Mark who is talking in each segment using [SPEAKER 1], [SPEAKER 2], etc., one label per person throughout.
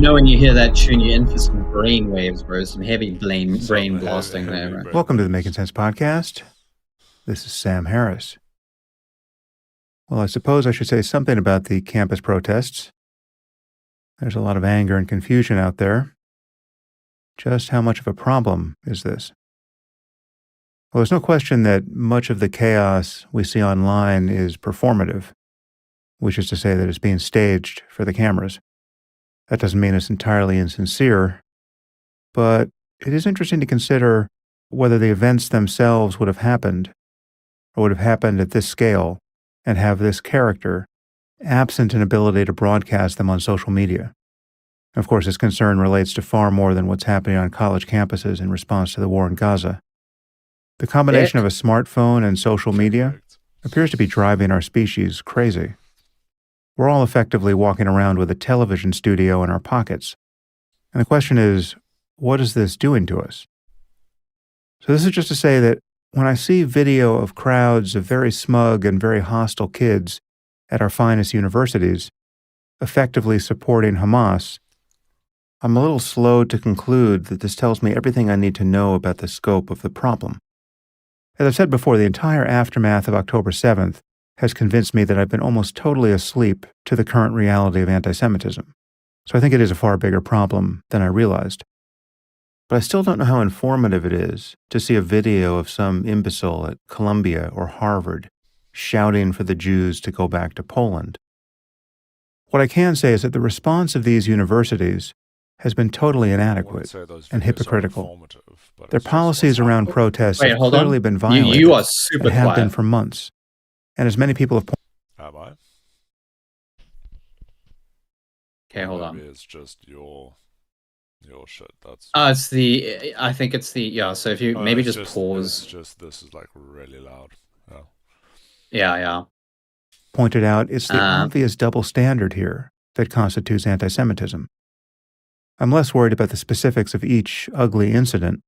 [SPEAKER 1] You know when you hear that tune, you're in for some brain waves, bro. Some heavy brain blasting there, bro.
[SPEAKER 2] Welcome to the Making Sense podcast. This is Sam Harris. Well, I suppose I should say something about the campus protests. There's a lot of anger and confusion out there. Just how much of a problem is this? Well, there's no question that much of the chaos we see online is performative, which is to say that it's being staged for the cameras. That doesn't mean it's entirely insincere, but it is interesting to consider whether the events themselves would have happened, or would have happened at this scale and have this character, absent an ability to broadcast them on social media. Of course, this concern relates to far more than what's happening on college campuses in response to the war in Gaza. The combination of a smartphone and social media appears to be driving our species crazy. We're all effectively walking around with a television studio in our pockets. And the question is, what is this doing to us? So this is just to say that when I see video of crowds of very smug and very hostile kids at our finest universities effectively supporting Hamas, I'm a little slow to conclude that this tells me everything I need to know about the scope of the problem. As I've said before, the entire aftermath of October 7th has convinced me that I've been almost totally asleep to the current reality of anti-Semitism. So I think it is a far bigger problem than I realized. But I still don't know how informative it is to see a video of some imbecile at Columbia or Harvard shouting for the Jews to go back to Poland. What I can say is that the response of these universities has been totally inadequate and hypocritical. Their policies around protests have clearly been violated
[SPEAKER 1] You are super
[SPEAKER 2] and have
[SPEAKER 1] quiet.
[SPEAKER 2] been for months. And as many people have
[SPEAKER 3] Am I?
[SPEAKER 1] Okay, hold on.
[SPEAKER 3] Maybe it's just your shit. That's.
[SPEAKER 1] I think it's the, yeah, so if you maybe just pause.
[SPEAKER 3] It's just, this is like really loud.
[SPEAKER 1] Yeah.
[SPEAKER 2] pointed out it's the obvious double standard here that constitutes anti-Semitism. I'm less worried about the specifics of each ugly incident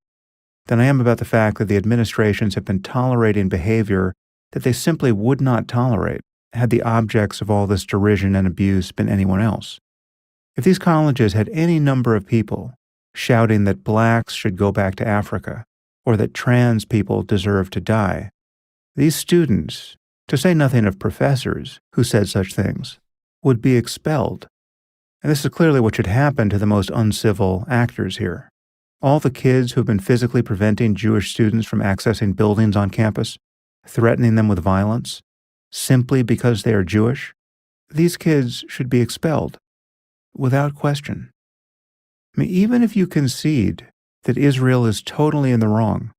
[SPEAKER 2] than I am about the fact that the administrations have been tolerating behavior that they simply would not tolerate had the objects of all this derision and abuse been anyone else. If these colleges had any number of people shouting that blacks should go back to Africa or that trans people deserve to die, these students, to say nothing of professors who said such things, would be expelled. And this is clearly what should happen to the most uncivil actors here. All the kids who have been physically preventing Jewish students from accessing buildings on campus, threatening them with violence, simply because they are Jewish, these kids should be expelled, without question. I mean, even if you concede that Israel is totally in the wrong,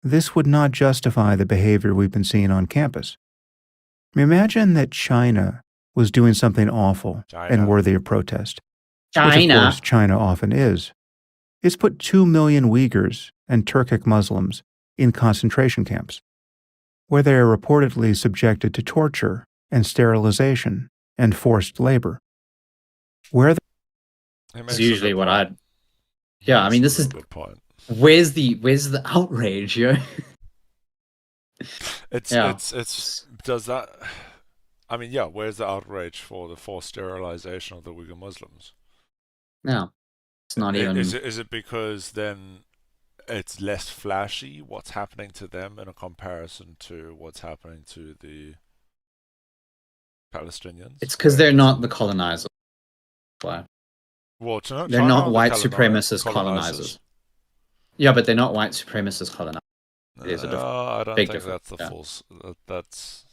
[SPEAKER 2] this would not justify the behavior we've been seeing on campus. I mean, imagine that China was doing something awful and worthy of protest, which of course China often is. It's put 2 million Uyghurs and Turkic Muslims in concentration camps, where they are reportedly subjected to torture and sterilization and forced labor.
[SPEAKER 1] It's usually what I'd... Yeah, I mean, this is...
[SPEAKER 3] Good point.
[SPEAKER 1] Where's the outrage, yo?
[SPEAKER 3] It's does that... I mean, yeah, where's the outrage for the forced sterilization of the Uyghur Muslims?
[SPEAKER 1] No, it's not even...
[SPEAKER 3] Is it because then it's less flashy what's happening to them in a comparison to what's happening to the Palestinians?
[SPEAKER 1] It's because they're not the colonizers. Why?
[SPEAKER 3] Well,
[SPEAKER 1] they're not white supremacist colonizers. Yeah, but they're not white supremacist colonizers. There's a
[SPEAKER 3] I don't
[SPEAKER 1] big
[SPEAKER 3] think
[SPEAKER 1] difference.
[SPEAKER 3] that's the false. That's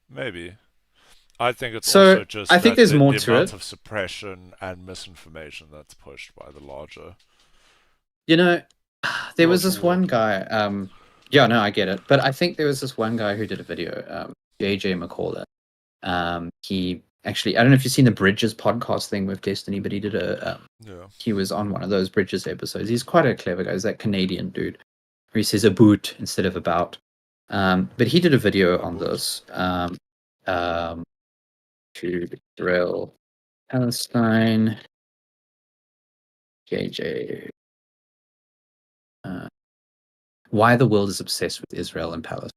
[SPEAKER 3] maybe. I think it's
[SPEAKER 1] So,
[SPEAKER 3] also just
[SPEAKER 1] I think there's more to
[SPEAKER 3] the amount
[SPEAKER 1] it.
[SPEAKER 3] of suppression and misinformation that's pushed by the larger.
[SPEAKER 1] You know, there was this one guy. Yeah, no, I get it. But I think there was this one guy who did a video, JJ McCall. He actually, I don't know if you've seen the Bridges podcast thing with Destiny, but he did he was on one of those Bridges episodes. He's quite a clever guy. He's that Canadian dude where he says about instead of about. But he did a video on this. To Israel-Palestine, JJ. Why the world is obsessed with Israel and Palestine.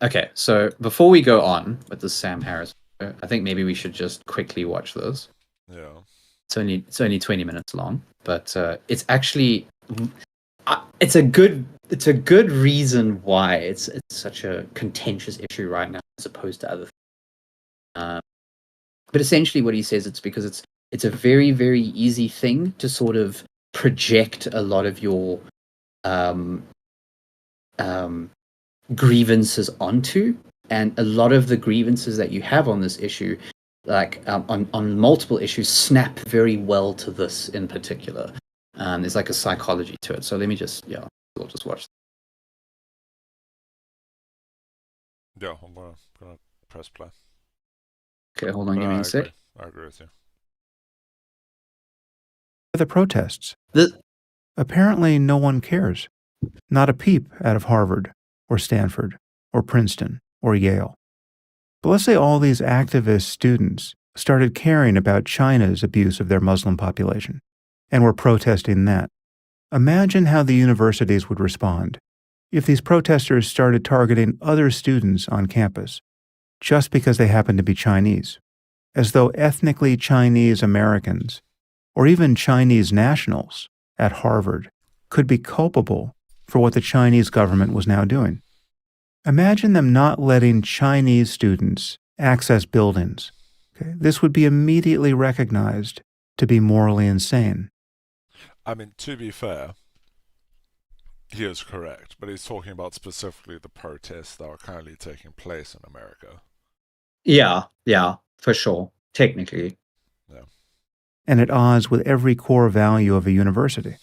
[SPEAKER 1] Okay, so before we go on with the Sam Harris, I think maybe we should just quickly watch this.
[SPEAKER 3] Yeah.
[SPEAKER 1] It's only 20 minutes long, but it's actually it's a good reason why it's such a contentious issue right now as opposed to other things. But essentially what he says, it's because it's a very, very easy thing to sort of project a lot of your grievances onto, and a lot of the grievances that you have on this issue, like on multiple issues, snap very well to this in particular. There's like a psychology to it. So let me we'll just watch.
[SPEAKER 3] Yeah, I'm gonna press play.
[SPEAKER 1] Okay, hold on, give me a sec.
[SPEAKER 3] I agree with you.
[SPEAKER 2] The protests. Apparently no one cares. Not a peep out of Harvard or Stanford or Princeton or Yale. But let's say all these activist students started caring about China's abuse of their Muslim population and were protesting that. Imagine how the universities would respond if these protesters started targeting other students on campus just because they happen to be Chinese, as though ethnically Chinese Americans or even Chinese nationals at Harvard could be culpable for what the Chinese government was now doing. Imagine them not letting Chinese students access buildings. Okay? This would be immediately recognized to be morally insane.
[SPEAKER 3] I mean, to be fair, he is correct, but he's talking about specifically the protests that are currently taking place in America.
[SPEAKER 1] Yeah, for sure. Technically.
[SPEAKER 3] Yeah.
[SPEAKER 2] And at odds with every core value of a university.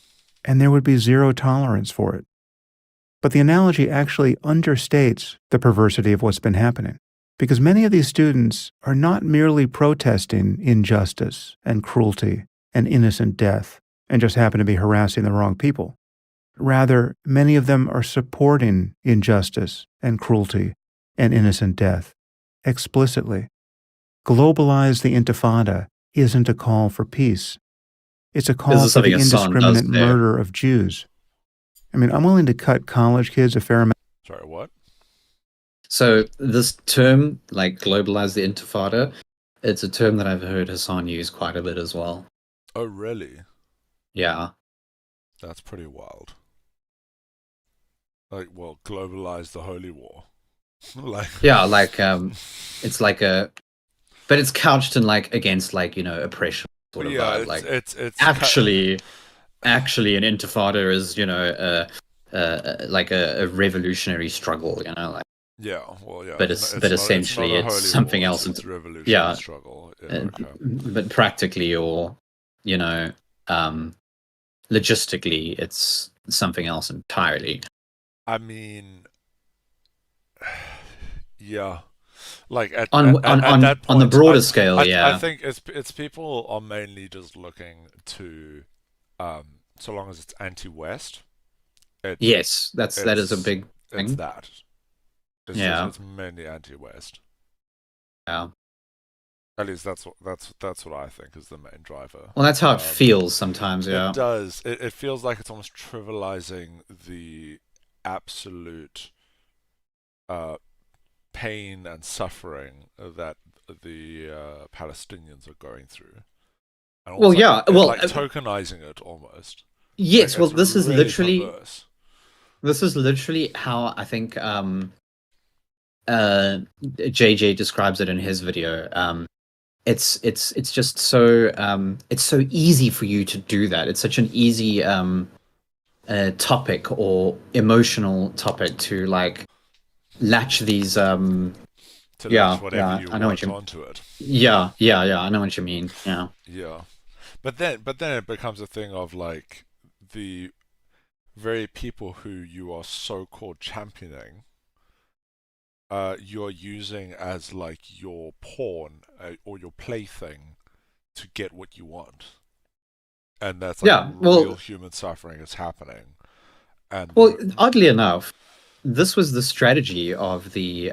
[SPEAKER 2] And there would be zero tolerance for it. But the analogy actually understates the perversity of what's been happening, because many of these students are not merely protesting injustice and cruelty and innocent death and just happen to be harassing the wrong people. Rather, many of them are supporting injustice and cruelty and innocent death explicitly. Globalize the Intifada isn't a call for peace. It's a call for the indiscriminate murder of Jews. I mean, I'm willing to cut college kids a fair amount.
[SPEAKER 3] Sorry, what?
[SPEAKER 1] So this term, like globalize the Intifada, it's a term that I've heard Hassan use quite a bit as well.
[SPEAKER 3] Oh, really?
[SPEAKER 1] Yeah.
[SPEAKER 3] That's pretty wild. Like, well, globalize the holy war.
[SPEAKER 1] It's like but it's couched in like against like, oppression sort of vibe. Like
[SPEAKER 3] it's
[SPEAKER 1] actually an Intifada is, like a revolutionary struggle, like.
[SPEAKER 3] Yeah, well, yeah.
[SPEAKER 1] But essentially it's something else.
[SPEAKER 3] It's a revolutionary struggle. Yeah, okay.
[SPEAKER 1] But practically or, logistically, it's something else entirely.
[SPEAKER 3] I mean, yeah. Like at
[SPEAKER 1] on
[SPEAKER 3] that point,
[SPEAKER 1] on the broader scale,
[SPEAKER 3] I think it's people are mainly just looking to, so long as it's anti-West.
[SPEAKER 1] Yes, that is a big thing.
[SPEAKER 3] It's that. It's mainly anti-West.
[SPEAKER 1] Yeah.
[SPEAKER 3] At least that's what I think is the main driver.
[SPEAKER 1] Well, that's how it feels sometimes. Yeah.
[SPEAKER 3] It does. It feels like it's almost trivializing the absolute pain and suffering that the Palestinians are going through. And tokenizing it almost.
[SPEAKER 1] Yes,
[SPEAKER 3] like,
[SPEAKER 1] this is
[SPEAKER 3] really
[SPEAKER 1] literally
[SPEAKER 3] perverse.
[SPEAKER 1] This is literally how I think JJ describes it in his video. It's just so it's so easy for you to do that. It's such an easy topic or emotional topic to like latch these
[SPEAKER 3] to latch whatever you want onto it.
[SPEAKER 1] Yeah, I know what you mean. Yeah.
[SPEAKER 3] But then it becomes a thing of like the very people who you are so-called championing, you're using as like your pawn or your plaything to get what you want, and that's like real human suffering is happening. And
[SPEAKER 1] oddly enough, this was the strategy of the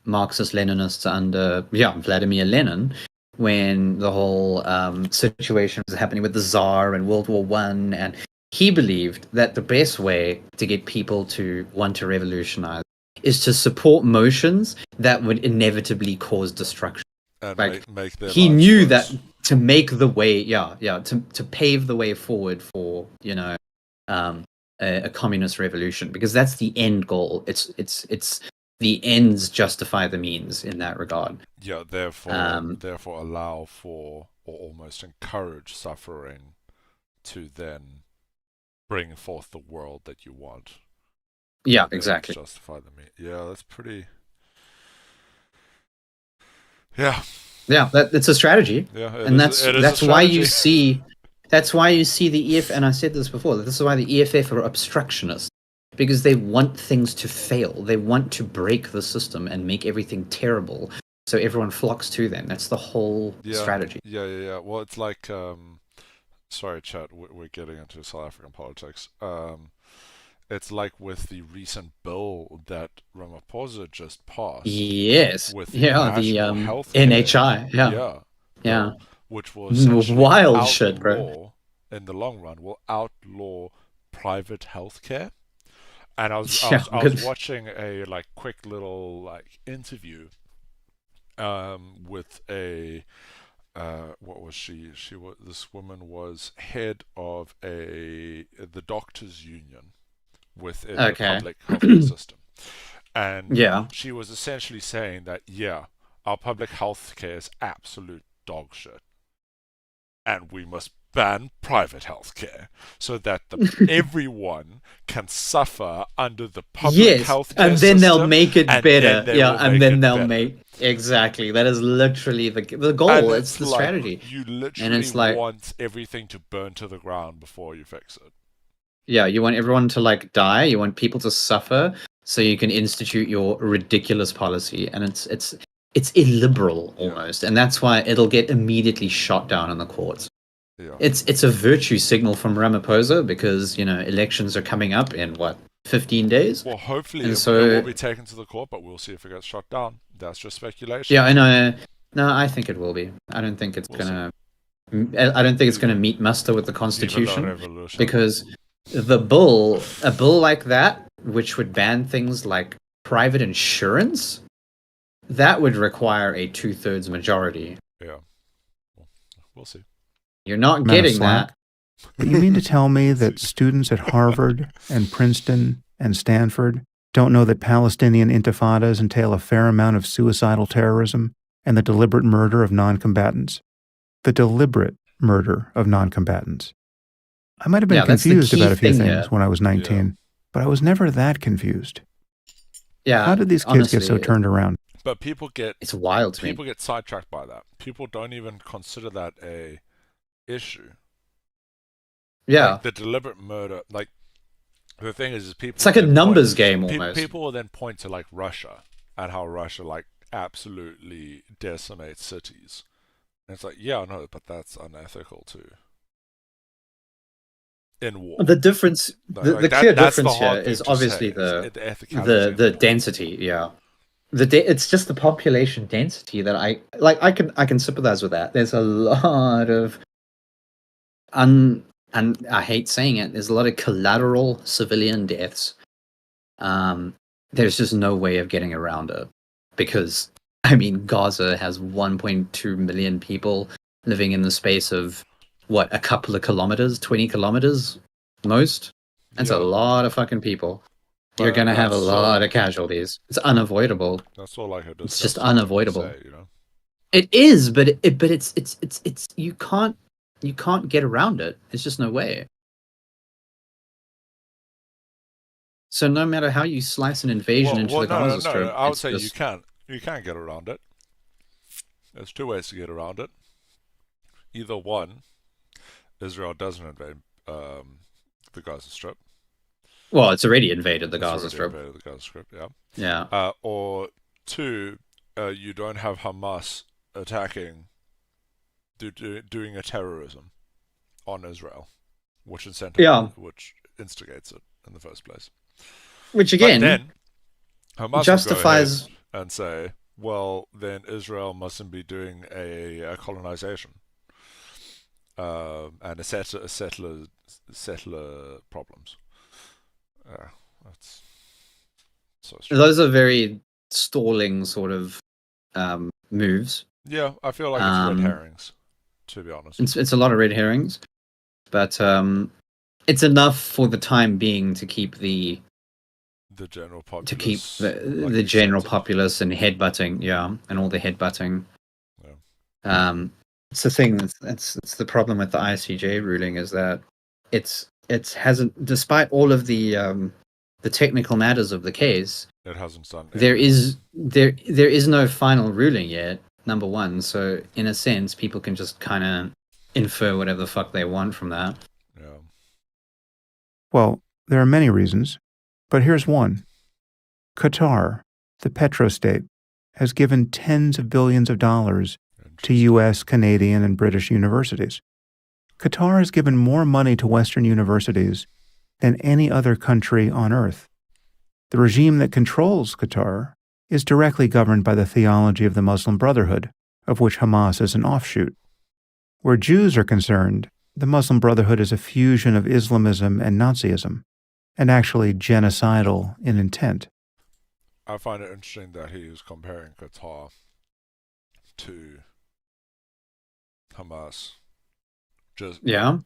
[SPEAKER 1] Marxist-Leninists under Vladimir Lenin when the whole situation was happening with the Tsar and World War One, and he believed that the best way to get people to want to revolutionize is to support motions that would inevitably cause destruction.
[SPEAKER 3] And
[SPEAKER 1] like
[SPEAKER 3] make their
[SPEAKER 1] he knew
[SPEAKER 3] worse.
[SPEAKER 1] that to make the way, to pave the way forward for a communist revolution, because that's the end goal. It's the ends justify the means in that regard.
[SPEAKER 3] Yeah, therefore allow for or almost encourage suffering to then bring forth the world that you want.
[SPEAKER 1] Yeah, exactly.
[SPEAKER 3] Justify the means. Yeah, that's pretty. Yeah.
[SPEAKER 1] Yeah, it's a strategy.
[SPEAKER 3] Yeah,
[SPEAKER 1] that's why you see. That's why you see the EF, and I said this before. This is why the EFF are obstructionists, because they want things to fail. They want to break the system and make everything terrible, so everyone flocks to them. That's the whole strategy.
[SPEAKER 3] Yeah. Well, it's like, sorry, chat. We're getting into South African politics. It's like with the recent bill that Ramaphosa just passed.
[SPEAKER 1] Yes.
[SPEAKER 3] With the health
[SPEAKER 1] NHI. Yeah.
[SPEAKER 3] Which was
[SPEAKER 1] wild shit, bro.
[SPEAKER 3] In the long run, will outlaw private healthcare. And I was watching a quick little interview with a what was she? This woman was head of the doctors' union within the public healthcare system, and she was essentially saying that our public healthcare is absolute dog shit, and we must ban private healthcare so that everyone can suffer under the public healthcare system,
[SPEAKER 1] and then they'll make it better. And then they'll make exactly. That is literally the goal. It's the strategy.
[SPEAKER 3] You literally want everything to burn to the ground before you fix it.
[SPEAKER 1] Yeah, you want everyone to die. You want people to suffer so you can institute your ridiculous policy, and it's illiberal almost, and that's why it'll get immediately shot down in the courts.
[SPEAKER 3] Yeah.
[SPEAKER 1] It's a virtue signal from Ramaphosa, because elections are coming up in 15 days.
[SPEAKER 3] Well, hopefully it will be taken to the court, but we'll see if it gets shot down. That's just speculation.
[SPEAKER 1] Yeah, I know. No, I think it will be. I don't think it's gonna meet muster with the Constitution, because a bill like that, which would ban things like private insurance, that would require a 2/3 majority.
[SPEAKER 3] Yeah, we'll see.
[SPEAKER 1] You're not getting that.
[SPEAKER 2] But you mean to tell me that students at Harvard and Princeton and Stanford don't know that Palestinian intifadas entail a fair amount of suicidal terrorism and the deliberate murder of non-combatants? The deliberate murder of non-combatants. I might have been confused about a few things when I was 19, but I was never that confused.
[SPEAKER 1] Yeah.
[SPEAKER 2] How did these kids get so turned around?
[SPEAKER 3] But
[SPEAKER 1] it's wild to me.
[SPEAKER 3] People get sidetracked by that. People don't even consider that a issue.
[SPEAKER 1] Yeah.
[SPEAKER 3] The deliberate murder, the thing is people.
[SPEAKER 1] It's like a numbers game almost.
[SPEAKER 3] People will then point to Russia and how Russia absolutely decimates cities. And it's no, but that's unethical too. In war.
[SPEAKER 1] The difference, the clear difference here is obviously the density. Yeah. It's just the population density that I can sympathize with that. There's a lot of and I hate saying it, there's a lot of collateral civilian deaths. There's just no way of getting around it, because Gaza has 1.2 million people living in the space of a couple of kilometers, 20 kilometers most. That's a lot of fucking people. You're gonna have a lot of casualties. It's unavoidable.
[SPEAKER 3] That's all I had to say.
[SPEAKER 1] It's just unavoidable. It is, but it's you can't get around it. There's just no way. So no matter how you slice an invasion into the Gaza Strip,
[SPEAKER 3] I would say you can get around it. There's two ways to get around it. Either one, Israel doesn't invade the Gaza Strip.
[SPEAKER 1] Well, it's already invaded the Gaza Strip.
[SPEAKER 3] Yeah. Or two, you don't have Hamas attacking, doing a terrorism on Israel, which instigates it in the first place.
[SPEAKER 1] Which again,
[SPEAKER 3] but then Hamas
[SPEAKER 1] justifies
[SPEAKER 3] will go ahead and say, well, then Israel mustn't be doing a colonization and a settler problems. That's so strange.
[SPEAKER 1] Those are very stalling sort of moves.
[SPEAKER 3] Yeah, I feel like it's red herrings to be honest.
[SPEAKER 1] It's a lot of red herrings, but it's enough for the time being to keep the
[SPEAKER 3] general populace,
[SPEAKER 1] to keep the general populace and headbutting, and all the headbutting.
[SPEAKER 3] Yeah.
[SPEAKER 1] It's the thing. It's the problem with the ICJ ruling is that it hasn't, despite all of the technical matters of the case,
[SPEAKER 3] it hasn't done
[SPEAKER 1] anything. There is no final ruling yet. Number one, so in a sense, people can just kind of infer whatever the fuck they want from that.
[SPEAKER 3] Yeah.
[SPEAKER 2] Well, there are many reasons, but here's one. Qatar, the petrostate, has given tens of billions of dollars to U.S., Canadian, and British universities. Qatar has given more money to Western universities than any other country on earth. The regime that controls Qatar is directly governed by the theology of the Muslim Brotherhood, of which Hamas is an offshoot. Where Jews are concerned, the Muslim Brotherhood is a fusion of Islamism and Nazism, and actually genocidal in intent.
[SPEAKER 3] I find it interesting that he is comparing Qatar to Hamas. Just because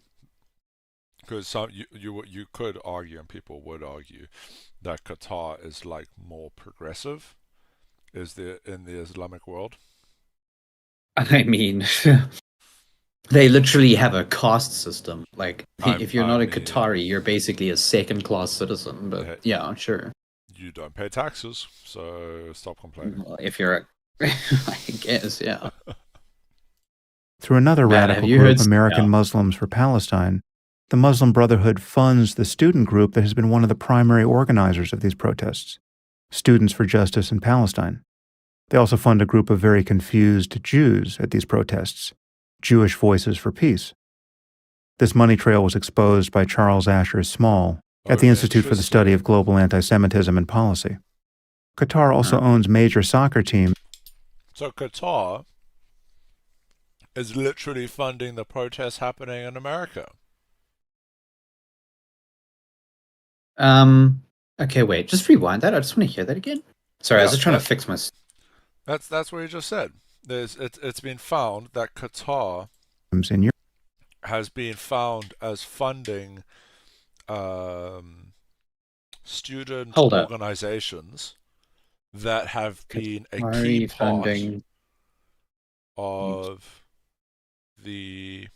[SPEAKER 3] you could argue, and people would argue, that Qatar is like more progressive in the Islamic world.
[SPEAKER 1] I mean, they literally have a caste system. Like, if you're not a Qatari, you're basically a second-class citizen. But yeah, sure.
[SPEAKER 3] You don't pay taxes, so stop complaining.
[SPEAKER 1] Well, if you're I guess, yeah.
[SPEAKER 2] Through another radical group, American Muslims for Palestine, the Muslim Brotherhood funds the student group that has been one of the primary organizers of these protests, Students for Justice in Palestine. They also fund a group of very confused Jews at these protests, Jewish Voices for Peace. This money trail was exposed by Charles Asher Small at the Institute for the Study of Global Anti-Semitism and Policy. Qatar also owns major soccer teams.
[SPEAKER 3] So Qatar is literally funding the protests happening in America.
[SPEAKER 1] Okay, wait. Just rewind that. I just want to hear that again. Sorry, I was just trying to fix my...
[SPEAKER 3] That's what you just said. It's been found that Qatar has been found as funding student organizations that have been a key part of the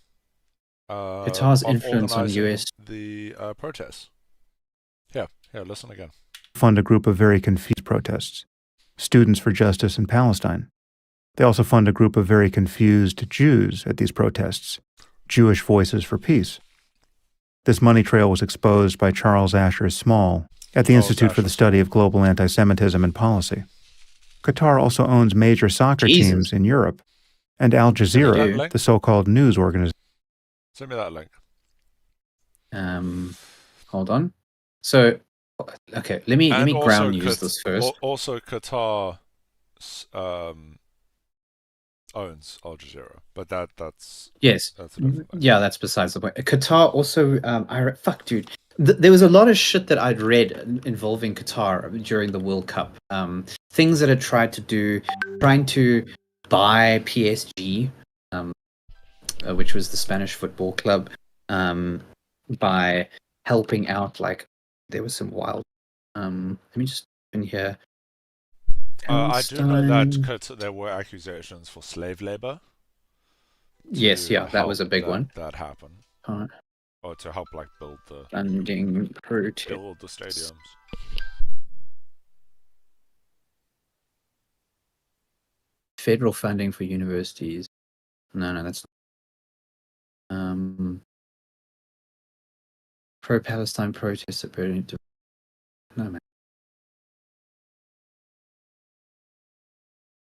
[SPEAKER 1] Qatar's influence on US
[SPEAKER 3] the protests. Here, listen again.
[SPEAKER 2] Fund a group of very confused protests, Students for Justice in Palestine. They also fund a group of very confused Jews at these protests, Jewish Voices for Peace. This money trail was exposed by Charles Asher Small at the Institute for the Study of Global Anti-Semitism and Policy. Qatar also owns major soccer teams in Europe, and Al Jazeera, the so-called news organization.
[SPEAKER 3] Send me that link.
[SPEAKER 1] Hold on. So, okay, let me ground use this first.
[SPEAKER 3] Also, Qatar owns Al Jazeera, but that's
[SPEAKER 1] that's besides the point. Qatar also, fuck, dude. There was a lot of shit that I'd read involving Qatar during the World Cup. Things that it trying to buy PSG, which was the Spanish football club, by helping out. Like, there was some wild. Let me just in here.
[SPEAKER 3] I do know that there were accusations for slave labor.
[SPEAKER 1] Yes, that was a big one.
[SPEAKER 3] That happened. Or to help build the stadiums.
[SPEAKER 1] Federal funding for universities. No, that's pro-Palestine protests at Berlin. No, man.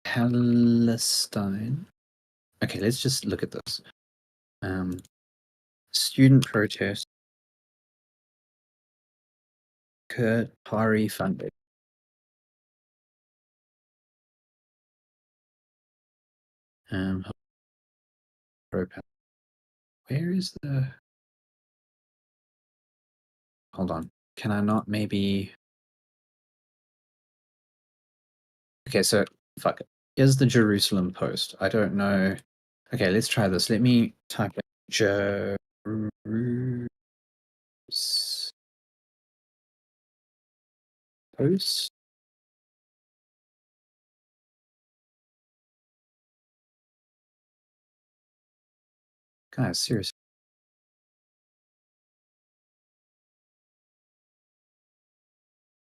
[SPEAKER 1] Palestine. Okay, let's just look at this. Student protest. Qatari funding. Where is the... Hold on. Can I not maybe... Okay, so fuck it. Here's the Jerusalem Post. I don't know. Okay, let's try this. Let me type in post. Guys, seriously.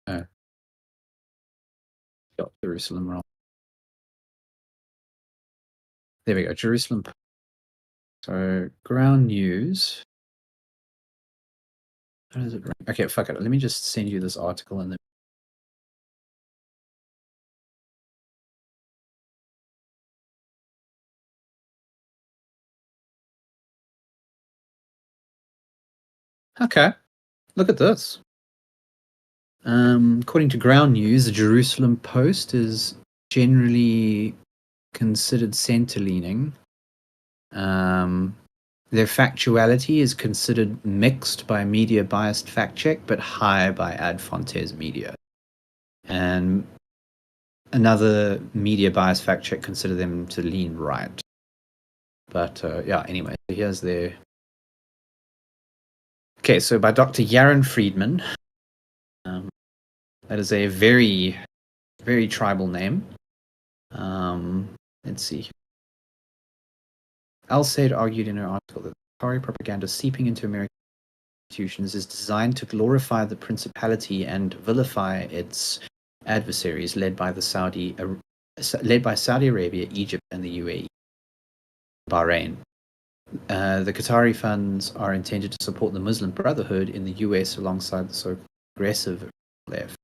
[SPEAKER 1] Oh. Got Jerusalem wrong. There we go, Jerusalem. So, ground news. How does it rank? Okay, fuck it. Let me just send you this article and then. Okay, look at this. According to Ground News, the Jerusalem Post is generally considered center-leaning. Their factuality is considered mixed by media-biased fact-check, but high by Ad Fontes Media. And another media-biased fact-check consider them to lean right. But yeah, anyway, here's their... Okay, so by Dr. Yaron Friedman. That is a very, very tribal name. Let's see. Al-Said argued in her article that Qatari propaganda seeping into American institutions is designed to glorify the principality and vilify its adversaries led by Saudi Arabia, Egypt, and the UAE, Bahrain. The Qatari funds are intended to support the Muslim Brotherhood in the US alongside the so-called progressive left.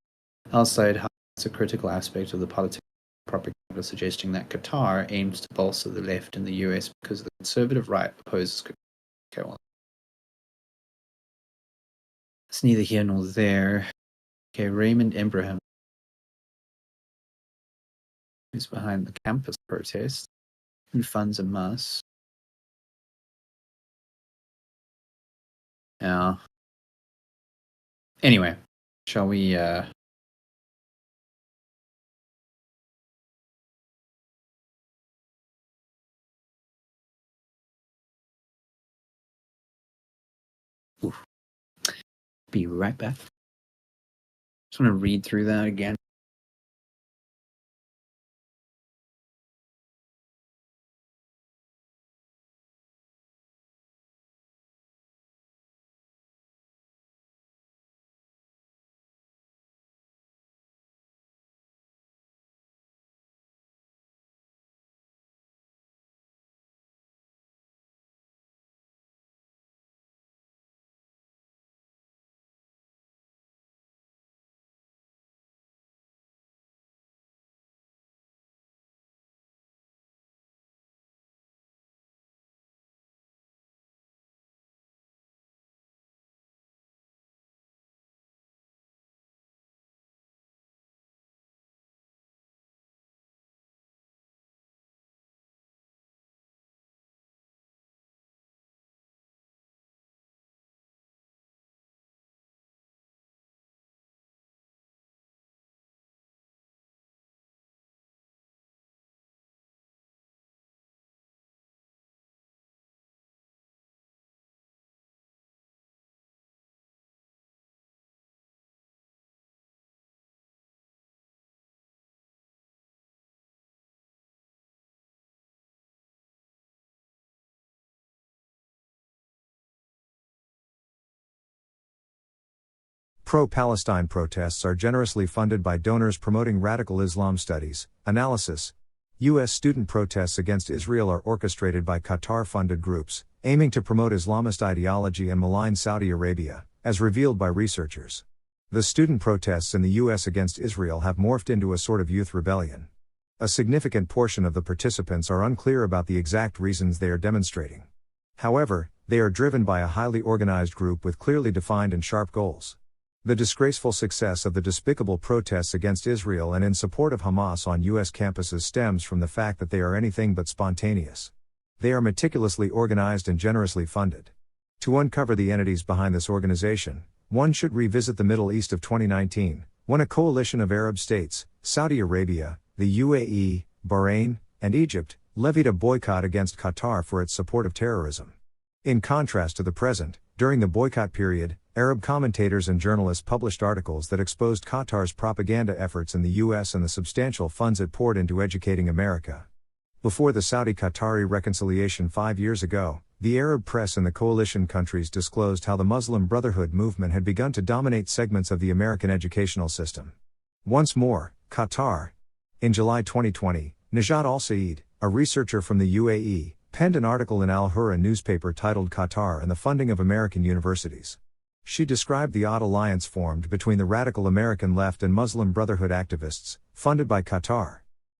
[SPEAKER 1] Al-Said highlights a critical aspect of the political propaganda, suggesting that Qatar aims to bolster the left in the US because the conservative right opposes Qatar. Okay, well, it's neither here nor there. Okay, Raymond Ibrahim, who's behind the campus protest, who funds Hamas. Yeah. Anyway, shall we be right back. Just want to read through that again.
[SPEAKER 4] Pro-Palestine protests are generously funded by donors promoting radical Islam studies. Analysis. U.S. student protests against Israel are orchestrated by Qatar-funded groups, aiming to promote Islamist ideology and malign Saudi Arabia, as revealed by researchers. The student protests in the U.S. against Israel have morphed into a sort of youth rebellion. A significant portion of the participants are unclear about the exact reasons they are demonstrating. However, they are driven by a highly organized group with clearly defined and sharp goals. The disgraceful success of the despicable protests against Israel and in support of Hamas on U.S. campuses stems from the fact that they are anything but spontaneous. They are meticulously organized and generously funded. To uncover the entities behind this organization, one should revisit the Middle East of 2019, when a coalition of Arab states, Saudi Arabia, the UAE, Bahrain, and Egypt, levied a boycott against Qatar for its support of terrorism. In contrast to the present, during the boycott period, Arab commentators and journalists published articles that exposed Qatar's propaganda efforts in the US and the substantial funds it poured into educating America. Before the Saudi-Qatari reconciliation 5 years ago, the Arab press in the coalition countries disclosed how the Muslim Brotherhood movement had begun to dominate segments of the American educational system. Once more, Qatar. In July 2020, Najat Al-Saeed, a researcher from the UAE, penned an article in Al-Hurra newspaper titled Qatar and the Funding of American Universities. She described the odd alliance formed between the radical American left and Muslim Brotherhood activists, funded by Qatar.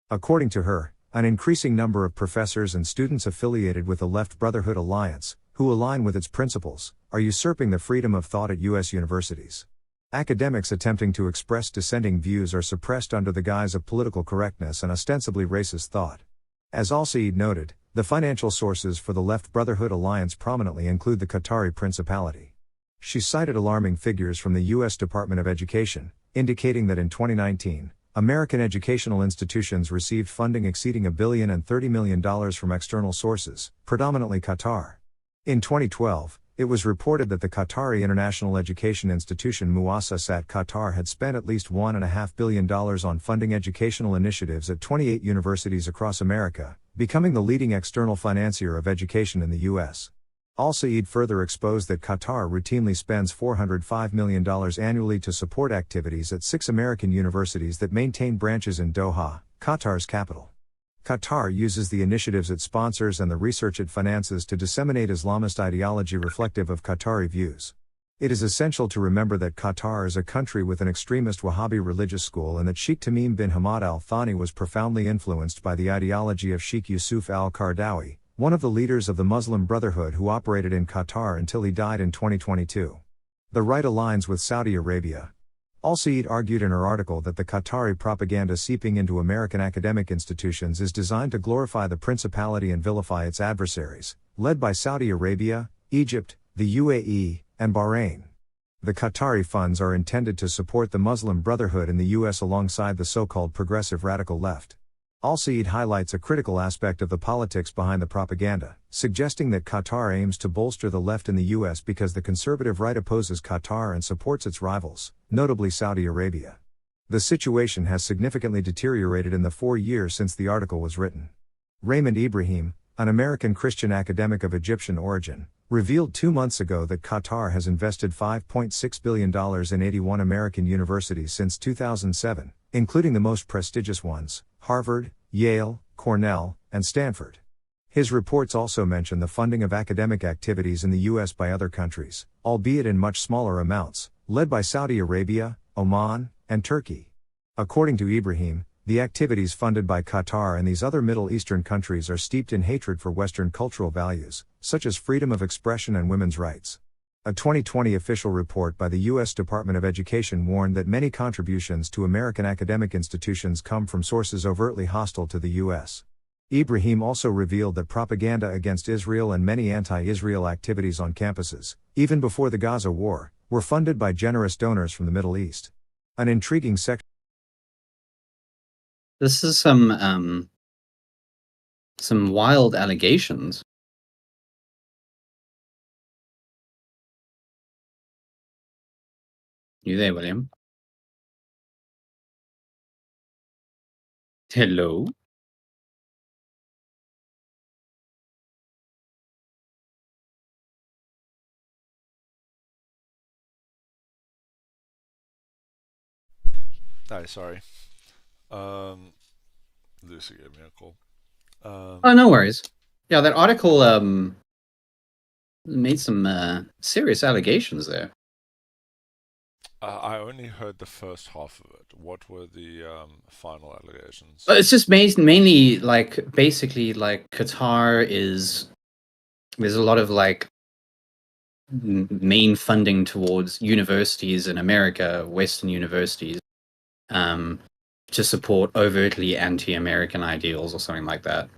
[SPEAKER 4] According to her, an increasing number of professors and students affiliated with the Left Brotherhood Alliance, who align with its principles, are usurping the freedom of thought at U.S. universities. Academics attempting to express dissenting views are suppressed under the guise of political correctness and ostensibly racist thought. As Al-Saeed noted, the financial sources for the Left Brotherhood Alliance prominently include the Qatari Principality. She cited alarming figures from the U.S. Department of Education, indicating that in 2019, American educational institutions received funding exceeding $1 billion and $30 million from external sources, predominantly Qatar. In 2012, it was reported that the Qatari international education institution Muassasat Qatar had spent at least $1.5 billion on funding educational initiatives at 28 universities across America, becoming the leading external financier of education in the U.S. Al-Saeed further exposed that Qatar routinely spends $405 million annually to support activities at 6 American universities that maintain branches in Doha, Qatar's capital. Qatar uses the initiatives it sponsors and the research it finances to disseminate Islamist ideology reflective of Qatari views. It is essential to remember that Qatar is a country with an extremist Wahhabi religious school and that Sheikh Tamim bin Hamad Al Thani was profoundly influenced by the ideology of Sheikh Yusuf al-Qaradawi, one of the leaders of the Muslim Brotherhood who operated in Qatar until he died in 2022. The right aligns with Saudi Arabia. Al-Saeed argued in her article that the Qatari propaganda seeping into American academic institutions is designed to glorify the principality and vilify its adversaries, led by Saudi Arabia, Egypt, the UAE, and Bahrain. The Qatari funds are intended to support the Muslim Brotherhood in the U.S. alongside the so-called progressive radical left. Al-Saeed highlights a critical aspect of the politics behind the propaganda, suggesting that Qatar aims to bolster the left in the U.S. because the conservative right opposes Qatar and supports its rivals, notably Saudi Arabia. The situation has significantly deteriorated in the 4 years since the article was written. Raymond Ibrahim, an American Christian academic of Egyptian origin, revealed 2 months ago that Qatar has invested $5.6 billion in 81 American universities since 2007, including the most prestigious ones, Harvard, Yale, Cornell, and Stanford. His reports also mention the funding of academic activities in the U.S. by other countries, albeit in much smaller amounts, led by Saudi Arabia, Oman, and Turkey. According to Ibrahim, the activities funded by Qatar and these other Middle Eastern countries are steeped in hatred for Western cultural values, such as freedom of expression and women's rights. A 2020 official report by the U.S. Department of Education warned that many contributions to American academic institutions come from sources overtly hostile to the U.S. Ibrahim also revealed that propaganda against Israel and many anti-Israel activities on campuses, even before the Gaza war, were funded by generous donors from the Middle East. An intriguing section.
[SPEAKER 1] This is some wild allegations. You there, William? Hello?
[SPEAKER 3] Hi, sorry. Lucy gave me a call.
[SPEAKER 1] Oh, no worries. Yeah, that article made some serious allegations there.
[SPEAKER 3] I only heard the first half of it. What were the final allegations?
[SPEAKER 1] It's just mainly basically Qatar is. There's a lot of main funding towards universities in America, Western universities, to support overtly anti-American ideals or something like that.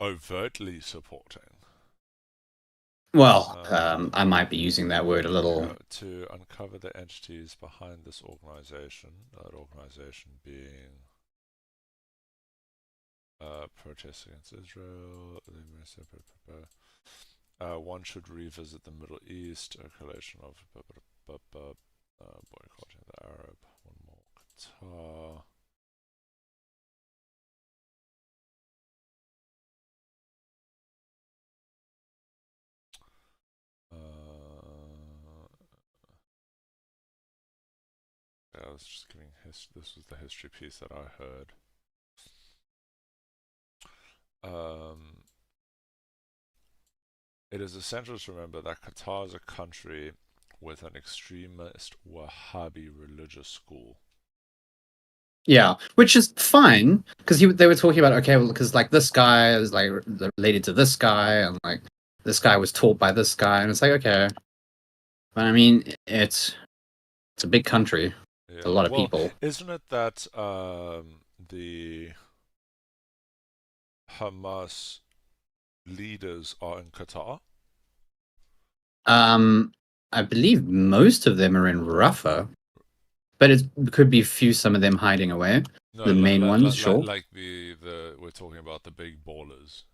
[SPEAKER 3] Overtly supporting?
[SPEAKER 1] Well, I might be using that word a little.
[SPEAKER 3] To uncover the entities behind this organization, that organization being Protests against Israel. One should revisit the Middle East. A collation of boycotting the Arab. One more Qatar. I was just giving this was the history piece that I heard. It is essential to remember that Qatar is a country with an extremist Wahhabi religious school.
[SPEAKER 1] Yeah, which is fine because they were talking about, okay, well, because like this guy is like related to this guy, and like this guy was taught by this guy, and it's like, okay, but I mean, it's a big country, a lot of people.
[SPEAKER 3] Isn't it that the Hamas leaders are in Qatar?
[SPEAKER 1] I believe most of them are in Rafah, but it could be some of them hiding away. No, the main ones, sure.
[SPEAKER 3] Like we're talking about the big ballers.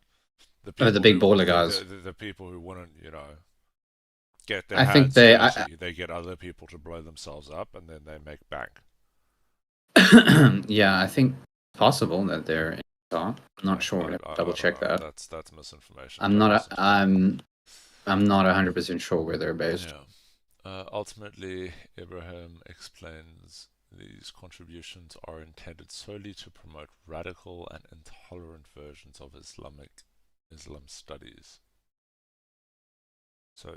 [SPEAKER 1] The big baller guys.
[SPEAKER 3] The people who wouldn't, get their hands dirty. They get other people to blow themselves up, and then they make bank.
[SPEAKER 1] Yeah, I think possible that they're in Qatar. I'm not sure. Double check that.
[SPEAKER 3] That's misinformation.
[SPEAKER 1] I'm not 100% sure where they're based.
[SPEAKER 3] Yeah. Ultimately, Ibrahim explains these contributions are intended solely to promote radical and intolerant versions of Islam studies. So,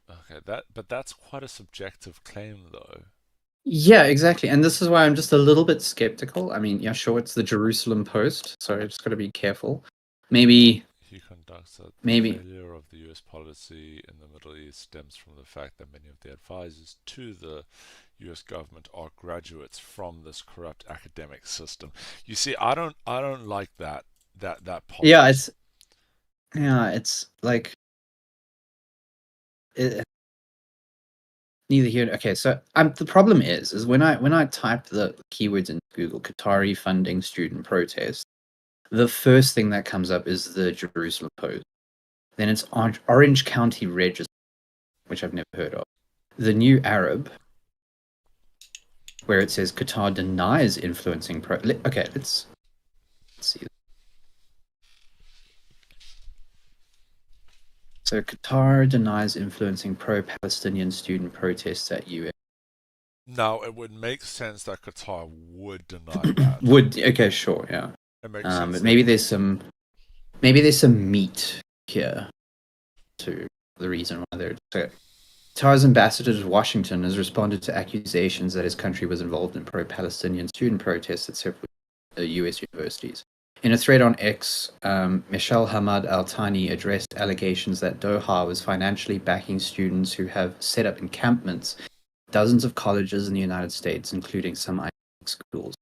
[SPEAKER 3] okay, but that's quite a subjective claim, though.
[SPEAKER 1] Yeah, exactly. And this is why I'm just a little bit skeptical. I mean, yeah, sure, it's the Jerusalem Post, so I just got to be careful. Maybe
[SPEAKER 3] he conducts that
[SPEAKER 1] the
[SPEAKER 3] failure of the U.S. policy in the Middle East stems from the fact that many of the advisors to the U.S. government are graduates from this corrupt academic system. You see, I don't like that policy.
[SPEAKER 1] Yeah, it's like neither here. Okay, so the problem is when I type the keywords in Google, Qatari funding student protest, the first thing that comes up is the Jerusalem Post. Then it's Orange County Register, which I've never heard of. The New Arab, where it says Qatar denies influencing okay, let's see. So Qatar denies influencing pro-Palestinian student protests at UN.
[SPEAKER 3] Now, it would make sense that Qatar would deny that.
[SPEAKER 1] Okay, sure, yeah.
[SPEAKER 3] It makes sense.
[SPEAKER 1] But maybe there's some meat here to the reason why they're. So, Qatar's ambassador to Washington has responded to accusations that his country was involved in pro-Palestinian student protests at several U.S. universities. In a thread on X, Michel Hamad Al-Thani addressed allegations that Doha was financially backing students who have set up encampments in dozens of colleges in the United States, including some Ivy League schools.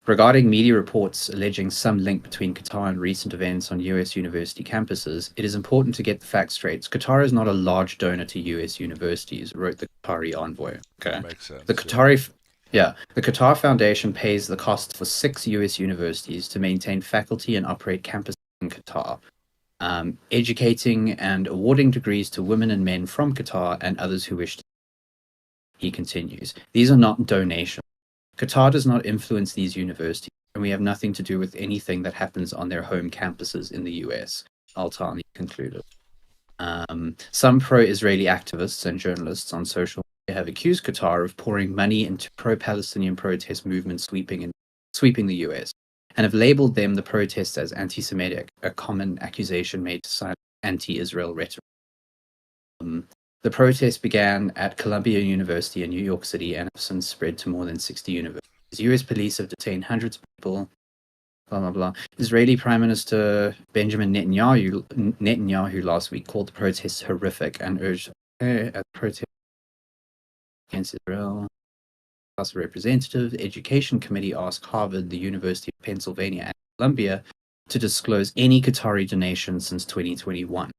[SPEAKER 1] Regarding media reports alleging some link between Qatar and recent events on U.S. university campuses, it is important to get the facts straight. Qatar is not a large donor to U.S. universities, wrote the Qatari envoy. Okay,
[SPEAKER 3] that makes sense.
[SPEAKER 1] The Qatari... Yeah, the Qatar Foundation pays the costs for 6 U.S. universities to maintain faculty and operate campuses in Qatar, educating and awarding degrees to women and men from Qatar and others who wish to. He continues, these are not donations. Qatar does not influence these universities, and we have nothing to do with anything that happens on their home campuses in the U.S., Al-Thani concluded. Some pro-Israeli activists and journalists on social have accused Qatar of pouring money into pro-Palestinian protest movements sweeping the US, and have labeled the protests as anti-Semitic, a common accusation made to silence anti-Israel rhetoric. The protest began at Columbia University in New York City and have since spread to more than 60 universities. US police have detained hundreds of people. Blah, blah, blah. Israeli Prime Minister Benjamin Netanyahu last week called the protests horrific and urged a protest against Israel. House of Representatives Education Committee asked Harvard, the University of Pennsylvania, and Columbia to disclose any Qatari donations since 2021.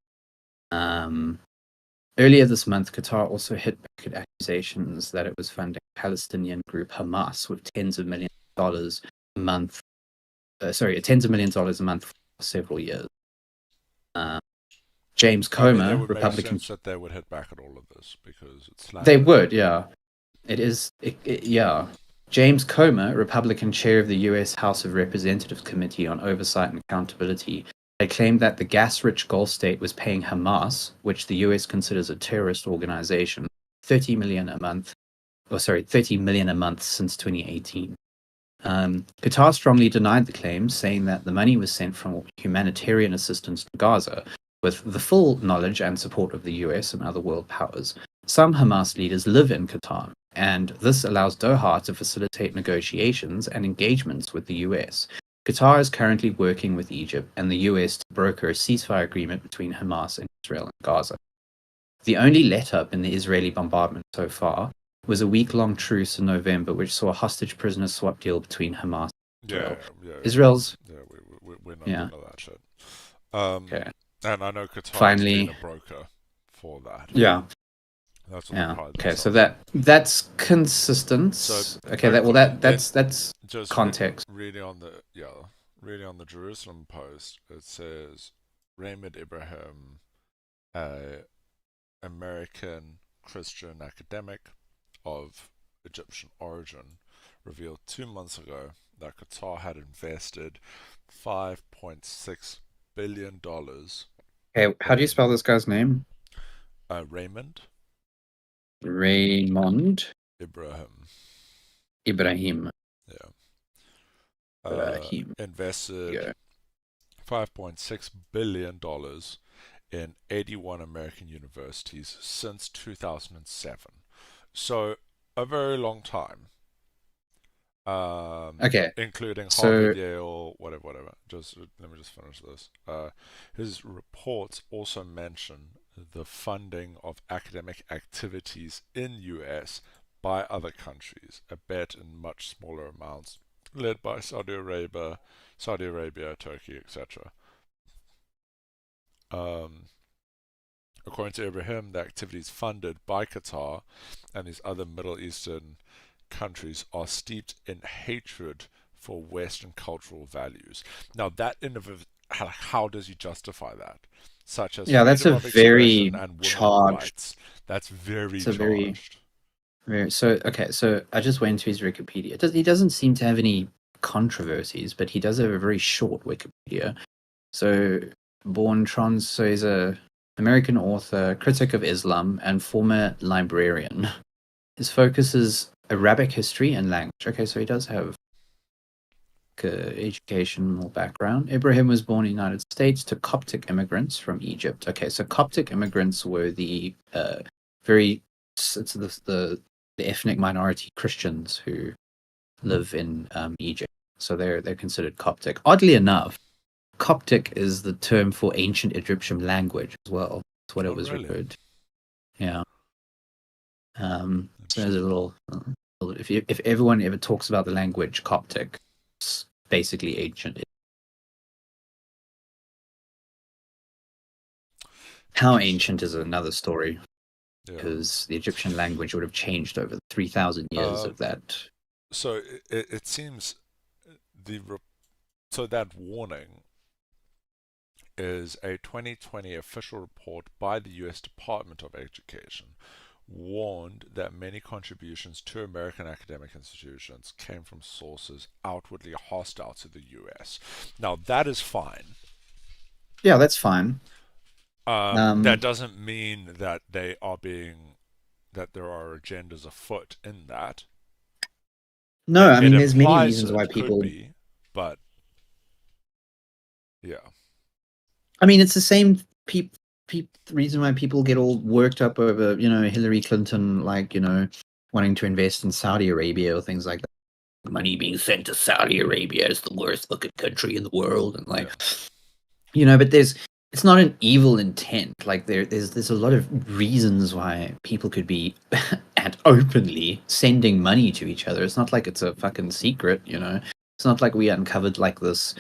[SPEAKER 1] Earlier this month, Qatar also hit back at accusations that it was funding Palestinian group Hamas with tens of millions of dollars a month tens of millions of dollars a month for several years. James
[SPEAKER 3] I mean, it
[SPEAKER 1] Comer,
[SPEAKER 3] would
[SPEAKER 1] Republican.
[SPEAKER 3] make sense that they would hit back at all of this because it's slander.
[SPEAKER 1] They would, yeah. It is, yeah. James Comer, Republican chair of the U.S. House of Representatives Committee on Oversight and Accountability, they claimed that the gas-rich Gulf state was paying Hamas, which the U.S. considers a terrorist organization, $30 million a month since 2018. Qatar strongly denied the claims, saying that the money was sent from humanitarian assistance to Gaza, with the full knowledge and support of the US and other world powers. Some Hamas leaders live in Qatar, and this allows Doha to facilitate negotiations and engagements with the US. Qatar is currently working with Egypt and the US to broker a ceasefire agreement between Hamas and Israel and Gaza. The only let-up in the Israeli bombardment so far was a week-long truce in November, which saw a hostage prisoner swap deal between Hamas and Israel. Israel's...
[SPEAKER 3] Yeah, we're not into that shit.
[SPEAKER 1] Okay.
[SPEAKER 3] And I know Qatar has been a broker for that.
[SPEAKER 1] Yeah.
[SPEAKER 3] That's what
[SPEAKER 1] okay, so that's consistent.
[SPEAKER 3] So,
[SPEAKER 1] okay, that's
[SPEAKER 3] just
[SPEAKER 1] context.
[SPEAKER 3] Reading on the Jerusalem Post, it says Raymond Ibrahim, American Christian academic of Egyptian origin, revealed 2 months ago that Qatar had invested $5.6 billion.
[SPEAKER 1] Hey, how do you spell this guy's name?
[SPEAKER 3] Raymond
[SPEAKER 1] Ibrahim.
[SPEAKER 3] Yeah.
[SPEAKER 1] Ibrahim.
[SPEAKER 3] Invested $5.6 billion in 81 American universities since 2007. So a very long time.
[SPEAKER 1] Okay.
[SPEAKER 3] Including Harvard, Yale, whatever. Let me just finish this. His reports also mention the funding of academic activities in US by other countries, albeit in much smaller amounts, led by Saudi Arabia, Turkey, etc. According to Ibrahim, the activities funded by Qatar and these other Middle Eastern countries are steeped in hatred for Western cultural values. Now, that how does you justify that? Such as
[SPEAKER 1] that's a very charged.
[SPEAKER 3] Rights. That's very charged.
[SPEAKER 1] So I just went to his Wikipedia. He doesn't seem to have any controversies, but he does have a very short Wikipedia. So so he's a American author, critic of Islam, and former librarian. His focus is Arabic history and language. Okay, so he does have educational background. Ibrahim was born in the United States to Coptic immigrants from Egypt. Okay, so Coptic immigrants were the the ethnic minority Christians who live in Egypt. So they're considered Coptic. Oddly enough, Coptic is the term for ancient Egyptian language as well. That's what it was referred to. Yeah. So there's a little. If everyone ever talks about the language Coptic, it's basically ancient. How ancient is another story, because the Egyptian language would have changed over 3,000 years of that.
[SPEAKER 3] So it seems that warning is a 2020 official report by the U.S. Department of Education warned that many contributions to American academic institutions came from sources outwardly hostile to the U.S. Now, that is fine.
[SPEAKER 1] Yeah, that's fine.
[SPEAKER 3] That doesn't mean that there are agendas afoot in that.
[SPEAKER 1] No, I mean, there's many reasons why people...
[SPEAKER 3] but, yeah.
[SPEAKER 1] I mean, it's the same reason why people get all worked up over, Hillary Clinton, wanting to invest in Saudi Arabia or things like that. Money being sent to Saudi Arabia is the worst looking country in the world, and but it's not an evil intent. There's a lot of reasons why people could be and openly sending money to each other. It's not like it's a fucking secret, It's not like we uncovered this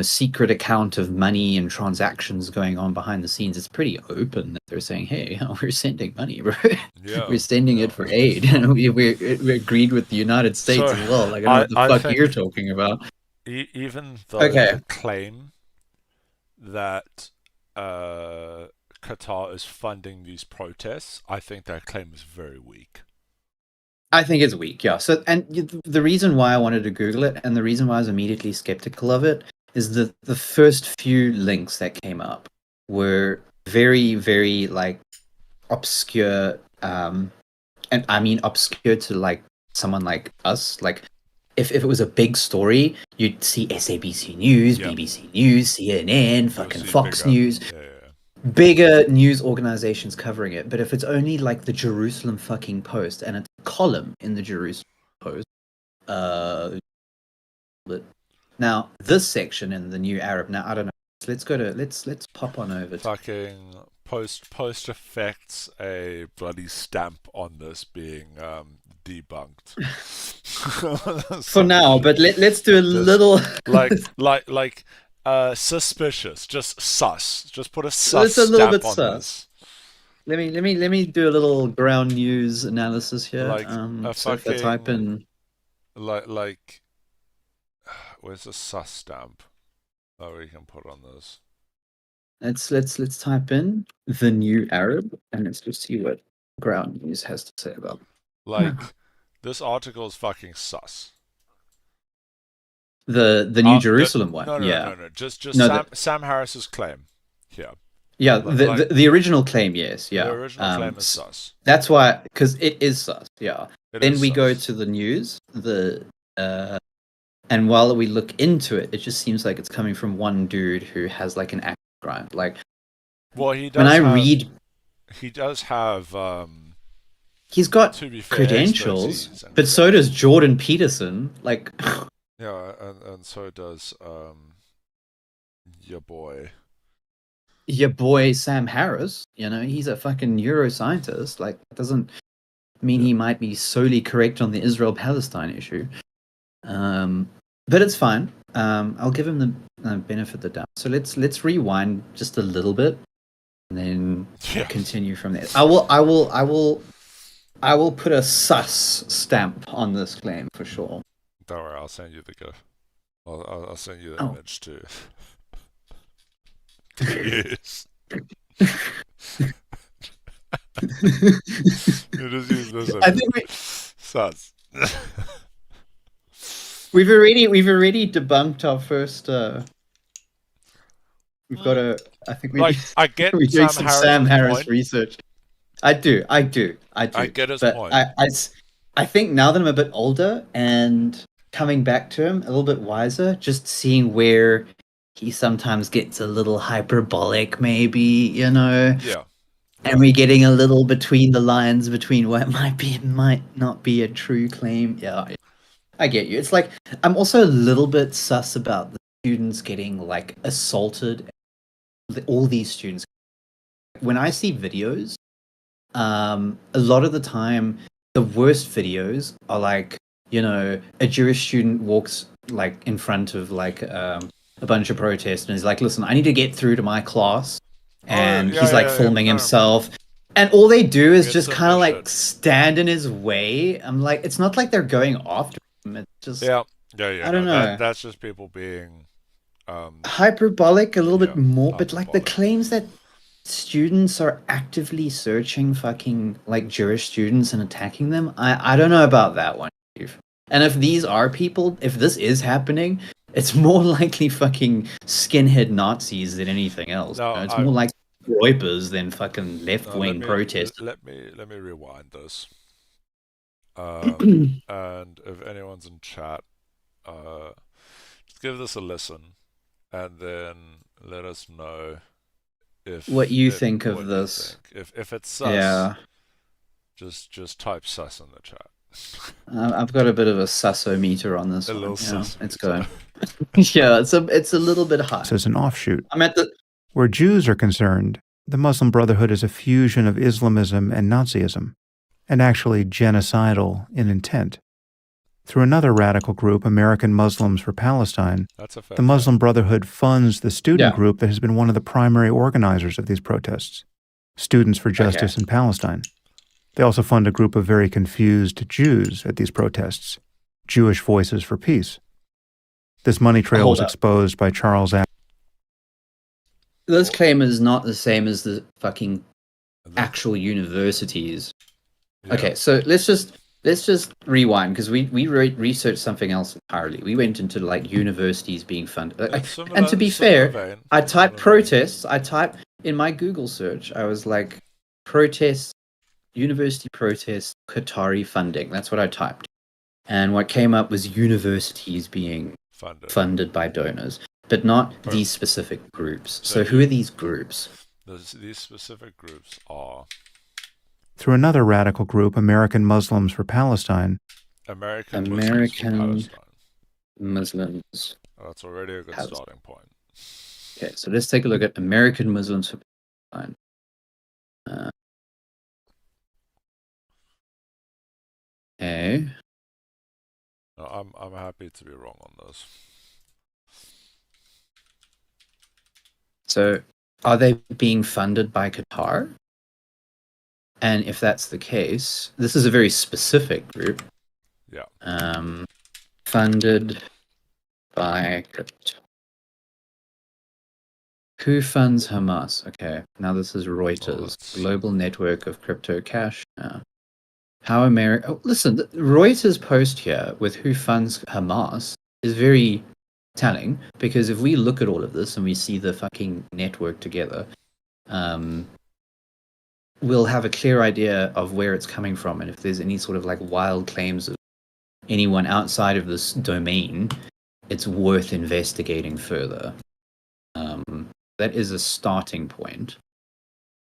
[SPEAKER 1] secret account of money and transactions going on behind the scenes. It's pretty open that they're saying, hey, we're sending money, bro. Yeah, we're sending it for aid. We agreed with the United States as well. I don't know what the fuck you're talking about.
[SPEAKER 3] even though
[SPEAKER 1] Okay.
[SPEAKER 3] the claim that Qatar is funding these protests, I think that claim is very weak.
[SPEAKER 1] I think it's weak, yeah. So, and the reason why I wanted to Google it, and the reason why I was immediately skeptical of it, is the first few links that came up were very, very like obscure, and I mean obscure to like someone like us. Like, if it was a big story, you'd see SABC News,
[SPEAKER 3] Yep.
[SPEAKER 1] BBC News, CNN, fucking Fox
[SPEAKER 3] bigger.
[SPEAKER 1] News.
[SPEAKER 3] Yeah.
[SPEAKER 1] Bigger news organizations covering it. But if it's only like the Jerusalem fucking Post and it's a column in the Jerusalem Post, but now this section in the New Arab, now I don't know. Let's pop on over to
[SPEAKER 3] Fucking post affects a bloody stamp on this being debunked.
[SPEAKER 1] for now, but let's do a little
[SPEAKER 3] like suspicious, just sus. Just put a sus
[SPEAKER 1] it's a little
[SPEAKER 3] stamp
[SPEAKER 1] bit
[SPEAKER 3] on
[SPEAKER 1] sus.
[SPEAKER 3] this.
[SPEAKER 1] Let me do a little ground news analysis here.
[SPEAKER 3] Like a
[SPEAKER 1] so if I
[SPEAKER 3] fucking
[SPEAKER 1] type in
[SPEAKER 3] like where's the sus stamp? Oh, we can put on this.
[SPEAKER 1] let's type in the New Arab and let's just see what ground news has to say about it.
[SPEAKER 3] Like this article is fucking sus.
[SPEAKER 1] The New Jerusalem one.
[SPEAKER 3] No. Just Sam Harris's claim. Yeah.
[SPEAKER 1] Yeah, the original claim, yes, yeah.
[SPEAKER 3] The original claim is sus.
[SPEAKER 1] That's why, because it is sus, yeah. Then we go
[SPEAKER 3] sus.
[SPEAKER 1] to the news, and while we look into it, it just seems like it's coming from one dude who has like an act grind. Like,
[SPEAKER 3] well, he does.
[SPEAKER 1] When I read,
[SPEAKER 3] he does have.
[SPEAKER 1] He's got
[SPEAKER 3] to be fair,
[SPEAKER 1] credentials, but so does Jordan Peterson. Like,
[SPEAKER 3] yeah, and so does your boy Sam
[SPEAKER 1] Harris. You know, he's a fucking neuroscientist. Like, it doesn't mean he might be solely correct on the Israel-Palestine issue. But it's fine. I'll give him the benefit of the doubt. So let's rewind just a little bit, and then continue from there. I will put a sus stamp on this claim for sure.
[SPEAKER 3] Don't worry, I'll send you the GIF. I'll send you the image too. Yes. You just use this. I think sus.
[SPEAKER 1] We've already debunked our first. We've got a. I think we.
[SPEAKER 3] Like, I get
[SPEAKER 1] we're doing some Sam Harris
[SPEAKER 3] point.
[SPEAKER 1] research. I do.
[SPEAKER 3] I get his point.
[SPEAKER 1] I think now that I'm a bit older and coming back to him a little bit wiser, just seeing where he sometimes gets a little hyperbolic, maybe, you know.
[SPEAKER 3] Yeah.
[SPEAKER 1] And we're getting a little between the lines between what might not be a true claim. Yeah, I get you. It's like, I'm also a little bit sus about the students getting like assaulted. All these students. When I see videos, a lot of the time, the worst videos are like, you know, a Jewish student walks like in front of like a bunch of protesters and he's like, listen, I need to get through to my class. And he's like filming himself. And all they do is just kind of like stand in his way. I'm like, it's not like they're going after him. It's just,
[SPEAKER 3] yeah.
[SPEAKER 1] I don't know.
[SPEAKER 3] That's just people being
[SPEAKER 1] hyperbolic a little bit more. But like the claims that students are actively searching fucking like Jewish students and attacking them, I don't know about that one. And if these are people, if this is happening, it's more likely fucking skinhead Nazis than anything else.
[SPEAKER 3] No,
[SPEAKER 1] you know? It's more like Reupers than fucking left-wing protesters.
[SPEAKER 3] Let me rewind this. And if anyone's in chat, just give this a listen, and then let us know
[SPEAKER 1] what you think of this.
[SPEAKER 3] If it's sus, just type sus in the chat.
[SPEAKER 1] I've got a bit of a susso-meter on this.
[SPEAKER 3] A little sus.
[SPEAKER 1] It's going. Yeah, it's a little bit high.
[SPEAKER 2] So it's an offshoot.
[SPEAKER 1] I'm at the.
[SPEAKER 2] Where Jews are concerned, the Muslim Brotherhood is a fusion of Islamism and Nazism, and actually genocidal in intent. Through another radical group, American Muslims for Palestine, the Muslim Brotherhood funds the student group that has been one of the primary organizers of these protests, Students for Justice in Palestine. They also fund a group of very confused Jews at these protests, Jewish Voices for Peace. This money trail was exposed by Charles A.
[SPEAKER 1] This claim is not the same as the fucking actual universities. Yeah. Okay, so let's just rewind, because we researched something else entirely. We went into like universities being funded. And to be fair, I typed protests. I typed in my Google search, I was like, protests, university protests, Qatari funding. That's what I typed. And what came up was universities being funded by donors, but not these specific groups. So who are these groups?
[SPEAKER 3] These specific groups are...
[SPEAKER 2] Through another radical group, American Muslims for Palestine.
[SPEAKER 3] American Muslims for Palestine.
[SPEAKER 1] Muslims.
[SPEAKER 3] That's already a good starting point.
[SPEAKER 1] Okay, so let's take a look at American Muslims for Palestine. Okay.
[SPEAKER 3] No, I'm happy to be wrong on this.
[SPEAKER 1] So, are they being funded by Qatar? And if that's the case, this is a very specific group.
[SPEAKER 3] Yeah.
[SPEAKER 1] Funded by Qatar. Who funds Hamas? Okay, now this is Reuters, global network of crypto cash. How America? Oh, listen, the Reuters post here with who funds Hamas is very telling, because if we look at all of this and we see the fucking network together, we'll have a clear idea of where it's coming from, and if there's any sort of like wild claims of anyone outside of this domain, it's worth investigating further. That is a starting point,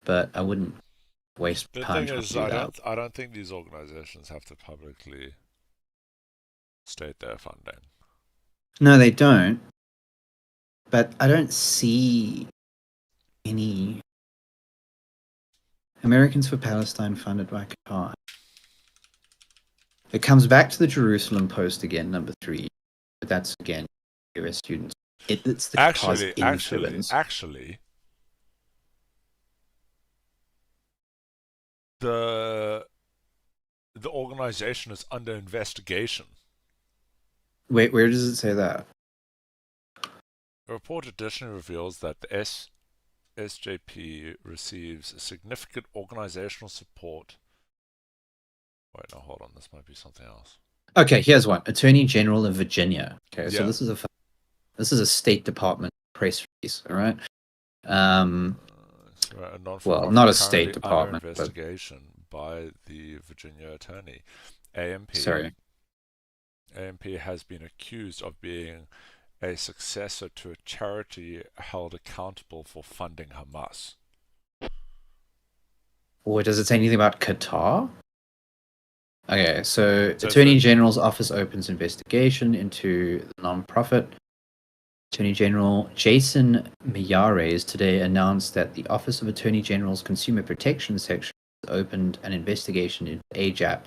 [SPEAKER 1] but I wouldn't waste time.
[SPEAKER 3] The thing is, I don't think these organizations have to publicly state their funding.
[SPEAKER 1] No, they don't. But I don't see any Americans for Palestine funded by Qatar. It comes back to the Jerusalem Post again, number 3. But that's again US students. It's the
[SPEAKER 3] actually, the organization is under investigation.
[SPEAKER 1] Wait, where does it say that?
[SPEAKER 3] The report additionally reveals that the SJP receives significant organizational support. Wait, no, hold on. This might be something else.
[SPEAKER 1] Okay, here's one. Attorney General of Virginia. Okay, so this is a State Department press release, all right? Well, not a State Department,
[SPEAKER 3] investigation by the Virginia attorney. AMP has been accused of being a successor to a charity held accountable for funding Hamas.
[SPEAKER 1] Or does it say anything about Qatar? Okay, so Attorney General's office opens investigation into the non-profit. Attorney General Jason Miyares today announced that the Office of Attorney General's Consumer Protection Section has opened an investigation into AJAP,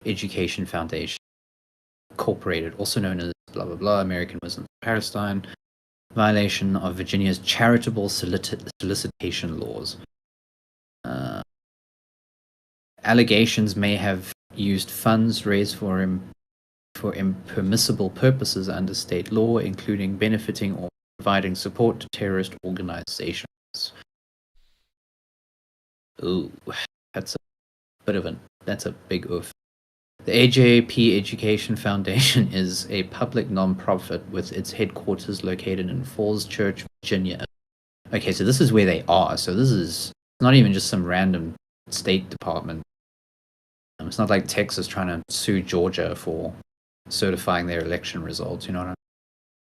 [SPEAKER 1] Education Foundation Incorporated, also known as blah blah blah, American Muslims for Palestine, violation of Virginia's charitable solicitation laws. Allegations may have used funds raised for impermissible purposes under state law, including benefiting or providing support to terrorist organizations. Ooh, that's a big oof. The AJP Education Foundation is a public non-profit with its headquarters located in Falls Church, Virginia. Okay, so this is where they are. So this is not even just some random State Department. It's not like Texas trying to sue Georgia for certifying their election results, you know what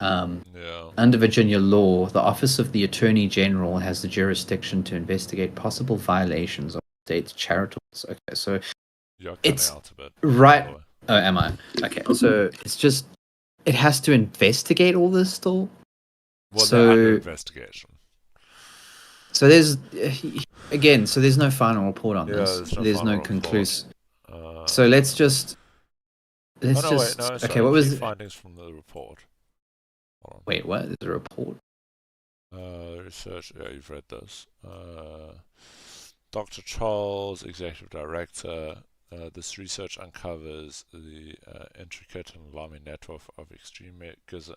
[SPEAKER 1] I mean?
[SPEAKER 3] Yeah.
[SPEAKER 1] Under Virginia law, the Office of the Attorney General has the jurisdiction to investigate possible violations of the state's charitable... Okay, so it's
[SPEAKER 3] out a bit,
[SPEAKER 1] right... Oh, am I? Okay, so it's just... It has to investigate all this still?
[SPEAKER 3] Well, they're under investigation.
[SPEAKER 1] So there's... Again, so there's no final report on this. There's no conclusive... So let's just...
[SPEAKER 3] Okay,
[SPEAKER 1] what was
[SPEAKER 3] the findings from the report?
[SPEAKER 1] Wait, what? There's a report?
[SPEAKER 3] Research, yeah, you've read this. Dr. Charles, Executive Director, This research uncovers the intricate and alarming network of extremism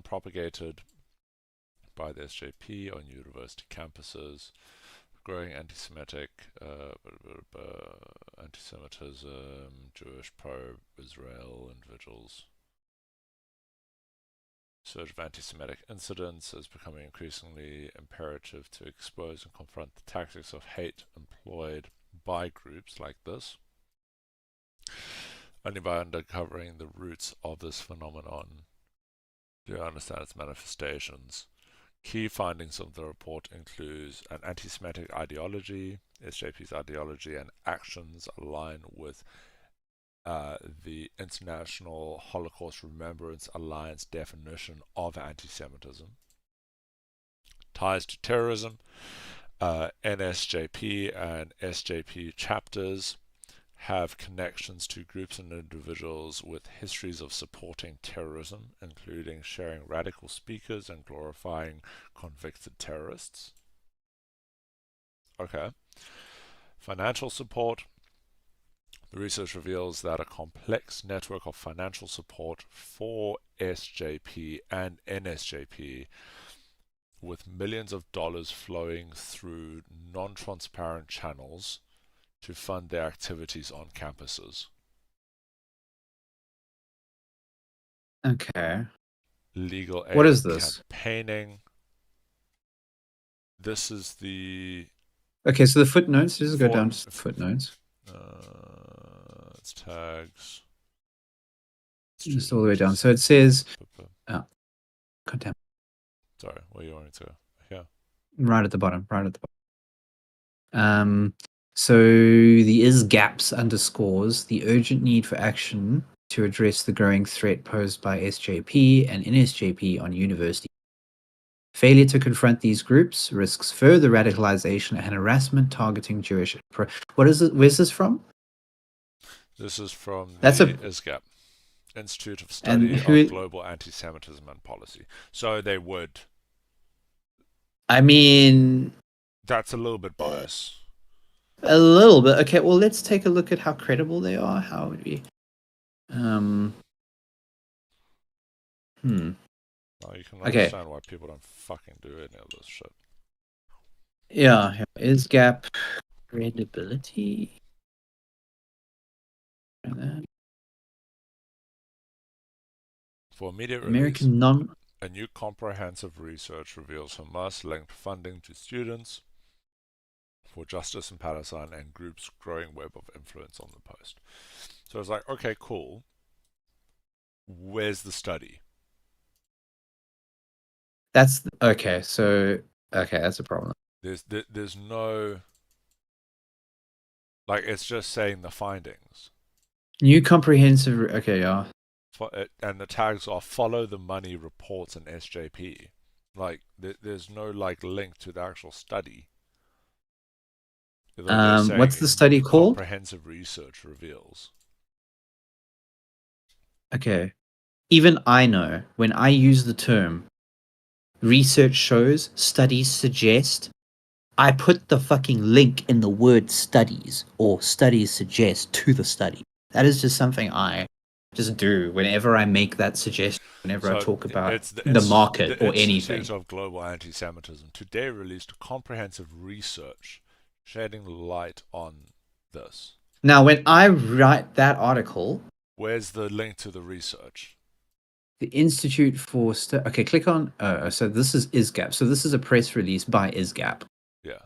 [SPEAKER 3] propagated by the SJP on university campuses, growing anti-Semitism, Jewish pro-Israel individuals. Surge of anti-Semitic incidents is becoming increasingly imperative to expose and confront the tactics of hate employed by groups like this. Only by uncovering the roots of this phenomenon do you understand its manifestations. Key findings of the report include an anti-Semitic ideology. SJP's ideology and actions align with the International Holocaust Remembrance Alliance definition of anti-Semitism. Ties to terrorism. NSJP and SJP chapters have connections to groups and individuals with histories of supporting terrorism, including sharing radical speakers and glorifying convicted terrorists. Okay. Financial support. The research reveals that a complex network of financial support for SJP and NSJP, with millions of dollars flowing through non-transparent channels to fund their activities on campuses.
[SPEAKER 1] Okay.
[SPEAKER 3] Legal aid.
[SPEAKER 1] What is this?
[SPEAKER 3] Campaigning. This is the...
[SPEAKER 1] Okay, so the footnotes, just go down to the footnotes.
[SPEAKER 3] It's tags.
[SPEAKER 1] Just all the way down. So it says... Oh, goddamn.
[SPEAKER 3] Sorry, where you want to go? Yeah.
[SPEAKER 1] Right at the bottom, So the is gaps underscores the urgent need for action to address the growing threat posed by SJP and NSJP on university. Failure to confront these groups risks further radicalization and harassment targeting Jewish. What is it? Where's this from?
[SPEAKER 3] This is from the ISGAP, Institute of Study of Global Anti-Semitism and Policy. So they would.
[SPEAKER 1] I mean,
[SPEAKER 3] that's a little bit biased.
[SPEAKER 1] A little bit. Okay, well, let's take a look at how credible they are. How would we?
[SPEAKER 3] Well, you can understand why people don't fucking do any of this shit.
[SPEAKER 1] Yeah, is gap credibility?
[SPEAKER 3] For immediate
[SPEAKER 1] American
[SPEAKER 3] release, a new comprehensive research reveals Hamas-linked funding to students for justice in Palestine and groups' growing web of influence on the post. So it's like, okay, cool. Where's the study?
[SPEAKER 1] That's okay. So that's a problem.
[SPEAKER 3] There's no, like, it's just saying the findings.
[SPEAKER 1] New comprehensive. Okay, yeah.
[SPEAKER 3] And the tags are follow the money reports and SJP. Like, there's no like link to the actual study.
[SPEAKER 1] What's the study called?
[SPEAKER 3] Comprehensive research reveals.
[SPEAKER 1] Okay. Even I know when I use the term research shows, studies suggest, I put the fucking link in the word studies or studies suggest to the study. That is just something I just do whenever I make that suggestion, whenever I talk about the market or anything.
[SPEAKER 3] The Institute of Global Anti-Semitism today released a comprehensive research shedding light on this.
[SPEAKER 1] Now, when I write that article...
[SPEAKER 3] Where's the link to the research?
[SPEAKER 1] The Institute for... Okay, click on... so this is ISGAP. So this is a press release by ISGAP.
[SPEAKER 3] Yeah.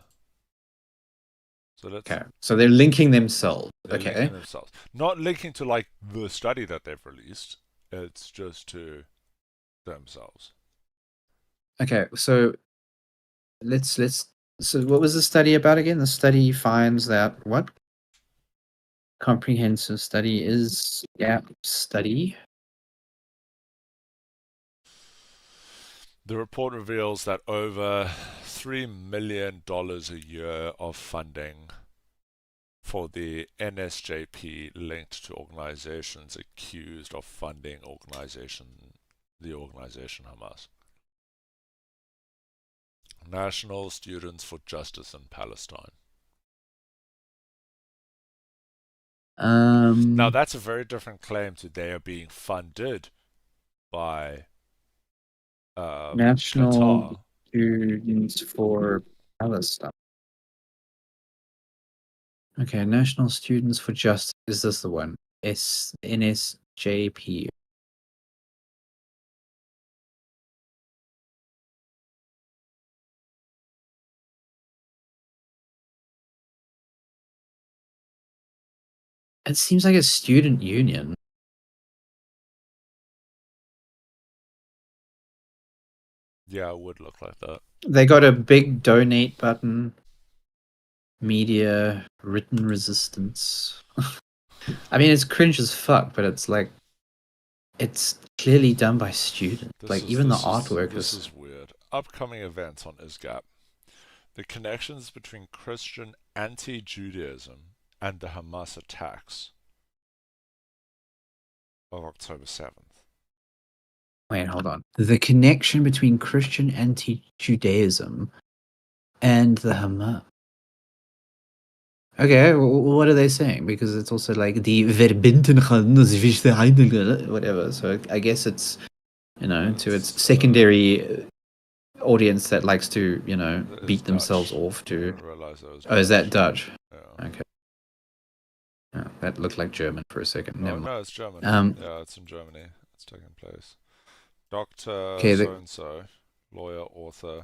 [SPEAKER 3] So
[SPEAKER 1] okay, so they're linking themselves.
[SPEAKER 3] Linking themselves. Not linking to, like, the study that they've released. It's just to themselves.
[SPEAKER 1] Okay, so let's... So what was the study about again? The study finds that what? Comprehensive study is gap study.
[SPEAKER 3] The report reveals that over $3 million a year of funding for the NSJP linked to organizations accused of funding the organization Hamas. National Students for Justice in Palestine. Now that's a very different claim to they are being funded by
[SPEAKER 1] National
[SPEAKER 3] Qatar.
[SPEAKER 1] Students for Palestine. Okay, National Students for Justice. Is this the one? NSJP. It seems like a student union.
[SPEAKER 3] Yeah, it would look like that.
[SPEAKER 1] They got a big donate button. Media, written resistance. I mean, it's cringe as fuck, but it's like, it's clearly done by students. Even the artwork
[SPEAKER 3] This is weird. Upcoming events on ISGAP. The connections between Christian anti-Judaism and the Hamas attacks of October 7th.
[SPEAKER 1] Wait, hold on. The connection between Christian anti-Judaism and the Hamas. Okay, what are they saying? Because it's also like the whatever. So I guess it's, to its secondary audience that likes to, beat themselves off to. Oh, is that Dutch?
[SPEAKER 3] Yeah.
[SPEAKER 1] Okay. Oh, that looked like German for a second.
[SPEAKER 3] No, it's German. Yeah, it's in Germany. It's taking place. Dr. So-and-so, lawyer, author.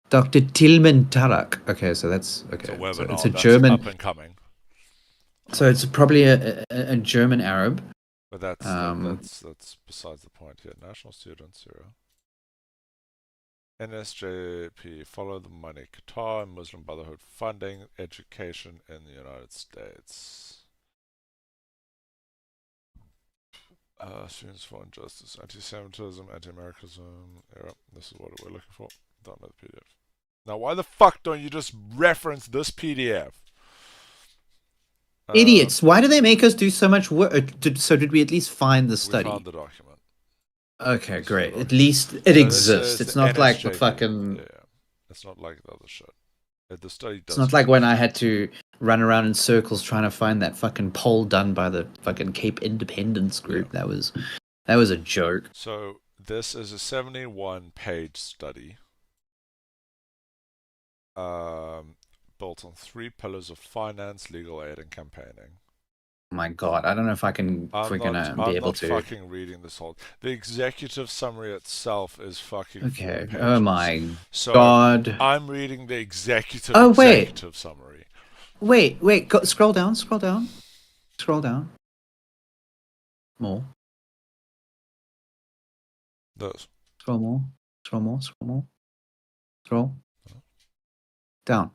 [SPEAKER 1] Dr. Tilman Tarak. Okay, so that's okay.
[SPEAKER 3] It's a webinar.
[SPEAKER 1] It's a German,
[SPEAKER 3] up and coming.
[SPEAKER 1] So it's probably a German Arab.
[SPEAKER 3] But that's besides the point here. National students here. NSJP, follow the money. Qatar and Muslim Brotherhood funding education in the United States. Students for Injustice, Anti-Semitism, Anti-Americanism. Yeah, this is what we're looking for. Don't know the PDF. Now, why the fuck don't you just reference this PDF?
[SPEAKER 1] Idiots! Why do they make us do so much work? So did we at least find the study?
[SPEAKER 3] We found the document.
[SPEAKER 1] Okay, great. At least it exists. It's not like the fucking.
[SPEAKER 3] Yeah, it's not like the other shit. The study does.
[SPEAKER 1] It's not like when I had to run around in circles trying to find that fucking poll done by the fucking Cape Independence group. Yeah. That was a joke.
[SPEAKER 3] So this is a 71-page study, built on 3 pillars of finance, legal aid, and campaigning.
[SPEAKER 1] Oh my God, I don't know if I can be able to.
[SPEAKER 3] I'm not fucking reading this whole. The executive summary itself is fucking.
[SPEAKER 1] Okay.
[SPEAKER 3] 4 pages.
[SPEAKER 1] Oh my God.
[SPEAKER 3] I'm reading the executive summary.
[SPEAKER 1] Wait. Scroll down. More.
[SPEAKER 3] Those.
[SPEAKER 1] Scroll more. Scroll. Down.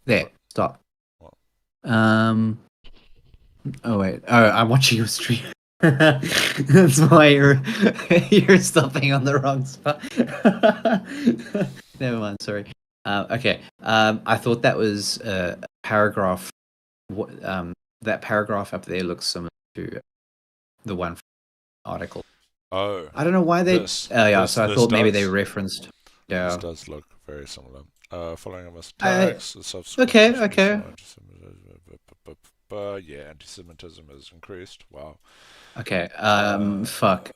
[SPEAKER 1] There. Stop.
[SPEAKER 3] What?
[SPEAKER 1] Oh wait. Oh, I'm watching your stream. That's why you're stopping on the wrong spot. Never mind. Sorry. Okay. I thought that was a paragraph. That paragraph up there looks similar to the one article.
[SPEAKER 3] Oh.
[SPEAKER 1] I don't know why they. So I thought maybe they referenced. Yeah.
[SPEAKER 3] This does look very similar. Following Hamas attacks.
[SPEAKER 1] Okay.
[SPEAKER 3] Yeah, anti-Semitism has increased. Wow.
[SPEAKER 1] Okay. Fuck.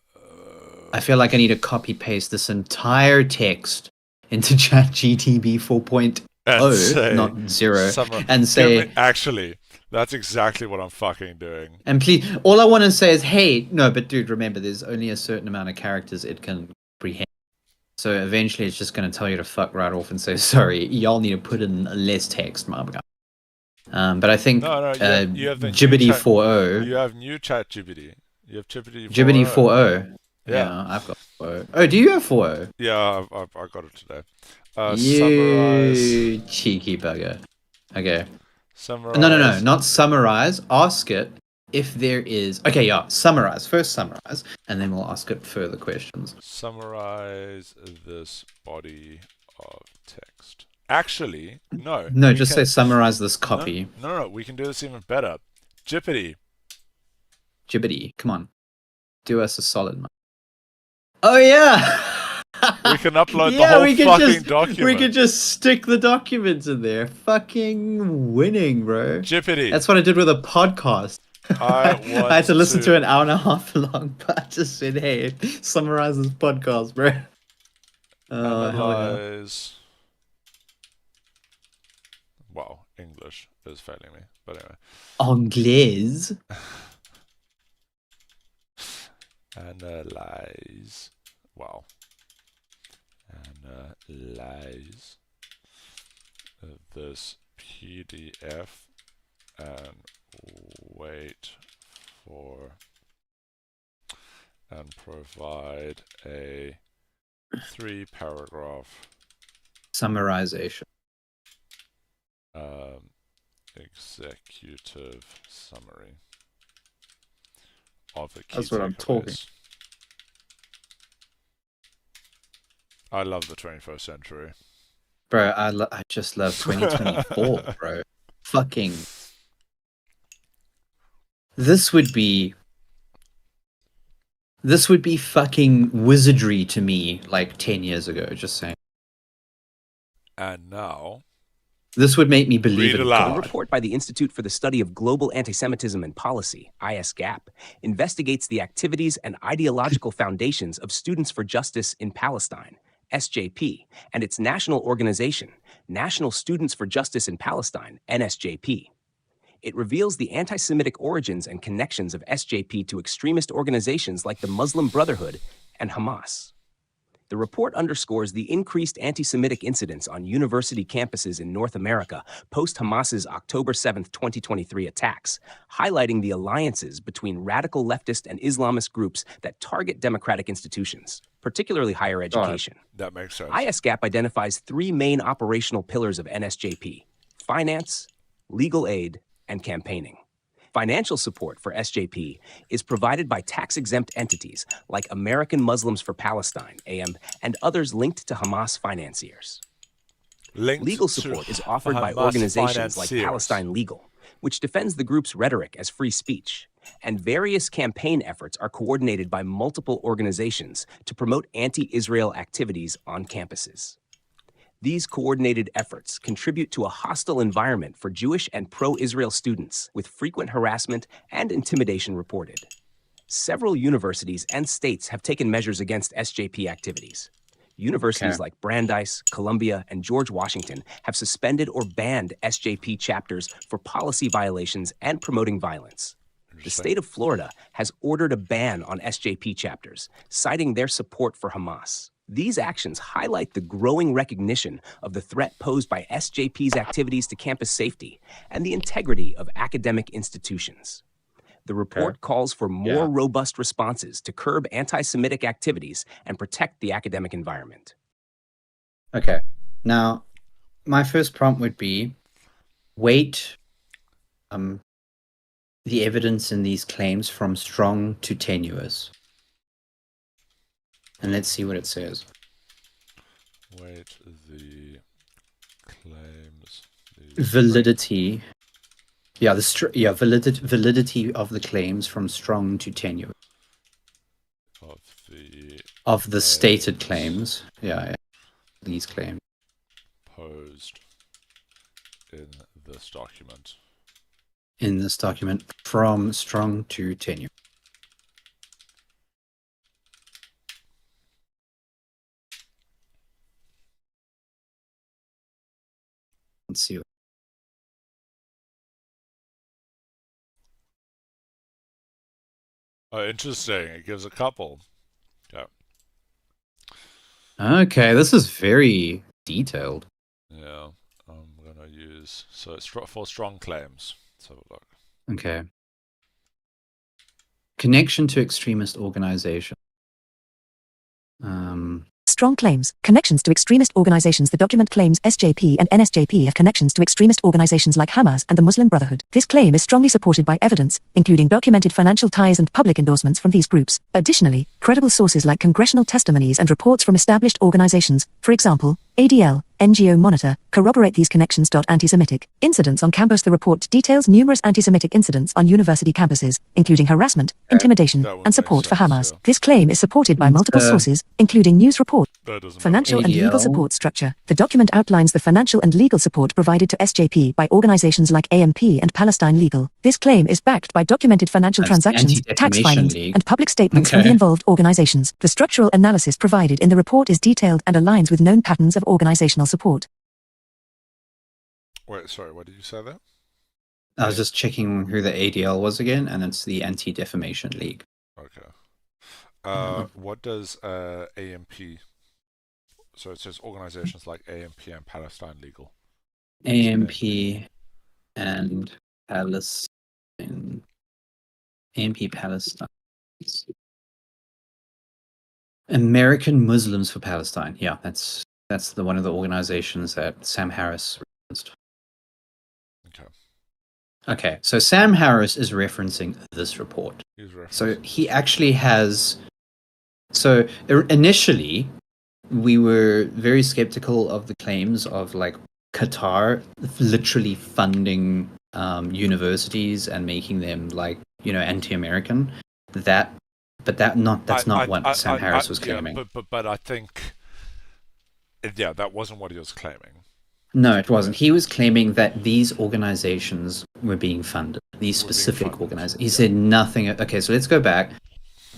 [SPEAKER 1] I feel like I need to copy paste this entire text into ChatGTP 4.0, not 0, and say.
[SPEAKER 3] Actually, that's exactly what I'm fucking doing.
[SPEAKER 1] And please, all I want to say is, hey, no, but dude, remember, there's only a certain amount of characters it can comprehend. So eventually, it's just going to tell you to fuck right off and say, sorry, y'all need to put in less text, my guy. But I think
[SPEAKER 3] you have
[SPEAKER 1] Jibbity 4.0.
[SPEAKER 3] You have new ChatGPT. You have Jibbity 4.0.
[SPEAKER 1] Jibbity 4.0. Yeah, I've got 4.0. Oh, do you have 4.0?
[SPEAKER 3] Yeah, I got it today.
[SPEAKER 1] You
[SPEAKER 3] summarize.
[SPEAKER 1] Cheeky bugger. Okay.
[SPEAKER 3] Summarize.
[SPEAKER 1] No, not summarize. Ask it if there is. Okay, yeah, summarize. First summarize, and then we'll ask it further questions.
[SPEAKER 3] Summarize this body of text. Actually, no.
[SPEAKER 1] No, just say summarize this copy.
[SPEAKER 3] No, we can do this even better. Jibbity.
[SPEAKER 1] Come on. Do us a solid, man. Oh, yeah!
[SPEAKER 3] We can upload the whole fucking document.
[SPEAKER 1] We could just stick the documents in there. Fucking winning, bro.
[SPEAKER 3] Jeopardy.
[SPEAKER 1] That's what I did with a podcast. I had to listen to an hour and a half long, but I just said, hey, summarize this podcast, bro.
[SPEAKER 3] Analyze. Wow, English is failing me. But anyway.
[SPEAKER 1] Anglais.
[SPEAKER 3] Analyze. Wow. Analyze this PDF and wait for and provide a 3-paragraph
[SPEAKER 1] summarization.
[SPEAKER 3] Executive summary of the key
[SPEAKER 1] That's what I'm talking.
[SPEAKER 3] I love the 21st century.
[SPEAKER 1] Bro, I just love 2024, bro. Fucking. This would be fucking wizardry to me like 10 years ago, just saying.
[SPEAKER 3] And now...
[SPEAKER 1] This would make me believe in God.
[SPEAKER 5] A report by the Institute for the Study of Global Antisemitism and Policy, ISGAP, investigates the activities and ideological foundations of Students for Justice in Palestine, SJP, and its national organization, National Students for Justice in Palestine, NSJP. It reveals the anti-Semitic origins and connections of SJP to extremist organizations like the Muslim Brotherhood and Hamas. The report underscores the increased anti-Semitic incidents on university campuses in North America post-Hamas's October 7, 2023 attacks, highlighting the alliances between radical leftist and Islamist groups that target democratic institutions, particularly higher education.
[SPEAKER 3] That makes sense.
[SPEAKER 5] ISGAP identifies 3 main operational pillars of NSJP: finance, legal aid, and campaigning. Financial support for SJP is provided by tax-exempt entities like American Muslims for Palestine, AM, and others linked to Hamas financiers. Legal support is offered by organizations like Palestine Legal, which defends the group's rhetoric as free speech, and various campaign efforts are coordinated by multiple organizations to promote anti-Israel activities on campuses. These coordinated efforts contribute to a hostile environment for Jewish and pro-Israel students, with frequent harassment and intimidation reported. Several universities and states have taken measures against SJP activities. Universities like Brandeis, Columbia, and George Washington have suspended or banned SJP chapters for policy violations and promoting violence. The state of Florida has ordered a ban on SJP chapters, citing their support for Hamas. These actions highlight the growing recognition of the threat posed by SJP's activities to campus safety and the integrity of academic institutions. The report calls for more robust responses to curb anti-Semitic activities and protect the academic environment.
[SPEAKER 1] Okay. Now, my first prompt would be, weight the evidence in these claims from strong to tenuous. And let's see what it says.
[SPEAKER 3] Wait, the claims...
[SPEAKER 1] Validity. Yeah, validity of the claims from strong to tenuous. Of the stated claims. Yeah. These claims.
[SPEAKER 3] Posed in this document.
[SPEAKER 1] In this document, from strong to tenuous. Let's see.
[SPEAKER 3] Oh, interesting. It gives a couple. Yeah.
[SPEAKER 1] Okay, this is very detailed.
[SPEAKER 3] Yeah, I'm gonna use... So it's for strong claims. Let's have a look.
[SPEAKER 1] Okay. Connection to extremist organization.
[SPEAKER 6] Strong claims. Connections to extremist organizations. The document claims SJP and NSJP have connections to extremist organizations like Hamas and the Muslim Brotherhood. This claim is strongly supported by evidence, including documented financial ties and public endorsements from these groups. Additionally, credible sources like congressional testimonies and reports from established organizations, for example, ADL, NGO Monitor, corroborate these connections. Anti-Semitic incidents on campus. The report details numerous anti-Semitic incidents on university campuses, including harassment, intimidation, and support for Hamas. This claim is supported by multiple sources, including news reports. Financial and legal support structure. The document outlines the financial and legal support provided to SJP by organizations like AMP and Palestine Legal. This claim is backed by documented financial transactions, tax filings, and public statements from the involved organizations. The structural analysis provided in the report is detailed and aligns with known patterns of organizational support.
[SPEAKER 3] Wait, sorry, what did you say there?
[SPEAKER 1] I was just checking who the ADL was again, and it's the Anti-Defamation League.
[SPEAKER 3] Okay. What does AMP... So it says organizations like AMP and Palestine Legal.
[SPEAKER 1] AMP and Palestine. AMP Palestine. American Muslims for Palestine. Yeah, that's one of the organizations that Sam Harris referenced. Okay, so Sam Harris is referencing this report. So he actually has... So initially, we were very skeptical of the claims of like Qatar literally funding universities and making them like, anti-American. That's not what Sam Harris was claiming.
[SPEAKER 3] Yeah, but I think, that wasn't what he was claiming.
[SPEAKER 1] No, it wasn't. He was claiming that these organizations were being funded. These specific organizations. He said nothing. Okay, so let's go back.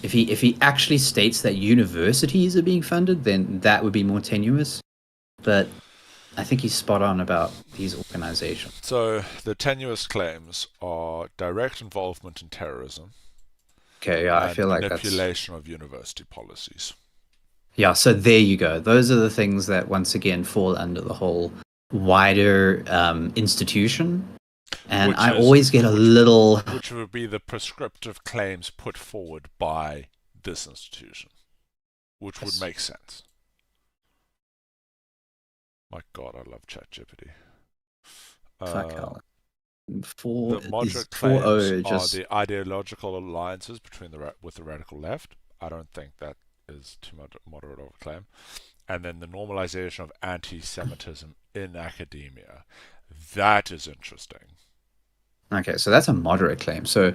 [SPEAKER 1] If he actually states that universities are being funded, then that would be more tenuous. But I think he's spot on about these organizations.
[SPEAKER 3] So the tenuous claims are direct involvement in terrorism.
[SPEAKER 1] Okay, yeah, I feel like
[SPEAKER 3] manipulation of university policies.
[SPEAKER 1] Yeah, so there you go. Those are the things that once again fall under the whole wider institution. And I always get a little...
[SPEAKER 3] Which would be the prescriptive claims put forward by this institution, which would make sense. My God, I love ChatGPT. The moderate claims are the ideological alliances between with the radical left. I don't think that is too moderate of a claim. And then the normalization of anti-Semitism in academia. That is interesting.
[SPEAKER 1] Okay, so that's a moderate claim. So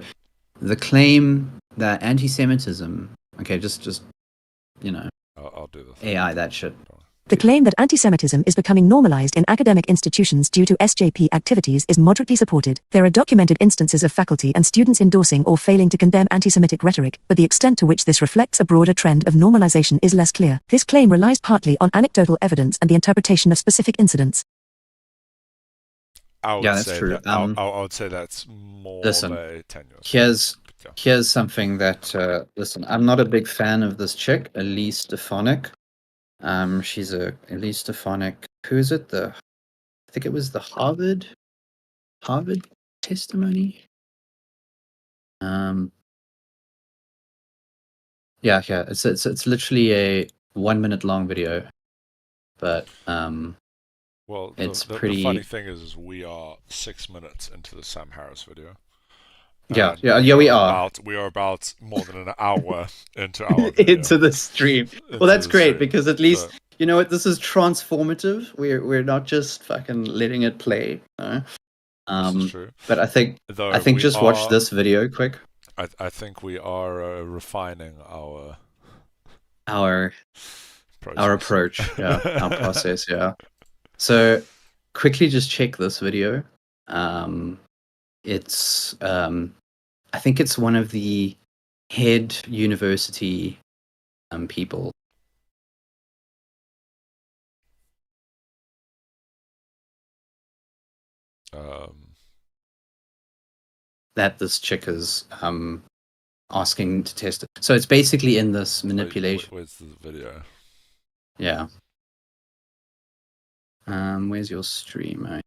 [SPEAKER 1] the claim that anti-Semitism... Okay, just
[SPEAKER 3] I'll do this.
[SPEAKER 1] AI that shit.
[SPEAKER 6] The claim that anti-Semitism is becoming normalized in academic institutions due to SJP activities is moderately supported. There are documented instances of faculty and students endorsing or failing to condemn anti-Semitic rhetoric, but the extent to which this reflects a broader trend of normalization is less clear. This claim relies partly on anecdotal evidence and the interpretation of specific incidents.
[SPEAKER 3] I would say that's more tenuous.
[SPEAKER 1] Here's something that listen, I'm not a big fan of this chick, Elise Stefanik. She's Elise Stefanik. Who is it? I think it was the Harvard testimony. Yeah. It's literally a 1 minute long video, but
[SPEAKER 3] well,
[SPEAKER 1] it's
[SPEAKER 3] pretty. The funny thing is we are 6 minutes into the Sam Harris video.
[SPEAKER 1] Yeah, we are.
[SPEAKER 3] We are about more than an hour into our video.
[SPEAKER 1] into the stream. Well, that's great because at least you know what, this is transformative. We're not just fucking letting it play.
[SPEAKER 3] This is true.
[SPEAKER 1] But I think just watch this video quick.
[SPEAKER 3] I think we are refining our
[SPEAKER 1] approach, our process, yeah. So quickly just check this video. It's I think it's one of the head university people. That this chick is asking to test it. So it's basically in this manipulation.
[SPEAKER 3] Where's the video?
[SPEAKER 1] Yeah. Where's your stream?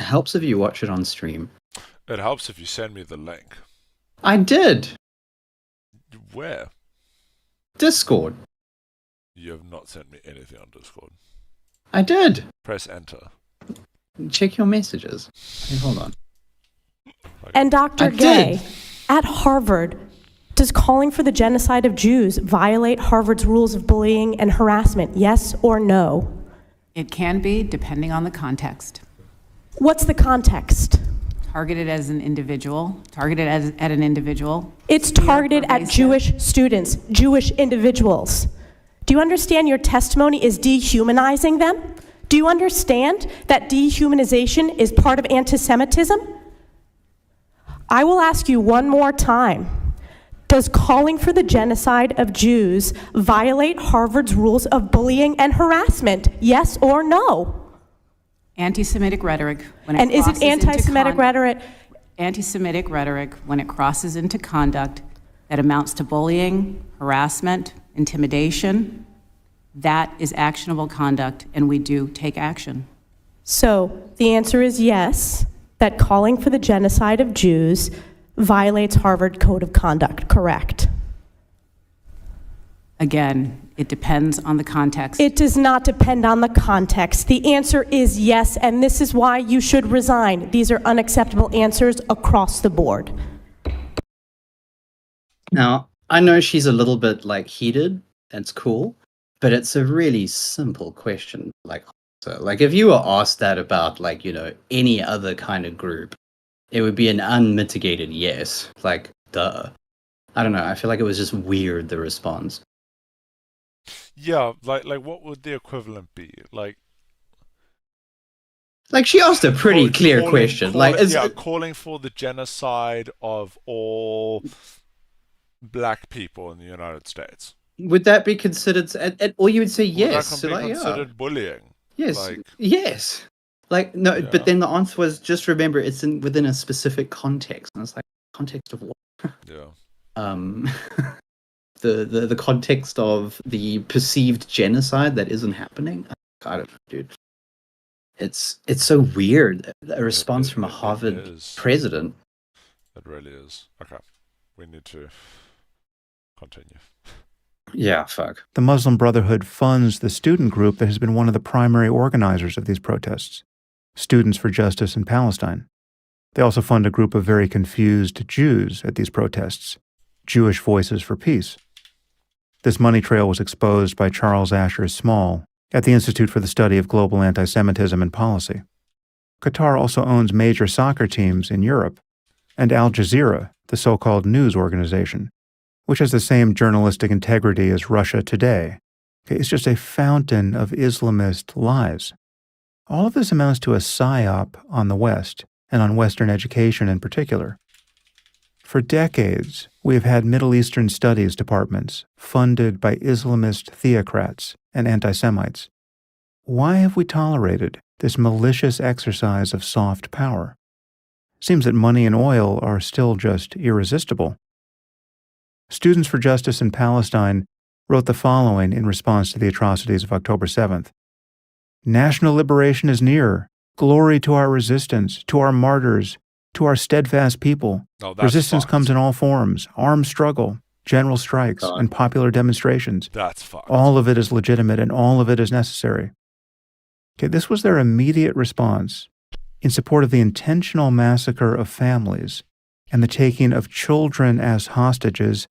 [SPEAKER 1] helps if you watch it on stream.
[SPEAKER 3] It helps if you send me the link.
[SPEAKER 1] I did.
[SPEAKER 3] Where?
[SPEAKER 1] Discord.
[SPEAKER 3] You have not sent me anything on Discord.
[SPEAKER 1] I did.
[SPEAKER 3] Press enter.
[SPEAKER 1] Check your messages. Hey, hold on.
[SPEAKER 7] And Dr. Gay, at Harvard, does calling for the genocide of Jews violate Harvard's rules of bullying and harassment, yes or no?
[SPEAKER 8] It can be, depending on the context.
[SPEAKER 7] What's the context?
[SPEAKER 8] Targeted as an individual, targeted at an individual.
[SPEAKER 7] It's targeted at Jewish students, Jewish individuals. Do you understand your testimony is dehumanizing them? Do you understand that dehumanization is part of anti-Semitism? I will ask you one more time. Does calling for the genocide of Jews violate Harvard's rules of bullying and harassment, yes or no?
[SPEAKER 8] Anti-Semitic rhetoric.
[SPEAKER 7] And is it anti-Semitic rhetoric?
[SPEAKER 8] Anti-Semitic rhetoric, when it crosses into conduct that amounts to bullying, harassment, intimidation, that is actionable conduct, and we do take action.
[SPEAKER 7] So the answer is yes, that calling for the genocide of Jews violates Harvard Code of Conduct, correct?
[SPEAKER 8] Again, it depends on the context.
[SPEAKER 7] It does not depend on the context. The answer is yes, and this is why you should resign. These are unacceptable answers across the board.
[SPEAKER 1] Now, I know she's a little bit heated. That's cool, but it's a really simple question. So if you were asked that about any other kind of group, it would be an unmitigated yes. Duh. I don't know. I feel like it was just weird, the response.
[SPEAKER 3] Yeah, what would the equivalent be?
[SPEAKER 1] She asked a pretty clear question.
[SPEAKER 3] Calling for the genocide of all black people in the United States.
[SPEAKER 1] Would that be considered? Or you would say yes.
[SPEAKER 3] Would that be considered bullying?
[SPEAKER 1] Yes. Yes. No, yeah. But then the answer was just remember it's within a specific context, and it's context of what?
[SPEAKER 3] Yeah.
[SPEAKER 1] The context of the perceived genocide that isn't happening. I don't know, dude. It's so weird. A response from a Harvard president.
[SPEAKER 3] It really is. Okay, we need to continue.
[SPEAKER 1] Yeah, fuck.
[SPEAKER 2] The Muslim Brotherhood funds the student group that has been one of the primary organizers of these protests, Students for Justice in Palestine. They also fund a group of very confused Jews at these protests, Jewish Voices for Peace. This money trail was exposed by Charles Asher Small at the Institute for the Study of Global Anti-Semitism and Policy. Qatar also owns major soccer teams in Europe, and Al Jazeera, the so-called news organization, which has the same journalistic integrity as Russia Today. It's just a fountain of Islamist lies. All of this amounts to a psyop on the West, and on Western education in particular. For decades, we have had Middle Eastern studies departments funded by Islamist theocrats and anti-Semites. Why have we tolerated this malicious exercise of soft power? Seems that money and oil are still just irresistible. Students for Justice in Palestine wrote the following in response to the atrocities of October 7th. National liberation is near. Glory to our resistance, to our martyrs, to our steadfast people. Resistance comes in all forms, armed struggle, general strikes, and popular demonstrations.
[SPEAKER 3] That's fucked.
[SPEAKER 2] All of it is legitimate and all of it is necessary. This was their immediate response in support of the intentional massacre of families and the taking of children as hostages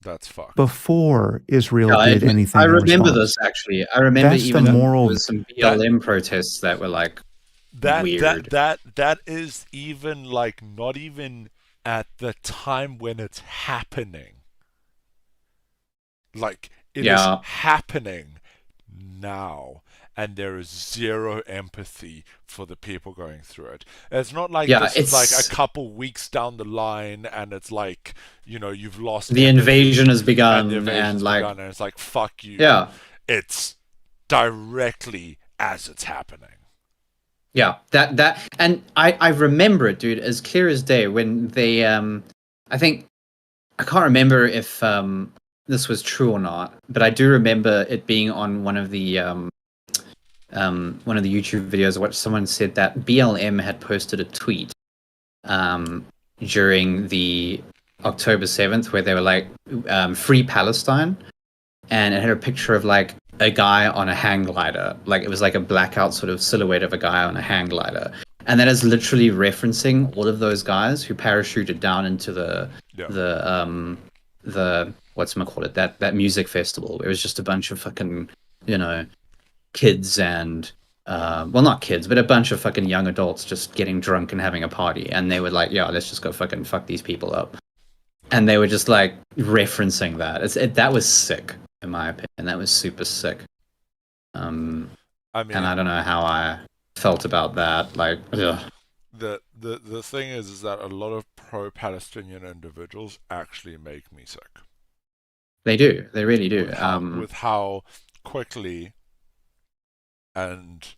[SPEAKER 2] before Israel did anything.
[SPEAKER 1] I remember this, actually. I remember there was some BLM protests that were weird.
[SPEAKER 3] That is even not even at the time when it's happening. It is happening now, and there is zero empathy for the people going through it. It's not this is a couple weeks down the line, and it's you've lost
[SPEAKER 1] the invasion has begun,
[SPEAKER 3] and it's fuck you.
[SPEAKER 1] Yeah,
[SPEAKER 3] it's directly as it's happening.
[SPEAKER 1] Yeah, that, and I remember it, dude, as clear as day when they, I think, I can't remember if this was true or not, but I do remember it being on one of the one of the YouTube videos, which someone said that BLM had posted a tweet during the October 7th where they were like, free Palestine, and it had a picture of like a guy on a hang glider. Like it was like a blackout sort of silhouette of a guy on a hang glider. And that is literally referencing all of those guys who parachuted down into the whatchamacallit, that music festival. It was just a bunch of fucking, kids and well, not kids, but a bunch of fucking young adults just getting drunk and having a party. And they were like, yeah, let's just go fucking fuck these people up. And they were just like referencing that. That was sick, in my opinion. That was super sick. And I don't know how I felt about that. Like, ugh.
[SPEAKER 3] The thing is that a lot of pro-Palestinian individuals actually make me sick.
[SPEAKER 1] They do. They really do.
[SPEAKER 3] With how quickly and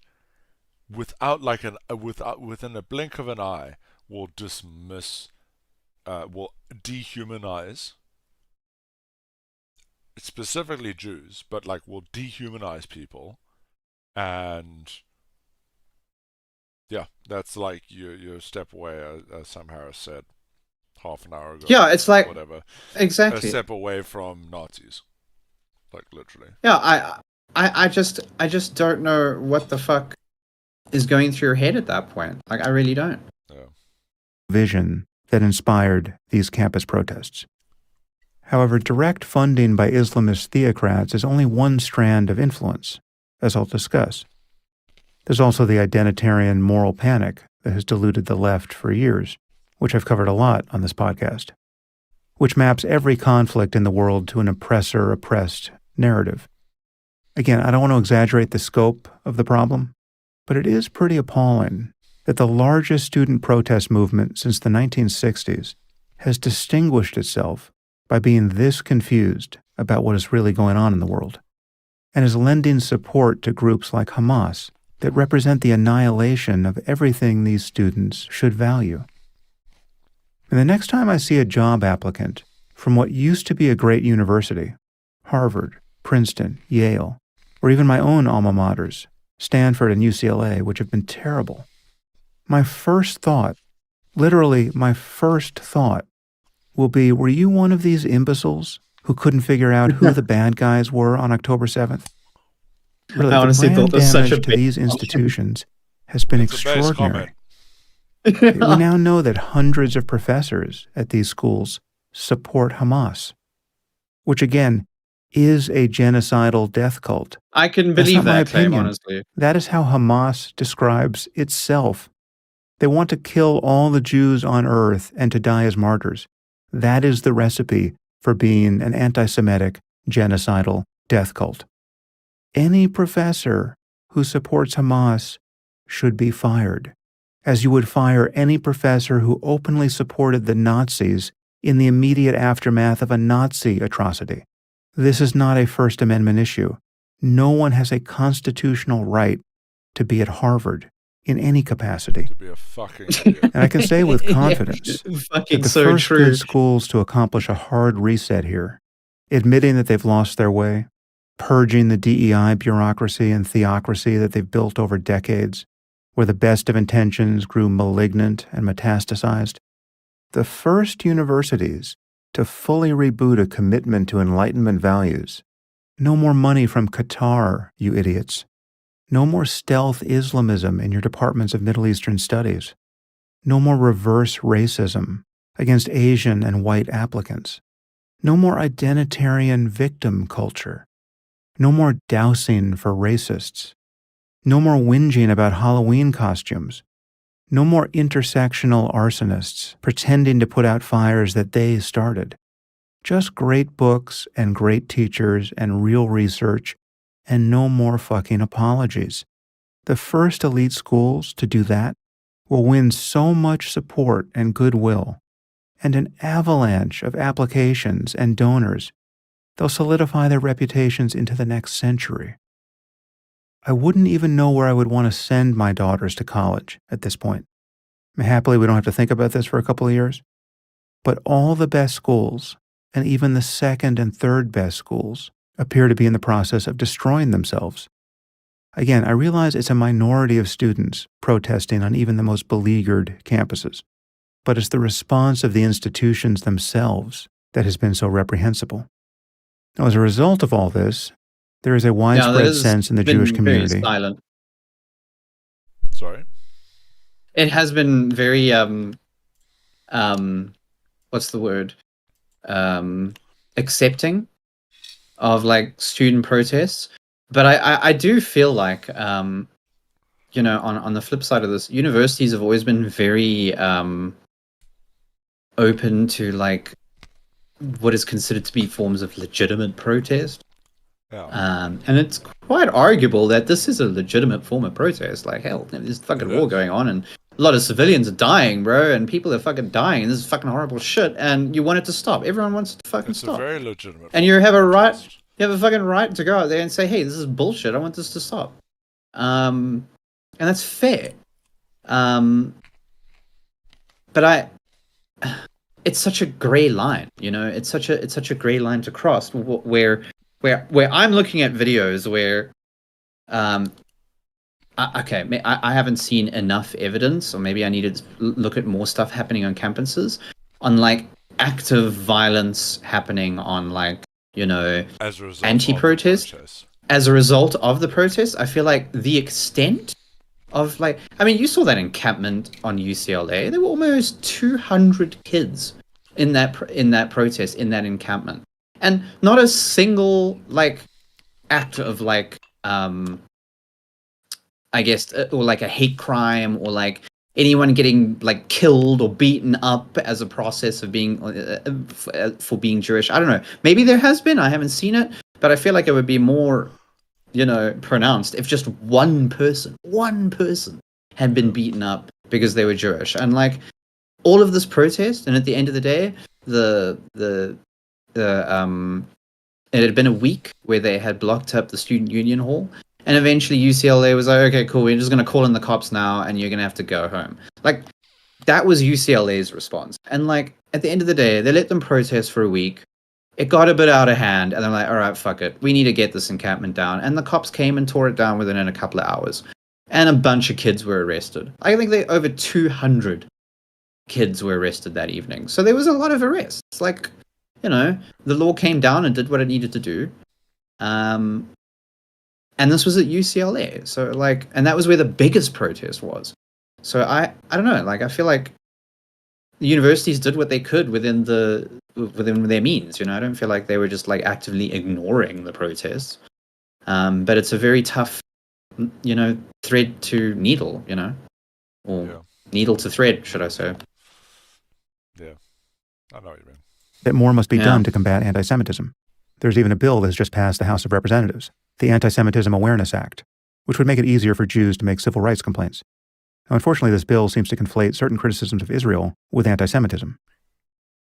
[SPEAKER 3] within a blink of an eye will dismiss, will dehumanize, specifically Jews, but like will dehumanize people, and yeah, that's like you step away, as Sam Harris said half an hour ago.
[SPEAKER 1] Yeah, it's like
[SPEAKER 3] whatever.
[SPEAKER 1] Exactly.
[SPEAKER 3] A step away from Nazis, like literally.
[SPEAKER 1] Yeah, I just don't know what the fuck is going through your head at that point. Like, I really don't.
[SPEAKER 3] Yeah.
[SPEAKER 2] Vision that inspired these campus protests. However, direct funding by Islamist theocrats is only one strand of influence, as I'll discuss. There's also the identitarian moral panic that has deluded the left for years, which I've covered a lot on this podcast, which maps every conflict in the world to an oppressor-oppressed narrative. Again, I don't want to exaggerate the scope of the problem, but it is pretty appalling that the largest student protest movement since the 1960s has distinguished itself by being this confused about what is really going on in the world, and is lending support to groups like Hamas that represent the annihilation of everything these students should value. And the next time I see a job applicant from what used to be a great university, Harvard, Princeton, Yale, or even my own alma maters, Stanford and UCLA, which have been terrible, my first thought, literally my first thought, will be, were you one of these imbeciles who couldn't figure out who the bad guys were on October 7th? Really,
[SPEAKER 1] I honestly thought this was such a
[SPEAKER 2] to these institutions has been extraordinary. We now know that hundreds of professors at these schools support Hamas, which again is a genocidal death cult.
[SPEAKER 1] I can believe that claim, honestly.
[SPEAKER 2] That is how Hamas describes itself. They want to kill all the Jews on earth and to die as martyrs. That is the recipe for being an anti-Semitic, genocidal death cult. Any professor who supports Hamas should be fired, as you would fire any professor who openly supported the Nazis in the immediate aftermath of a Nazi atrocity. This is not a First Amendment issue. No one has a constitutional right to be at Harvard in any capacity.
[SPEAKER 3] To be a fucking idiot.
[SPEAKER 2] And I can say with confidence that the first good schools to accomplish a hard reset here, admitting that they've lost their way, purging the DEI bureaucracy and theocracy that they've built over decades, where the best of intentions grew malignant and metastasized, the first universities to fully reboot a commitment to Enlightenment values. No more money from Qatar, you idiots. No more stealth Islamism in your departments of Middle Eastern studies. No more reverse racism against Asian and white applicants. No more identitarian victim culture. No more dousing for racists. No more whinging about Halloween costumes. No more intersectional arsonists pretending to put out fires that they started. Just great books and great teachers and real research, and no more fucking apologies. The first elite schools to do that will win so much support and goodwill, and an avalanche of applications and donors. They'll solidify their reputations into the next century. I wouldn't even know where I would want to send my daughters to college at this point. Happily, we don't have to think about this for a couple of years. But all the best schools, and even the second and third best schools, appear to be in the process of destroying themselves. Again, I realize it's a minority of students protesting on even the most beleaguered campuses, but it's the response of the institutions themselves that has been so reprehensible. Now, as a result of all this, there is a widespread sense in the Jewish community.
[SPEAKER 1] Silent.
[SPEAKER 3] Sorry?
[SPEAKER 1] It has been very, what's the word? Accepting of like student protests. But I do feel like, on the flip side of this, universities have always been very open to like what is considered to be forms of legitimate protest.
[SPEAKER 3] Yeah.
[SPEAKER 1] And it's quite arguable that this is a legitimate form of protest. Like, hell, there's fucking war going on and a lot of civilians are dying, bro, and people are fucking dying, and this is fucking horrible shit, and you want it to stop. Everyone wants it to fucking stop.
[SPEAKER 3] It's a very legitimate
[SPEAKER 1] and you have a right, you have a fucking right to go out there and say, hey, this is bullshit, I want this to stop. And that's fair. But it's such a grey line, it's such a grey line to cross where I'm looking at videos where, I haven't seen enough evidence, or maybe I need to look at more stuff happening on campuses, on like active violence happening on like, anti-protest. As a result of the protest, I feel like the extent of like, you saw that encampment on UCLA. There were almost 200 kids in that protest, in that encampment. And not a single like act of like I guess or like a hate crime or like anyone getting like killed or beaten up as a process of being for being Jewish. I don't know. Maybe there has been. I haven't seen it, but I feel like it would be more pronounced if just one person had been beaten up because they were Jewish. And like all of this protest, and at the end of the day, it had been a week where they had blocked up the student union hall, and eventually UCLA was like, okay, cool, we're just going to call in the cops now and you're going to have to go home. Like, that was UCLA's response. And like, at the end of the day, they let them protest for a week. It got a bit out of hand, and they're like, all right, fuck it, we need to get this encampment down. And the cops came and tore it down within a couple of hours. And a bunch of kids were arrested. I think over 200 kids were arrested that evening. So there was a lot of arrests. Like, the law came down and did what it needed to do. And this was at UCLA. So like, and that was where the biggest protest was. So I don't know, like, I feel like the universities did what they could within their means, I don't feel like they were just like actively ignoring the protests. But it's a very tough, thread to needle, or needle to thread, should I say.
[SPEAKER 3] Yeah, I know what you mean.
[SPEAKER 2] That more must be done to combat anti-Semitism. There's even a bill that has just passed the House of Representatives, the Anti-Semitism Awareness Act, which would make it easier for Jews to make civil rights complaints. Now, unfortunately, this bill seems to conflate certain criticisms of Israel with anti-Semitism.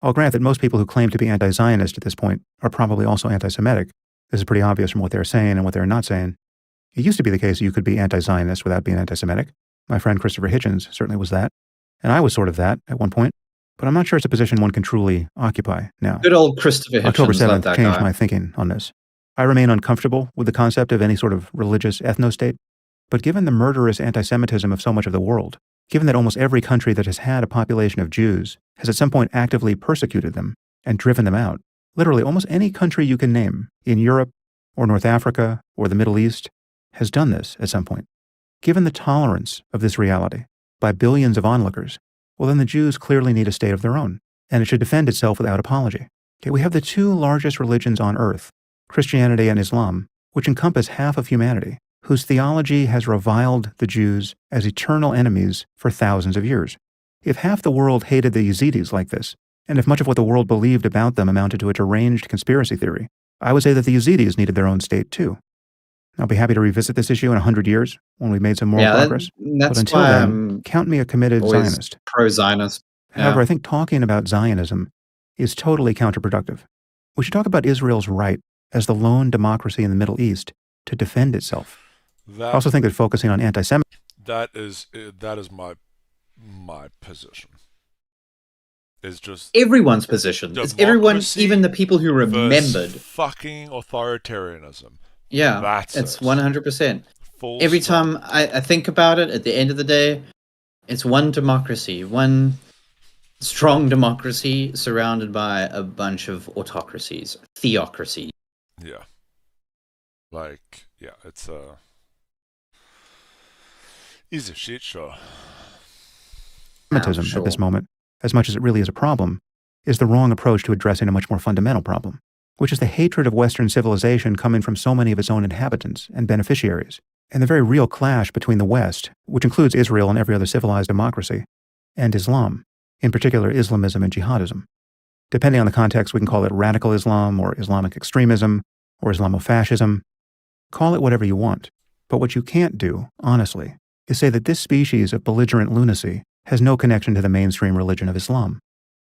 [SPEAKER 2] I'll grant that most people who claim to be anti-Zionist at this point are probably also anti-Semitic. This is pretty obvious from what they're saying and what they're not saying. It used to be the case that you could be anti-Zionist without being anti-Semitic. My friend Christopher Hitchens certainly was that, and I was sort of that at one point. But I'm not sure it's a position one can truly occupy now.
[SPEAKER 1] Good old Christopher Hitchens.
[SPEAKER 2] October 7th changed my thinking on this. I remain uncomfortable with the concept of any sort of religious ethno-state, but given the murderous anti-Semitism of so much of the world, given that almost every country that has had a population of Jews has at some point actively persecuted them and driven them out, literally almost any country you can name in Europe or North Africa or the Middle East has done this at some point. Given the tolerance of this reality by billions of onlookers, well, then the Jews clearly need a state of their own, and it should defend itself without apology. Okay, we have the two largest religions on earth, Christianity and Islam, which encompass half of humanity, whose theology has reviled the Jews as eternal enemies for thousands of years. If half the world hated the Yazidis like this, and if much of what the world believed about them amounted to a deranged conspiracy theory, I would say that the Yazidis needed their own state too. I'll be happy to revisit this issue in 100 years when we've made some moral progress. But until then, count me a committed Zionist.
[SPEAKER 1] Pro-Zionist.
[SPEAKER 2] However, I think talking about Zionism is totally counterproductive. We should talk about Israel's right as the lone democracy in the Middle East to defend itself. I also think that focusing on anti-Semitism...
[SPEAKER 3] That is my position. It's just...
[SPEAKER 1] everyone's position. It's everyone, even the people who remembered.
[SPEAKER 3] Fucking authoritarianism.
[SPEAKER 1] Yeah, it's 100%. every time I think about it, at the end of the day, it's one democracy, one strong democracy surrounded by a bunch of autocracies, theocracies.
[SPEAKER 3] Yeah. It's a shit show.
[SPEAKER 2] At this moment, as much as it really is a problem, is the wrong approach to addressing a much more fundamental problem, which is the hatred of Western civilization coming from so many of its own inhabitants and beneficiaries, and the very real clash between the West, which includes Israel and every other civilized democracy, and Islam, in particular Islamism and jihadism. Depending on the context, we can call it radical Islam or Islamic extremism or Islamofascism. Call it whatever you want, but what you can't do, honestly, is say that this species of belligerent lunacy has no connection to the mainstream religion of Islam.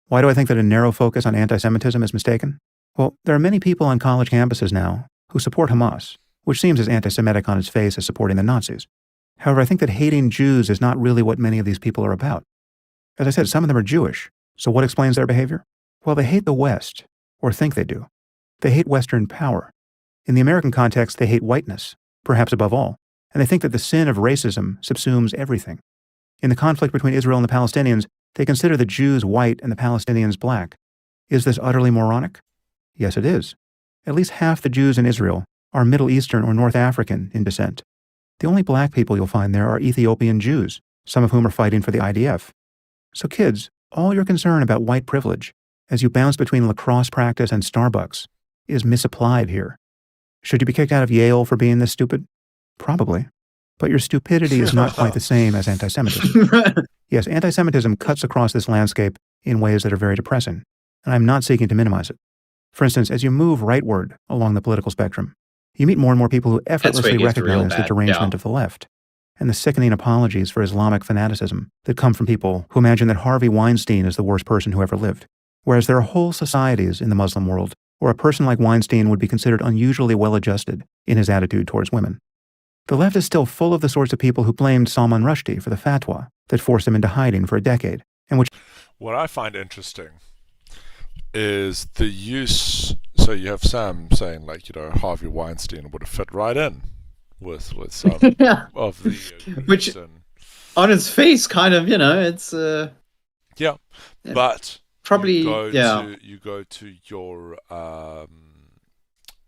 [SPEAKER 2] Why do I think that a narrow focus on anti-Semitism is mistaken? Well, there are many people on college campuses now who support Hamas, which seems as anti-Semitic on its face as supporting the Nazis. However, I think that hating Jews is not really what many of these people are about. As I said, some of them are Jewish, so what explains their behavior? Well, they hate the West, or think they do. They hate Western power. In the American context, they hate whiteness, perhaps above all, and they think that the sin of racism subsumes everything. In the conflict between Israel and the Palestinians, they consider the Jews white and the Palestinians black. Is this utterly moronic? Yes, it is. At least half the Jews in Israel are Middle Eastern or North African in descent. The only black people you'll find there are Ethiopian Jews, some of whom are fighting for the IDF. So kids, all your concern about white privilege, as you bounce between lacrosse practice and Starbucks, is misapplied here. Should you be kicked out of Yale for being this stupid? Probably. But your stupidity is not quite the same as anti-Semitism. Yes, anti-Semitism cuts across this landscape in ways that are very depressing, and I'm not seeking to minimize it. For instance, as you move rightward along the political spectrum, you meet more and more people who effortlessly recognize the derangement of the left, and the sickening apologies for Islamic fanaticism that come from people who imagine that Harvey Weinstein is the worst person who ever lived, whereas there are whole societies in the Muslim world where a person like Weinstein would be considered unusually well-adjusted in his attitude towards women. The left is still full of the sorts of people who blamed Salman Rushdie for the fatwa that forced him into hiding for a decade, and which...
[SPEAKER 3] What I find interesting is the use... So you have Sam saying, like, Harvey Weinstein would have fit right in with some of the...
[SPEAKER 1] Which, on its face, kind of, it's...
[SPEAKER 3] Yeah, but...
[SPEAKER 1] Probably,
[SPEAKER 3] you go to your...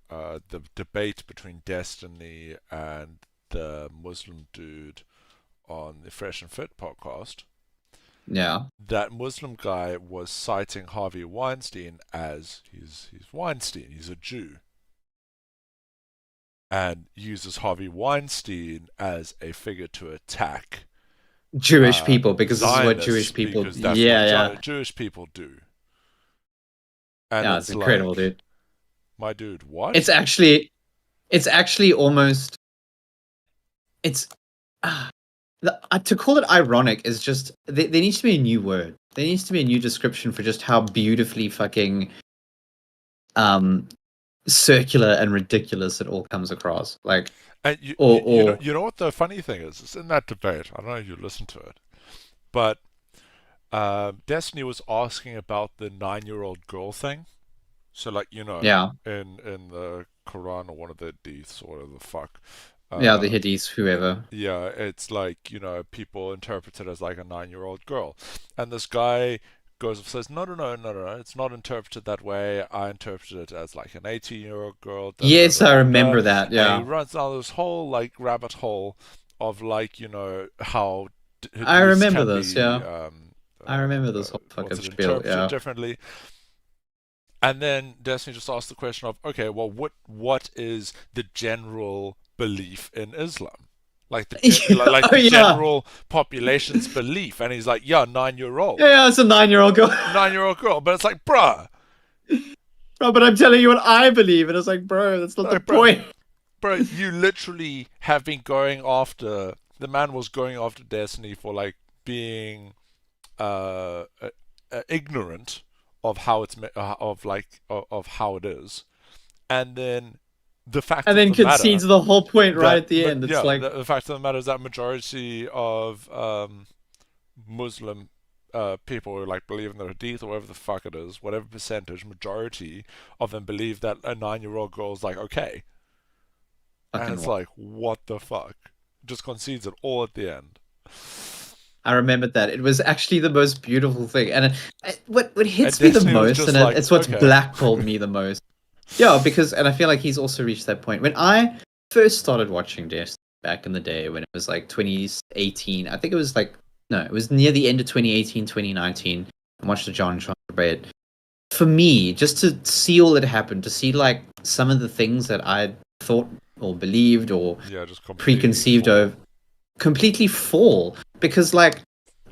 [SPEAKER 3] the debate between Destiny and the Muslim dude on the Fresh and Fit podcast.
[SPEAKER 1] Yeah.
[SPEAKER 3] That Muslim guy was citing Harvey Weinstein as he's Weinstein, he's a Jew. And uses Harvey Weinstein as a figure to attack
[SPEAKER 1] Jewish people, because this is what
[SPEAKER 3] Zionists,
[SPEAKER 1] Jewish people
[SPEAKER 3] because that's what Jewish people do. And
[SPEAKER 1] yeah, it's incredible, dude.
[SPEAKER 3] My dude, what?
[SPEAKER 1] It's actually almost... to call it ironic is just... There needs to be a new word. There needs to be a new description for just how beautifully fucking circular and ridiculous it all comes across. Like,
[SPEAKER 3] and you know what the funny thing is? It's in that debate. I don't know if you listened to it, but Destiny was asking about the 9-year-old girl thing. So, like, in the Quran or one of the hadiths or whatever the fuck.
[SPEAKER 1] The hadiths, whoever.
[SPEAKER 3] Yeah, it's like, people interpret it as like a 9-year-old girl. And this guy goes and says, no, it's not interpreted that way. I interpreted it as like an 18-year-old girl.
[SPEAKER 1] Yes, I remember that, yeah.
[SPEAKER 3] And he runs down this whole, like, rabbit hole of, like, how...
[SPEAKER 1] I remember this, I remember this whole fucking spiel, yeah.
[SPEAKER 3] Differently. And then Destiny just asked the question of, okay, well, what is the general belief in Islam? Like the general population's belief. And he's like, 9-year-old.
[SPEAKER 1] Yeah, it's a 9-year-old girl.
[SPEAKER 3] 9-year-old girl. But it's like, bruh.
[SPEAKER 1] Bro, but I'm telling you what I believe. And it's like, bro, that's not the point.
[SPEAKER 3] Bro, you literally have been going after... The man was going after Destiny for, like, being ignorant of how it's of how it is, and then the fact
[SPEAKER 1] and then concedes the whole point right at the end. It's like
[SPEAKER 3] the fact of the matter is that majority of Muslim people who like believe in the hadith or whatever the fuck it is, whatever percentage, majority of them believe that a 9-year-old girl is like okay. And it's like, what the fuck? Just concedes it all at the end.
[SPEAKER 1] I remembered that. It was actually the most beautiful thing. And what hits me the most, and like, it's what's blackballed me the most. Yeah, because, and I feel like he's also reached that point. When I first started watching Destiny back in the day, when it was like 2018, I think it was like, no, it was near the end of 2018, 2019. I watched the John debate. For me, just to see all that happened, to see like some of the things that I thought or believed or just preconceived of completely fall, because like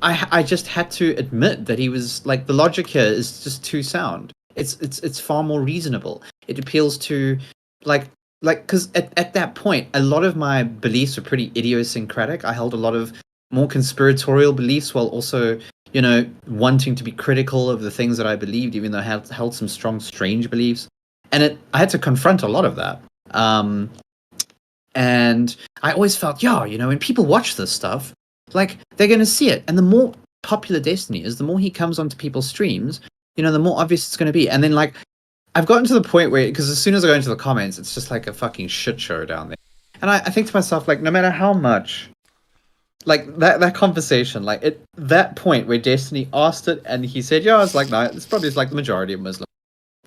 [SPEAKER 1] I just had to admit that he was like, the logic here is just too sound. It's far more reasonable. It appeals to like because at that point a lot of my beliefs were pretty idiosyncratic. I held a lot of more conspiratorial beliefs while also, you know, wanting to be critical of the things that I believed, even though I held some strong, strange beliefs. And I had to confront a lot of that. And I always felt, you know, when people watch this stuff, like, they're going to see it. And the more popular Destiny is, the more he comes onto people's streams, you know, the more obvious it's going to be. And then, like, I've gotten to the point where, because as soon as I go into the comments, it's just like a fucking shit show down there. And I think to myself, like, no matter how much, like, that conversation, like, that point where Destiny asked it and he said, I was like, no, it's probably like the majority of Muslims.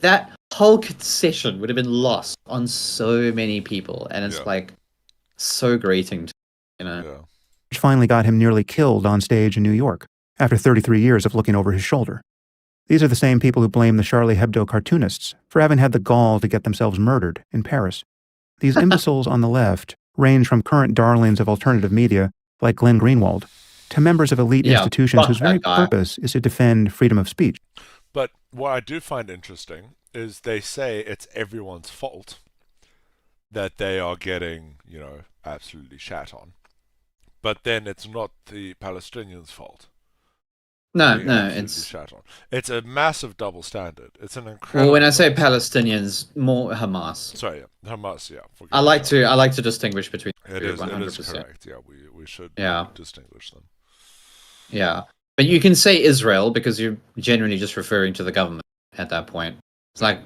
[SPEAKER 1] That whole concession would have been lost on so many people. And it's like so grating, you know?
[SPEAKER 2] Yeah. Which finally got him nearly killed on stage in New York after 33 years of looking over his shoulder. These are the same people who blame the Charlie Hebdo cartoonists for having had the gall to get themselves murdered in Paris. These imbeciles on the left range from current darlings of alternative media like Glenn Greenwald to members of elite institutions whose very purpose is to defend freedom of speech.
[SPEAKER 3] But what I do find interesting is they say it's everyone's fault that they are getting, you know, absolutely shat on. But then it's not the Palestinians' fault.
[SPEAKER 1] No, it's
[SPEAKER 3] shat on. It's a massive double standard. It's an incredible.
[SPEAKER 1] Well, when I say Palestinians, more Hamas.
[SPEAKER 3] Sorry, Hamas. Yeah.
[SPEAKER 1] I like to distinguish between.
[SPEAKER 3] It is correct. Yeah, we should distinguish them.
[SPEAKER 1] Yeah, but you can say Israel because you're generally just referring to the government at that point. It's like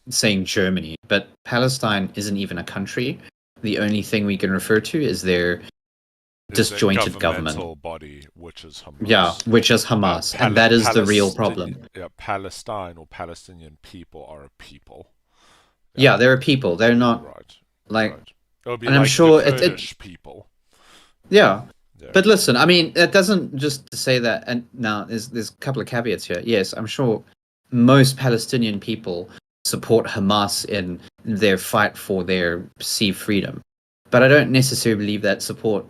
[SPEAKER 1] saying Germany, but Palestine isn't even a country. The only thing we can refer to is their disjointed government
[SPEAKER 3] body, which is Hamas.
[SPEAKER 1] Yeah, which is Hamas, and that is the real problem.
[SPEAKER 3] Yeah, Palestine or Palestinian people are a people.
[SPEAKER 1] Yeah, they're a people. They're not like.
[SPEAKER 3] Right.
[SPEAKER 1] And I'm sure
[SPEAKER 3] it's people.
[SPEAKER 1] Yeah. But listen, I mean, it doesn't just say that. And now there's a couple of caveats here. Yes, I'm sure most Palestinian people support Hamas in their fight for their perceived freedom, but I don't necessarily believe that support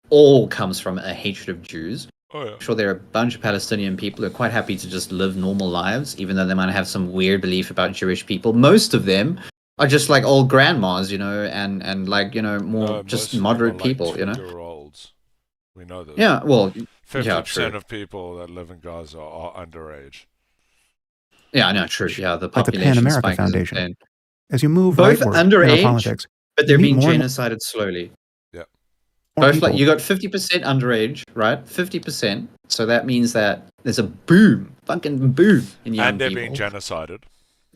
[SPEAKER 1] all comes from a hatred of Jews. I'm sure there are a bunch of Palestinian people who are quite happy to just live normal lives, even though they might have some weird belief about Jewish people. Most of them are just like old grandmas, you know, and like, you know, more just moderate people, like, you know.
[SPEAKER 3] Year-olds. We know that.
[SPEAKER 1] Yeah, well,
[SPEAKER 3] 50% of people that live in Gaza are underage.
[SPEAKER 1] Yeah, I know, true. Yeah, the population
[SPEAKER 2] like the Pan America Foundation. As you move
[SPEAKER 1] both
[SPEAKER 2] rightward
[SPEAKER 1] underage,
[SPEAKER 2] in politics,
[SPEAKER 1] but they're being genocided slowly.
[SPEAKER 3] Yeah.
[SPEAKER 1] Both like you got 50% underage, right? 50%. So that means that there's a boom, fucking boom in young people.
[SPEAKER 3] And they're being genocided.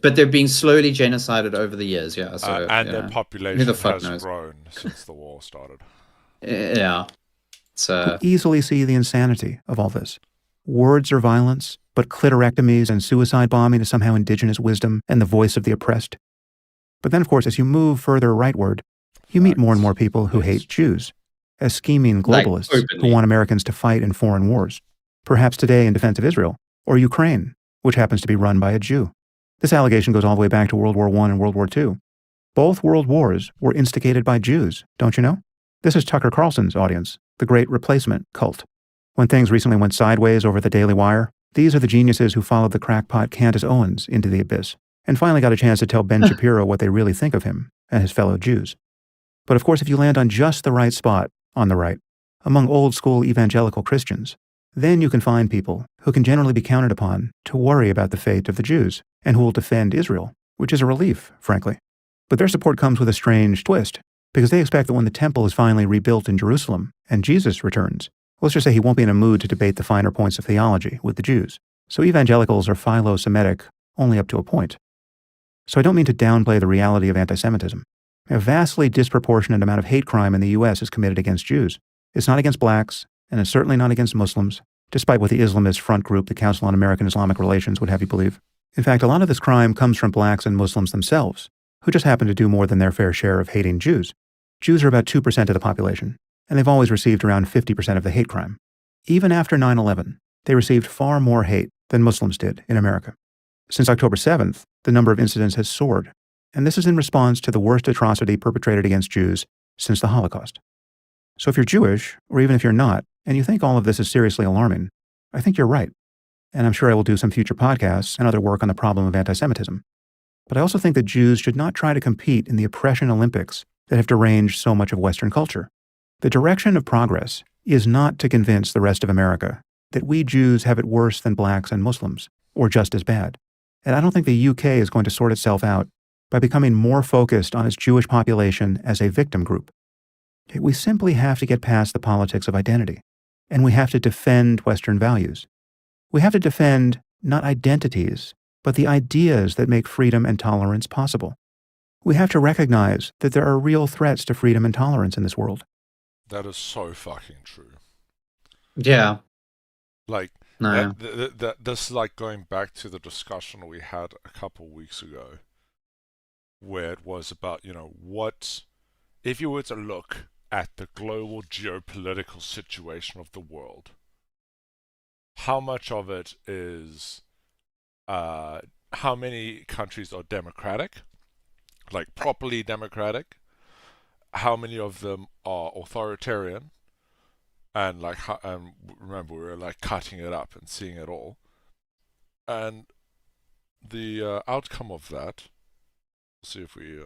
[SPEAKER 1] But they're being slowly genocided over the years, yeah. So,
[SPEAKER 3] and their population has grown since the war started.
[SPEAKER 1] Yeah.
[SPEAKER 2] You easily see the insanity of all this. Words are violence, but clitorectomies and suicide bombing is somehow indigenous wisdom and the voice of the oppressed. But then, of course, as you move further rightward, you meet more and more people who hate Jews as scheming globalists who want Americans to fight in foreign wars, perhaps today in defense of Israel, or Ukraine, which happens to be run by a Jew. This allegation goes all the way back to World War I and World War II. Both world wars were instigated by Jews, don't you know? This is Tucker Carlson's audience, the Great Replacement cult. When things recently went sideways over the Daily Wire, these are the geniuses who followed the crackpot Candace Owens into the abyss, and finally got a chance to tell Ben Shapiro what they really think of him and his fellow Jews. But of course, if you land on just the right spot on the right, among old-school evangelical Christians, then you can find people who can generally be counted upon to worry about the fate of the Jews and who will defend Israel, which is a relief, frankly. But their support comes with a strange twist, because they expect that when the temple is finally rebuilt in Jerusalem and Jesus returns, let's just say he won't be in a mood to debate the finer points of theology with the Jews. So evangelicals are philo-Semitic only up to a point. So I don't mean to downplay the reality of anti-Semitism. A vastly disproportionate amount of hate crime in the U.S. is committed against Jews. It's not against blacks, and it's certainly not against Muslims, despite what the Islamist front group, the Council on American Islamic Relations, would have you believe. In fact, a lot of this crime comes from blacks and Muslims themselves, who just happen to do more than their fair share of hating Jews. Jews are about 2% of the population, and they've always received around 50% of the hate crime. Even after 9/11, they received far more hate than Muslims did in America. Since October 7th, the number of incidents has soared, and this is in response to the worst atrocity perpetrated against Jews since the Holocaust. So if you're Jewish, or even if you're not, and you think all of this is seriously alarming, I think you're right. And I'm sure I will do some future podcasts and other work on the problem of anti-Semitism. But I also think that Jews should not try to compete in the oppression Olympics that have deranged so much of Western culture. The direction of progress is not to convince the rest of America that we Jews have it worse than blacks and Muslims, or just as bad. And I don't think the UK is going to sort itself out by becoming more focused on its Jewish population as a victim group. We simply have to get past the politics of identity, and we have to defend Western values. We have to defend not identities, but the ideas that make freedom and tolerance possible. We have to recognize that there are real threats to freedom and tolerance in this world.
[SPEAKER 3] That is so fucking true.
[SPEAKER 1] Yeah.
[SPEAKER 3] Like,
[SPEAKER 1] no.
[SPEAKER 3] This is like going back to the discussion we had a couple weeks ago, where it was about, what, if you were to look at the global geopolitical situation of the world, how much of it is, how many countries are democratic, like properly democratic, how many of them are authoritarian, and remember, we were like cutting it up and seeing it all, and the outcome of that, see if we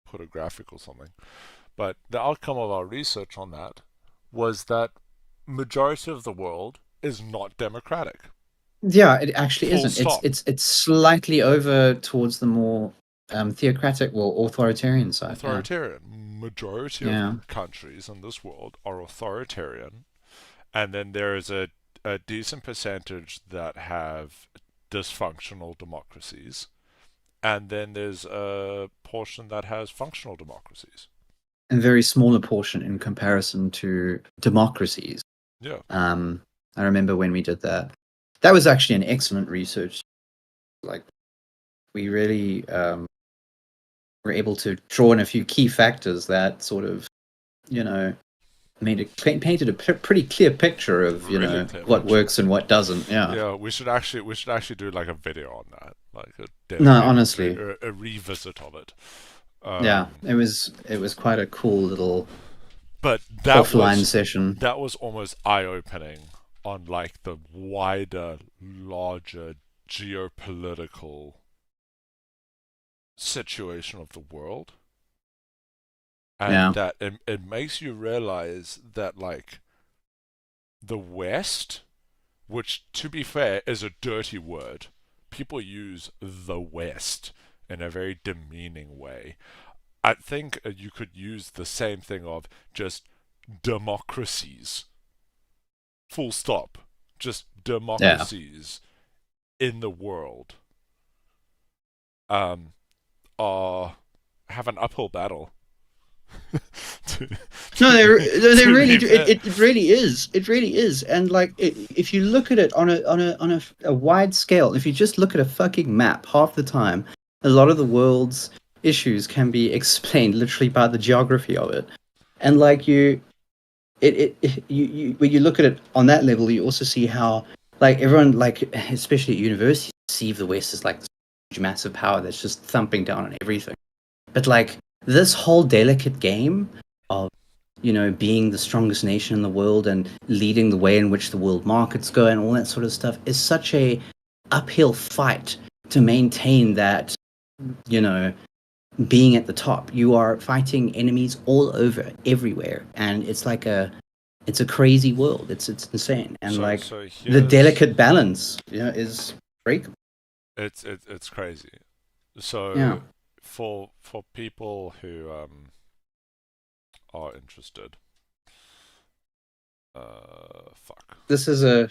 [SPEAKER 3] put a graphic or something, but the outcome of our research on that was that majority of the world is not democratic.
[SPEAKER 1] Yeah, it actually
[SPEAKER 3] Full
[SPEAKER 1] isn't.
[SPEAKER 3] stop.
[SPEAKER 1] It's slightly over towards the more theocratic or authoritarian side.
[SPEAKER 3] Authoritarian. Majority of countries in this world are authoritarian, and then there is a decent percentage that have dysfunctional democracies, and then there's a portion that has functional democracies.
[SPEAKER 1] A very smaller portion in comparison to democracies.
[SPEAKER 3] Yeah.
[SPEAKER 1] I remember when we did that. That was actually an excellent research. Like, we really were able to draw in a few key factors that sort of, painted a pretty clear picture of what works and what doesn't.
[SPEAKER 3] Yeah, we should actually do like a video on that, like
[SPEAKER 1] honestly,
[SPEAKER 3] a revisit of it.
[SPEAKER 1] It was quite a cool little
[SPEAKER 3] offline
[SPEAKER 1] session.
[SPEAKER 3] That was almost eye-opening on like the wider, larger geopolitical situation of the world. And that it makes you realize that like the West, which to be fair is a dirty word, people use the West in a very demeaning way. I think you could use the same thing of just democracies. Full stop. Just democracies in the world have an uphill battle.
[SPEAKER 1] They really do. It really is. It really is. And like, if you look at it on a wide scale, if you just look at a fucking map, half the time, a lot of the world's issues can be explained literally by the geography of it. And like when you look at it on that level, you also see how like everyone, like especially at university, perceive the West as like this huge, massive power that's just thumping down on everything. But like this whole delicate game of being the strongest nation in the world and leading the way in which the world markets go and all that sort of stuff is such a uphill fight to maintain that, being at the top. You are fighting enemies all over, everywhere, and it's like it's a crazy world. It's insane, and the delicate balance, is breakable.
[SPEAKER 3] It's crazy. So for people who are interested,
[SPEAKER 1] This is a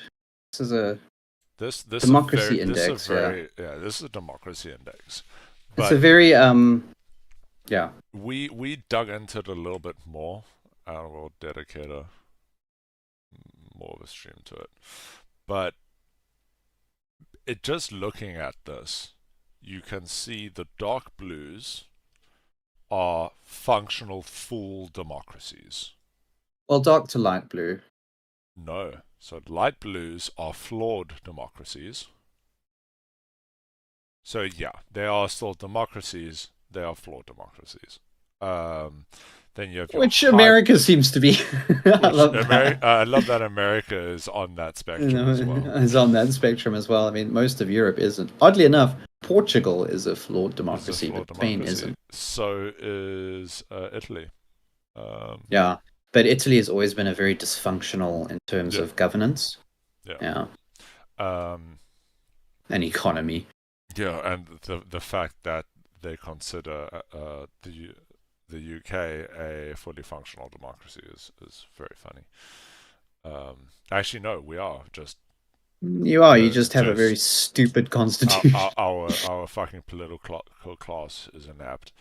[SPEAKER 1] democracy index.
[SPEAKER 3] This is a democracy index.
[SPEAKER 1] It's a very Yeah.
[SPEAKER 3] We dug into it a little bit more, and we'll dedicate more of a stream to it. But just looking at this, you can see the dark blues are functional full democracies.
[SPEAKER 1] Well, dark to light blue.
[SPEAKER 3] No. So light blues are flawed democracies. So yeah, they are still democracies. They are flawed democracies. Then you have
[SPEAKER 1] which America seems to be.
[SPEAKER 3] I love that. I love that America is on that spectrum as well.
[SPEAKER 1] Is on that spectrum as well. I mean, most of Europe isn't. Oddly enough, Portugal is a flawed democracy, but Spain isn't.
[SPEAKER 3] So is Italy.
[SPEAKER 1] Yeah, but Italy has always been a very dysfunctional in terms of governance.
[SPEAKER 3] Yeah.
[SPEAKER 1] And economy.
[SPEAKER 3] Yeah, and the fact that they consider the UK a fully functional democracy is very funny. Actually, no, we are just.
[SPEAKER 1] You are. You just have a very stupid constitution.
[SPEAKER 3] Our fucking political class is inept.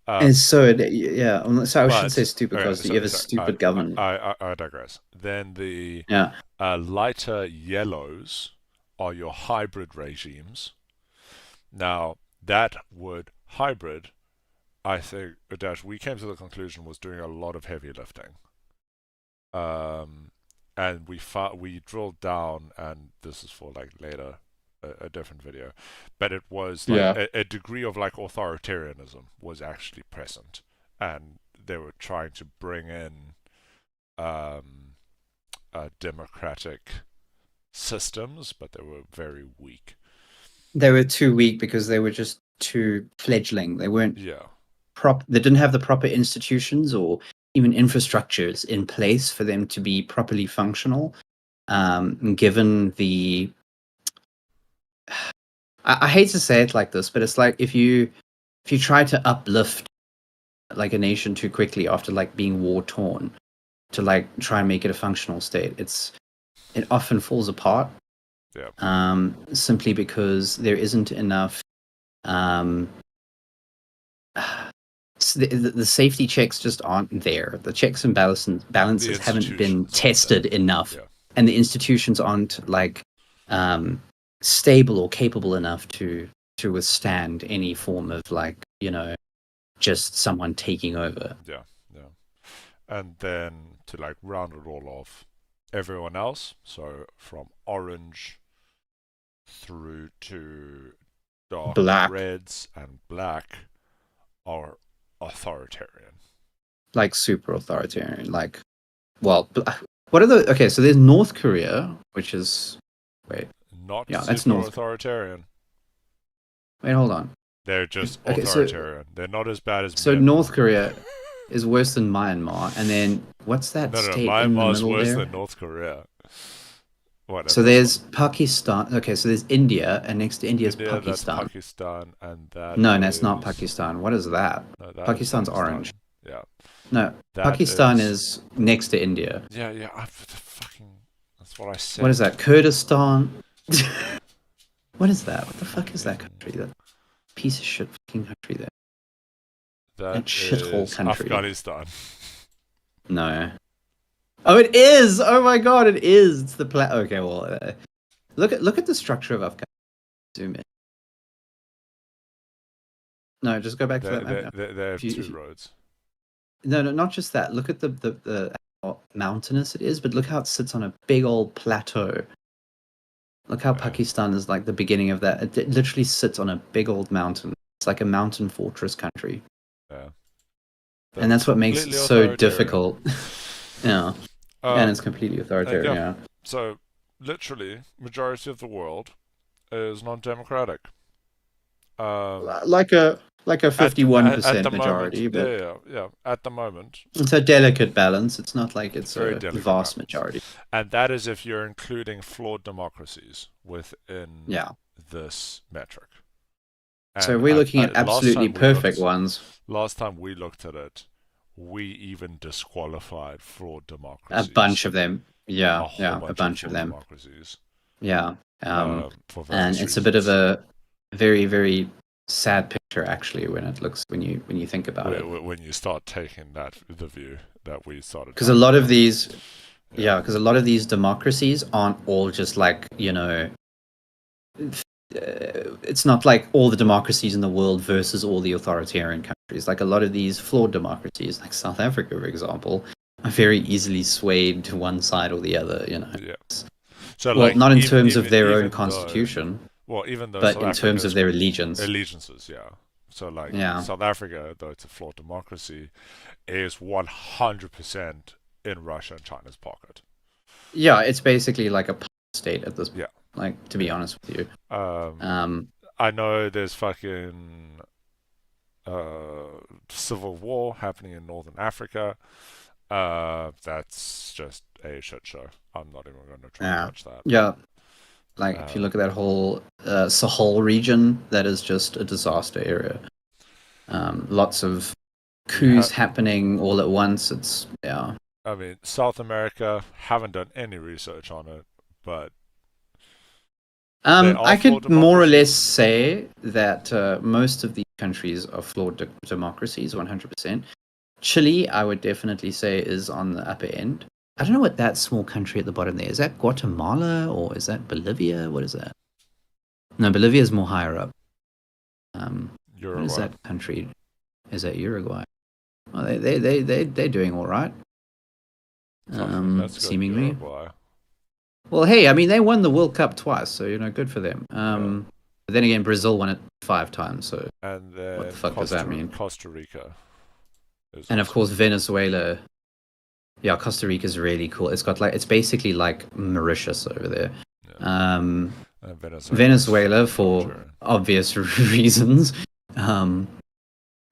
[SPEAKER 1] And so, yeah. So I shouldn't say stupid because you have a stupid government.
[SPEAKER 3] I digress. Then the lighter yellows are your hybrid regimes. Now, that word hybrid, I think, we came to the conclusion was doing a lot of heavy lifting. And we drilled down, and this is for like later, a different video, but it was like a degree of like authoritarianism was actually present, and they were trying to bring in democratic systems, but they were very weak.
[SPEAKER 1] They were too weak because they were just too fledgling. They weren't they didn't have the proper institutions or even infrastructures in place for them to be properly functional. Given the, I hate to say it like this, but it's like if you try to uplift like a nation too quickly after like being war torn to like try and make it a functional state, it often falls apart. Simply because there isn't enough. The safety checks just aren't there. The checks and balances haven't been tested enough, and the institutions aren't like stable or capable enough to withstand any form of like just someone taking over.
[SPEAKER 3] And then to like round it all off, everyone else, so from orange through to dark reds and black, are authoritarian.
[SPEAKER 1] Like super authoritarian. Like, well, what are the... Okay, so there's North Korea, which is... Wait.
[SPEAKER 3] That's super authoritarian.
[SPEAKER 1] Wait, hold on.
[SPEAKER 3] They're just authoritarian. They're not as bad as
[SPEAKER 1] So Myanmar. North Korea is worse than Myanmar, and then what's that state in the middle
[SPEAKER 3] worse
[SPEAKER 1] there?
[SPEAKER 3] than North Korea.
[SPEAKER 1] So there's Pakistan. Okay, so there's India, and next to India is Pakistan.
[SPEAKER 3] That's Pakistan, and
[SPEAKER 1] that's not Pakistan. What is that?
[SPEAKER 3] No,
[SPEAKER 1] Pakistan's orange.
[SPEAKER 3] Yeah.
[SPEAKER 1] No, Pakistan is next to India.
[SPEAKER 3] Yeah. That's what I said.
[SPEAKER 1] What is that? Kurdistan. What is that? What the fuck is that country? That piece of shit fucking country there.
[SPEAKER 3] That
[SPEAKER 1] shithole country.
[SPEAKER 3] Afghanistan.
[SPEAKER 1] No. Oh, it is! Oh my god, it is! It's the okay, well, look at the structure of Afghanistan. Zoom in. No, just go back to that map.
[SPEAKER 3] They have two roads.
[SPEAKER 1] No, not just that. Look at the how mountainous it is, but look how it sits on a big old plateau. Look how Pakistan is like the beginning of that. It literally sits on a big old mountain. It's like a mountain fortress country.
[SPEAKER 3] Yeah.
[SPEAKER 1] And that's what makes it so difficult. Yeah. And it's completely authoritarian, yeah.
[SPEAKER 3] So, literally, majority of the world is non-democratic.
[SPEAKER 1] Like a 51% majority.
[SPEAKER 3] Moment, yeah. At the moment.
[SPEAKER 1] It's a delicate balance. It's not like it's a vast majority.
[SPEAKER 3] And that is if you're including flawed democracies within this metric. And
[SPEAKER 1] so we're looking at absolutely perfect ones.
[SPEAKER 3] Last time we looked at it, we even disqualified flawed democracies.
[SPEAKER 1] A bunch of them. Yeah, a bunch of them.
[SPEAKER 3] Democracies.
[SPEAKER 1] Yeah. And it's a bit of a very, very sad picture actually when you think about it.
[SPEAKER 3] When you start taking the view that we started.
[SPEAKER 1] Because a lot of these, because a lot of these democracies aren't all just like, it's not like all the democracies in the world versus all the authoritarian countries. Like a lot of these flawed democracies, like South Africa, for example, are very easily swayed to one side or the other.
[SPEAKER 3] Yeah. So
[SPEAKER 1] well, not in terms of their own constitution.
[SPEAKER 3] Even though
[SPEAKER 1] but
[SPEAKER 3] South
[SPEAKER 1] in
[SPEAKER 3] Africa
[SPEAKER 1] terms of their allegiances,
[SPEAKER 3] yeah. So South Africa, though it's a flawed democracy, is 100% in Russia and China's pocket.
[SPEAKER 1] Yeah, it's basically like a state at this point. Like, to be honest with you.
[SPEAKER 3] I know there's fucking civil war happening in Northern Africa. That's just a shit show. I'm not even going to try and touch that.
[SPEAKER 1] Yeah. Like, if you look at that whole Sahel region, that is just a disaster area. Lots of coups happening all at once. It's, I
[SPEAKER 3] mean, South America, haven't done any research on it, but...
[SPEAKER 1] I could more or less say that most of these countries are flawed democracies, 100%. Chile, I would definitely say, is on the upper end. I don't know what that small country at the bottom there is. That Guatemala or is that Bolivia? What is that? No, Bolivia is more higher up. What is that country? Is that Uruguay? Well, they're doing all right. Seemingly.
[SPEAKER 3] Uruguay.
[SPEAKER 1] Well, hey, I mean, they won the World Cup twice, so good for them. But then again, Brazil won it 5 times, so
[SPEAKER 3] and
[SPEAKER 1] what the fuck does that mean?
[SPEAKER 3] Costa Rica.
[SPEAKER 1] And of course, Venezuela. Yeah, Costa Rica is really cool. It's basically like Mauritius over there.
[SPEAKER 3] Yeah.
[SPEAKER 1] Venezuela for obvious reasons.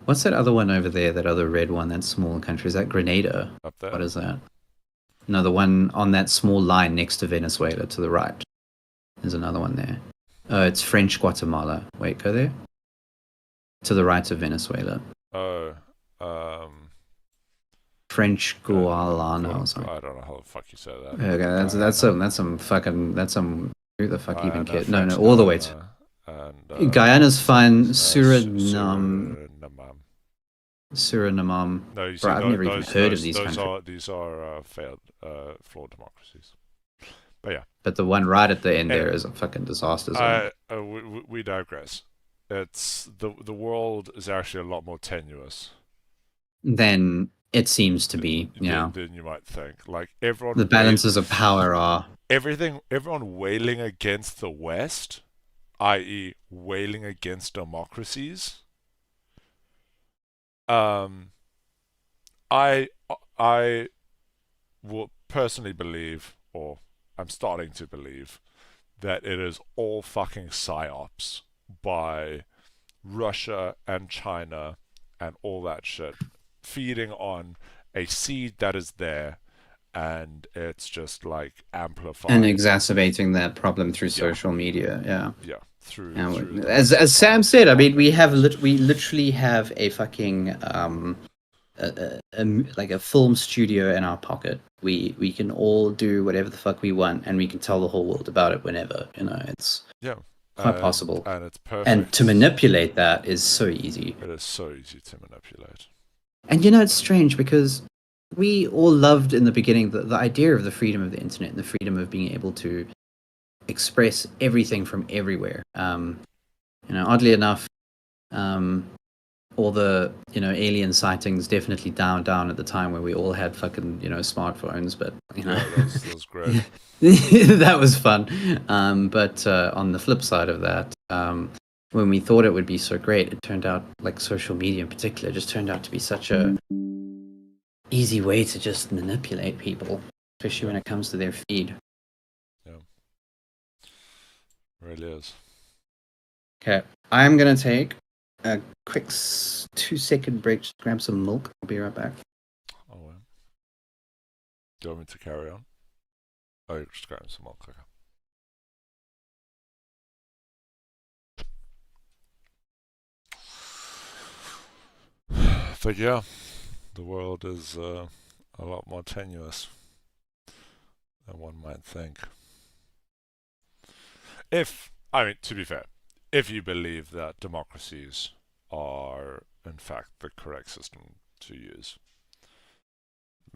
[SPEAKER 1] What's that other one over there? That other red one, that small country, is that Grenada?
[SPEAKER 3] Up there.
[SPEAKER 1] What is that? No, the one on that small line next to Venezuela to the right. There's another one there. Oh, it's French Guatemala. Wait, go there. To the right of Venezuela. French Gualana or something.
[SPEAKER 3] I don't know how the fuck you say that.
[SPEAKER 1] Okay, that's some who the fuck even cares? No, all the way to Guyana's fine. Suriname.
[SPEAKER 3] No, you see,
[SPEAKER 1] Bro, I've never even heard of these countries.
[SPEAKER 3] These are failed, flawed democracies. But yeah.
[SPEAKER 1] But the one right at the end there is a fucking disaster zone.
[SPEAKER 3] We digress. It's the world is actually a lot more tenuous
[SPEAKER 1] than it seems to be.
[SPEAKER 3] Than you might think. Like everyone.
[SPEAKER 1] The balances of power are
[SPEAKER 3] everyone wailing against the West, i.e., wailing against democracies. I will personally believe, or I'm starting to believe, that it is all fucking psyops by Russia and China and all that shit, feeding on a seed that is there, and it's just like amplifying
[SPEAKER 1] and exacerbating that problem through social media.
[SPEAKER 3] Yeah. Through
[SPEAKER 1] as Sam said, I mean, we literally have a fucking like a film studio in our pocket. We can all do whatever the fuck we want, and we can tell the whole world about it whenever. It's quite possible,
[SPEAKER 3] and it's perfect.
[SPEAKER 1] And to manipulate that is so easy.
[SPEAKER 3] It is so easy to manipulate.
[SPEAKER 1] And it's strange because we all loved in the beginning the idea of the freedom of the internet and the freedom of being able to express everything from everywhere. Oddly enough, all the alien sightings definitely down at the time when we all had fucking smartphones, but
[SPEAKER 3] that was great.
[SPEAKER 1] that was fun. But on the flip side of that, when we thought it would be so great, it turned out, like social media in particular, just turned out to be such a easy way to just manipulate people, especially when it comes to their feed.
[SPEAKER 3] Really is.
[SPEAKER 1] Okay, I'm gonna take a quick 2-second break to grab some milk. I'll be right back.
[SPEAKER 3] Oh, well. Do you want me to carry on? Oh, you're just grabbing some milk. Okay. But yeah, the world is a lot more tenuous than one might think. To be fair, if you believe that democracies are in fact the correct system to use.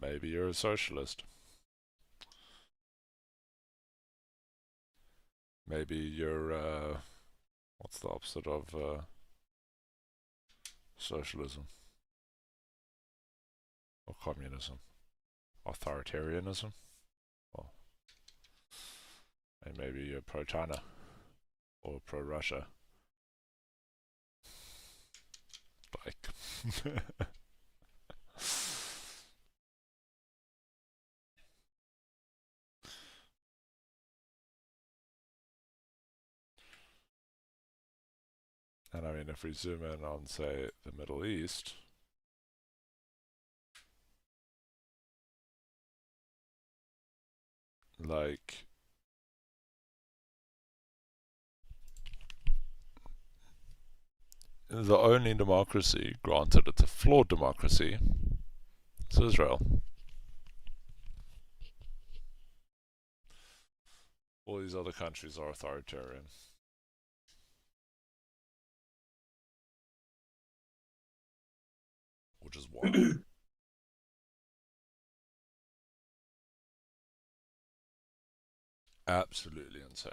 [SPEAKER 3] Maybe you're a socialist. Maybe you're, what's the opposite of socialism? Or communism? Authoritarianism? Well, and maybe you're pro-China or pro-Russia. Like... And I mean, if we zoom in on, say, the Middle East, like, the only democracy, granted it's a flawed democracy, is Israel. All these other countries are authoritarian. Which is why. Absolutely insane.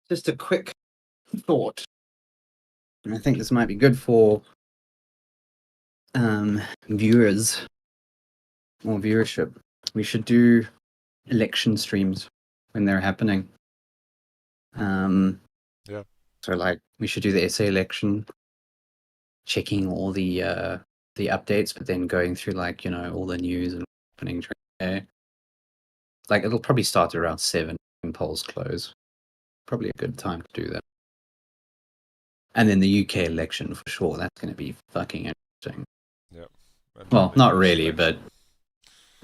[SPEAKER 1] Just a quick thought. And I think this might be good for viewers or viewership. We should do election streams when they're happening.
[SPEAKER 3] Yeah.
[SPEAKER 1] So like we should do the SA election, checking all the updates, but then going through like, you know, all the news and happening during the day. Like it'll probably start around 7 when polls close. Probably a good time to do that. And then the UK election for sure. That's going to be fucking interesting.
[SPEAKER 3] Yep.
[SPEAKER 1] Well, not really, but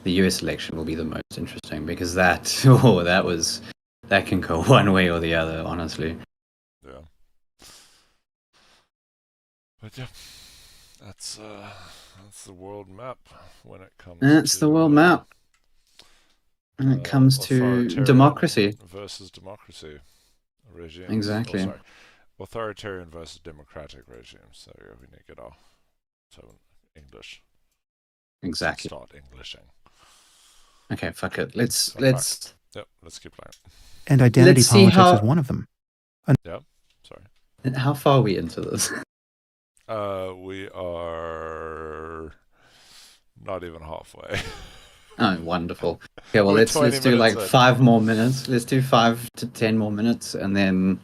[SPEAKER 1] the US election will be the most interesting because that can go one way or the other, honestly.
[SPEAKER 3] Yeah. But yeah, that's the world map when it comes.
[SPEAKER 1] That's the world map when it comes to democracy
[SPEAKER 3] versus democracy regimes.
[SPEAKER 1] Exactly.
[SPEAKER 3] Oh, sorry. Authoritarian versus democratic regimes. So yeah, we need to get our English.
[SPEAKER 1] Exactly.
[SPEAKER 3] Start Englishing.
[SPEAKER 1] Okay, fuck it. Let's
[SPEAKER 3] Yep, let's keep playing.
[SPEAKER 2] And identity politics is one of them.
[SPEAKER 3] Yep. Sorry.
[SPEAKER 1] How far are we into this?
[SPEAKER 3] We are not even halfway.
[SPEAKER 1] Oh, wonderful. Okay, well let's do like 5 more minutes. Let's do 5 to 10 more minutes, and then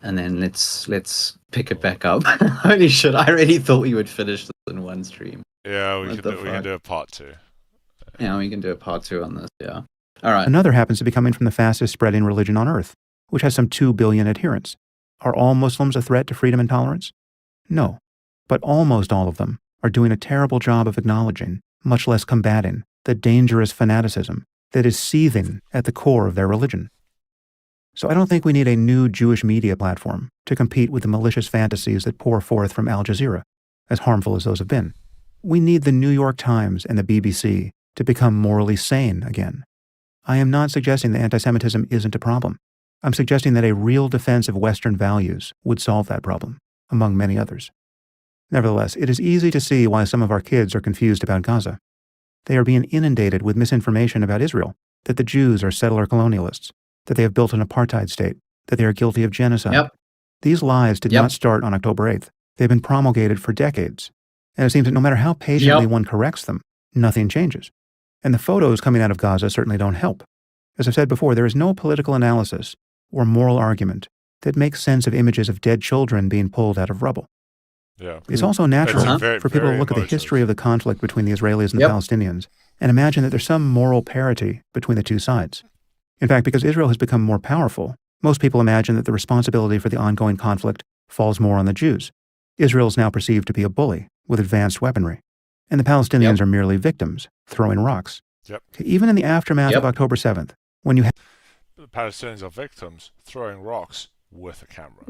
[SPEAKER 1] let's pick it back up. Holy shit! I already thought we would finish this in one stream.
[SPEAKER 3] Yeah, we can do a part 2.
[SPEAKER 1] Yeah, we can do a part 2 on this. Yeah. All right.
[SPEAKER 2] Another happens to be coming from the fastest spreading religion on earth, which has some 2 billion adherents. Are all Muslims a threat to freedom and tolerance? No, but almost all of them are doing a terrible job of acknowledging, much less combating, the dangerous fanaticism that is seething at the core of their religion. So I don't think we need a new Jewish media platform to compete with the malicious fantasies that pour forth from Al Jazeera, as harmful as those have been. We need the New York Times and the BBC to become morally sane again. I am not suggesting that anti-Semitism isn't a problem. I'm suggesting that a real defense of Western values would solve that problem, among many others. Nevertheless, it is easy to see why some of our kids are confused about Gaza. They are being inundated with misinformation about Israel, that the Jews are settler colonialists, that they have built an apartheid state, that they are guilty of genocide.
[SPEAKER 1] Yep.
[SPEAKER 2] These lies did not start on October 8th. They've been promulgated for decades. And it seems that no matter how patiently one corrects them, nothing changes. And the photos coming out of Gaza certainly don't help. As I've said before, there is no political analysis or moral argument that makes sense of images of dead children being pulled out of rubble.
[SPEAKER 3] Yeah.
[SPEAKER 2] It's also natural for people to look at the history of the conflict between the Israelis and the Palestinians and imagine that there's some moral parity between the two sides. In fact, because Israel has become more powerful, most people imagine that the responsibility for the ongoing conflict falls more on the Jews. Israel is now perceived to be a bully with advanced weaponry, and the Palestinians are merely victims, throwing rocks. Even in the aftermath of October 7th, when you had
[SPEAKER 3] the Palestinians are victims throwing rocks with a camera.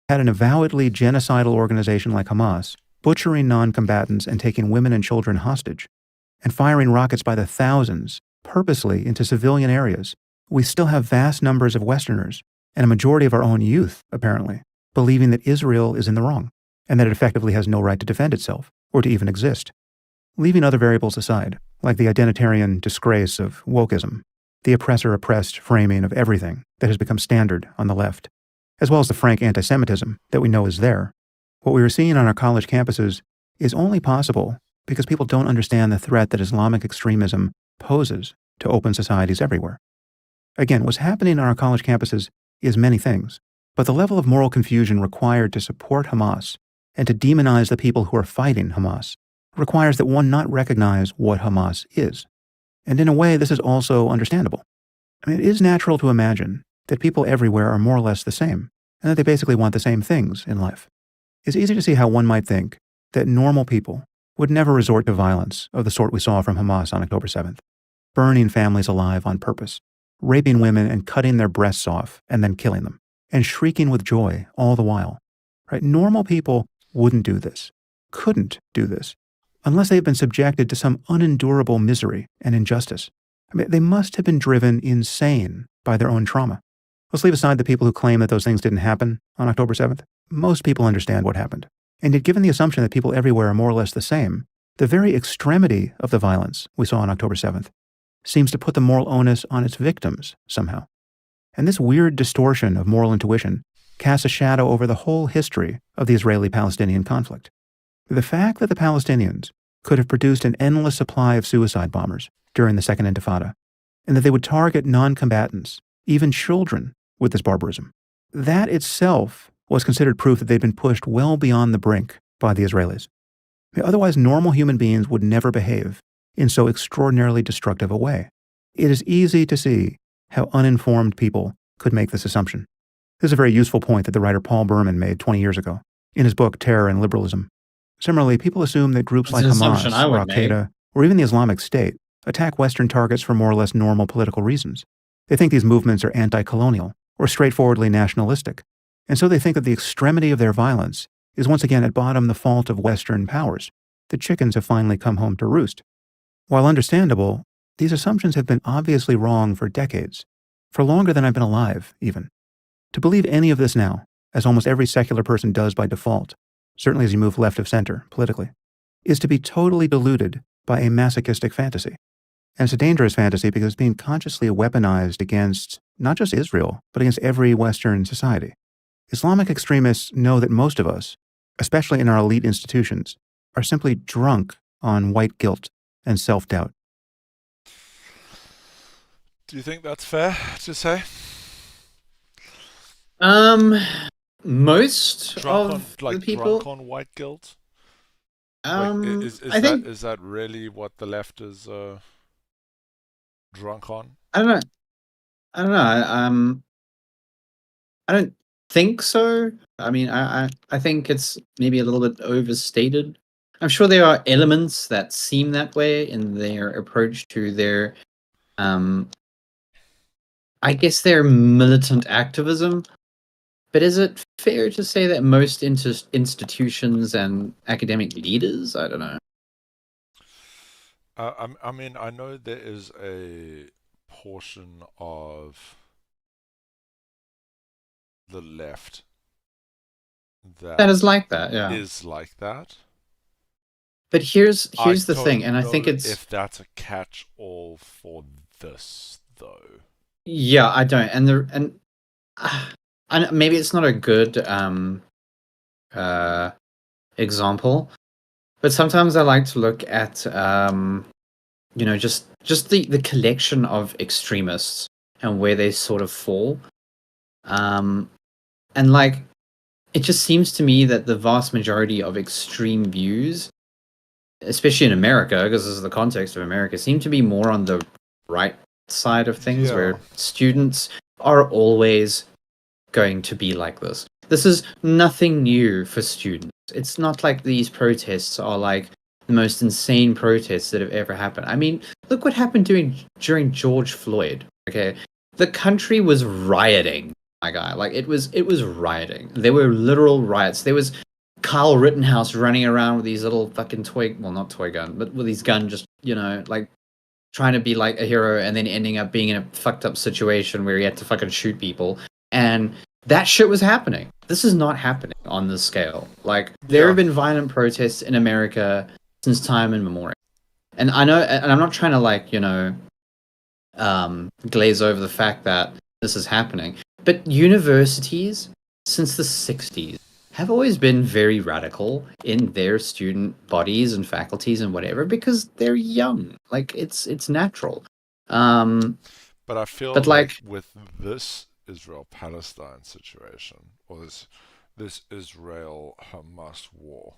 [SPEAKER 2] Had an avowedly genocidal organization like Hamas butchering non-combatants and taking women and children hostage, and firing rockets by the thousands purposely into civilian areas, we still have vast numbers of Westerners, and a majority of our own youth, apparently, believing that Israel is in the wrong, and that it effectively has no right to defend itself, or to even exist. Leaving other variables aside, like the identitarian disgrace of wokeism, the oppressor-oppressed framing of everything that has become standard on the left, as well as the frank anti-Semitism that we know is there, what we are seeing on our college campuses is only possible because people don't understand the threat that Islamic extremism poses to open societies everywhere. Again, what's happening on our college campuses is many things, but the level of moral confusion required to support Hamas and to demonize the people who are fighting Hamas requires that one not recognize what Hamas is. And in a way, this is also understandable. I mean, it is natural to imagine that people everywhere are more or less the same, and that they basically want the same things in life. It's easy to see how one might think that normal people would never resort to violence of the sort we saw from Hamas on October 7th, burning families alive on purpose, raping women and cutting their breasts off and then killing them, and shrieking with joy all the while. Right? Normal people wouldn't do this, couldn't do this, unless they've been subjected to some unendurable misery and injustice. I mean, they must have been driven insane by their own trauma. Let's leave aside the people who claim that those things didn't happen on October 7th. Most people understand what happened. And yet, given the assumption that people everywhere are more or less the same, the very extremity of the violence we saw on October 7th seems to put the moral onus on its victims somehow. And this weird distortion of moral intuition casts a shadow over the whole history of the Israeli-Palestinian conflict. The fact that the Palestinians could have produced an endless supply of suicide bombers during the Second Intifada, and that they would target non-combatants, even children, with this barbarism, that itself was considered proof that they'd been pushed well beyond the brink by the Israelis. Otherwise, normal human beings would never behave in so extraordinarily destructive a way. It is easy to see how uninformed people could make this assumption. This is a very useful point that the writer Paul Berman made 20 years ago in his book Terror and Liberalism. Similarly, people assume that groups like Hamas or Al-Qaeda or even the Islamic State attack Western targets for more or less normal political reasons. They think these movements are anti-colonial or straightforwardly nationalistic, and so they think that the extremity of their violence is once again at bottom the fault of Western powers. The chickens have finally come home to roost. While understandable, these assumptions have been obviously wrong for decades, for longer than I've been alive, even. To believe any of this now, as almost every secular person does by default, certainly as you move left of center politically, is to be totally deluded by a masochistic fantasy. And it's a dangerous fantasy because it's being consciously weaponized against not just Israel, but against every Western society. Islamic extremists know that most of us, especially in our elite institutions, are simply drunk on white guilt and self-doubt.
[SPEAKER 3] Do you think that's fair to say?
[SPEAKER 1] Most
[SPEAKER 3] drunk
[SPEAKER 1] of
[SPEAKER 3] on,
[SPEAKER 1] the people
[SPEAKER 3] drunk on white guilt.
[SPEAKER 1] I think
[SPEAKER 3] is that really what the left is drunk on?
[SPEAKER 1] I don't know. I don't think so. I mean, I think it's maybe a little bit overstated. I'm sure there are elements that seem that way in their approach to their, I guess their militant activism. But is it fair to say that most institutions and academic leaders? I don't know.
[SPEAKER 3] I mean, I know there is a portion of the left
[SPEAKER 1] that is like that, yeah.
[SPEAKER 3] Is like that.
[SPEAKER 1] But here's the thing, and I think it's
[SPEAKER 3] if that's a catch-all for this, though.
[SPEAKER 1] Yeah, I don't, and maybe it's not a good example, but sometimes I like to look at just the collection of extremists and where they sort of fall, and like it just seems to me that the vast majority of extreme views, especially in America, because this is the context of America, seem to be more on the right side of things, where students are always going to be like this. This is nothing new for students. It's not like these protests are like the most insane protests that have ever happened. I mean, look what happened during George Floyd. Okay, the country was rioting, my guy. Like it was rioting. There were literal riots. There was Kyle Rittenhouse running around with these little fucking not toy gun, but with these gun, just like trying to be like a hero and then ending up being in a fucked up situation where he had to fucking shoot people. And that shit was happening. This is not happening on this scale. Like, there have been violent protests in America since time immemorial. And I know, and I'm not trying to, like, glaze over the fact that this is happening. But universities, since the 60s, have always been very radical in their student bodies and faculties and whatever, because they're young. Like, it's natural.
[SPEAKER 3] But I feel like with this Israel-Palestine situation, or this Israel-Hamas war,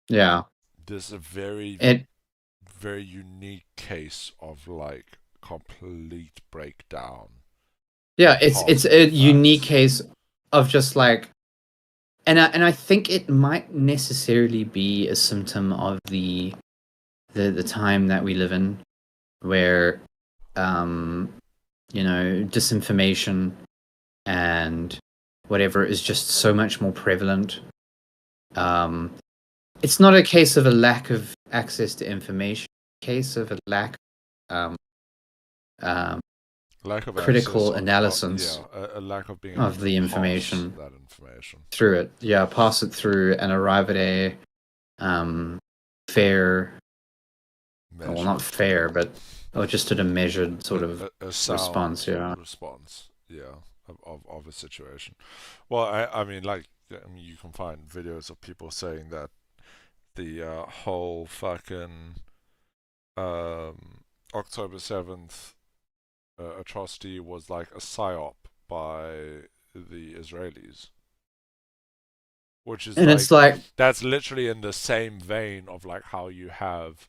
[SPEAKER 3] there's a very unique case of, like, complete breakdown.
[SPEAKER 1] Yeah, it's a unique case of just, like, and I think it might necessarily be a symptom of the time that we live in, where disinformation and whatever is just so much more prevalent. It's not a case of a lack of access to information, it's a case of a lack of critical analysis
[SPEAKER 3] a lack of being
[SPEAKER 1] of the information,
[SPEAKER 3] that information
[SPEAKER 1] through it. Yeah, pass it through and arrive at a fair, well, not fair, but just at a measured sort of
[SPEAKER 3] a
[SPEAKER 1] response. Yeah,
[SPEAKER 3] of a situation. Well, I mean, you can find videos of people saying that the whole fucking October 7th atrocity was like a psyop by the Israelis, which is, and it's like, that's literally in the same vein of, like, how you have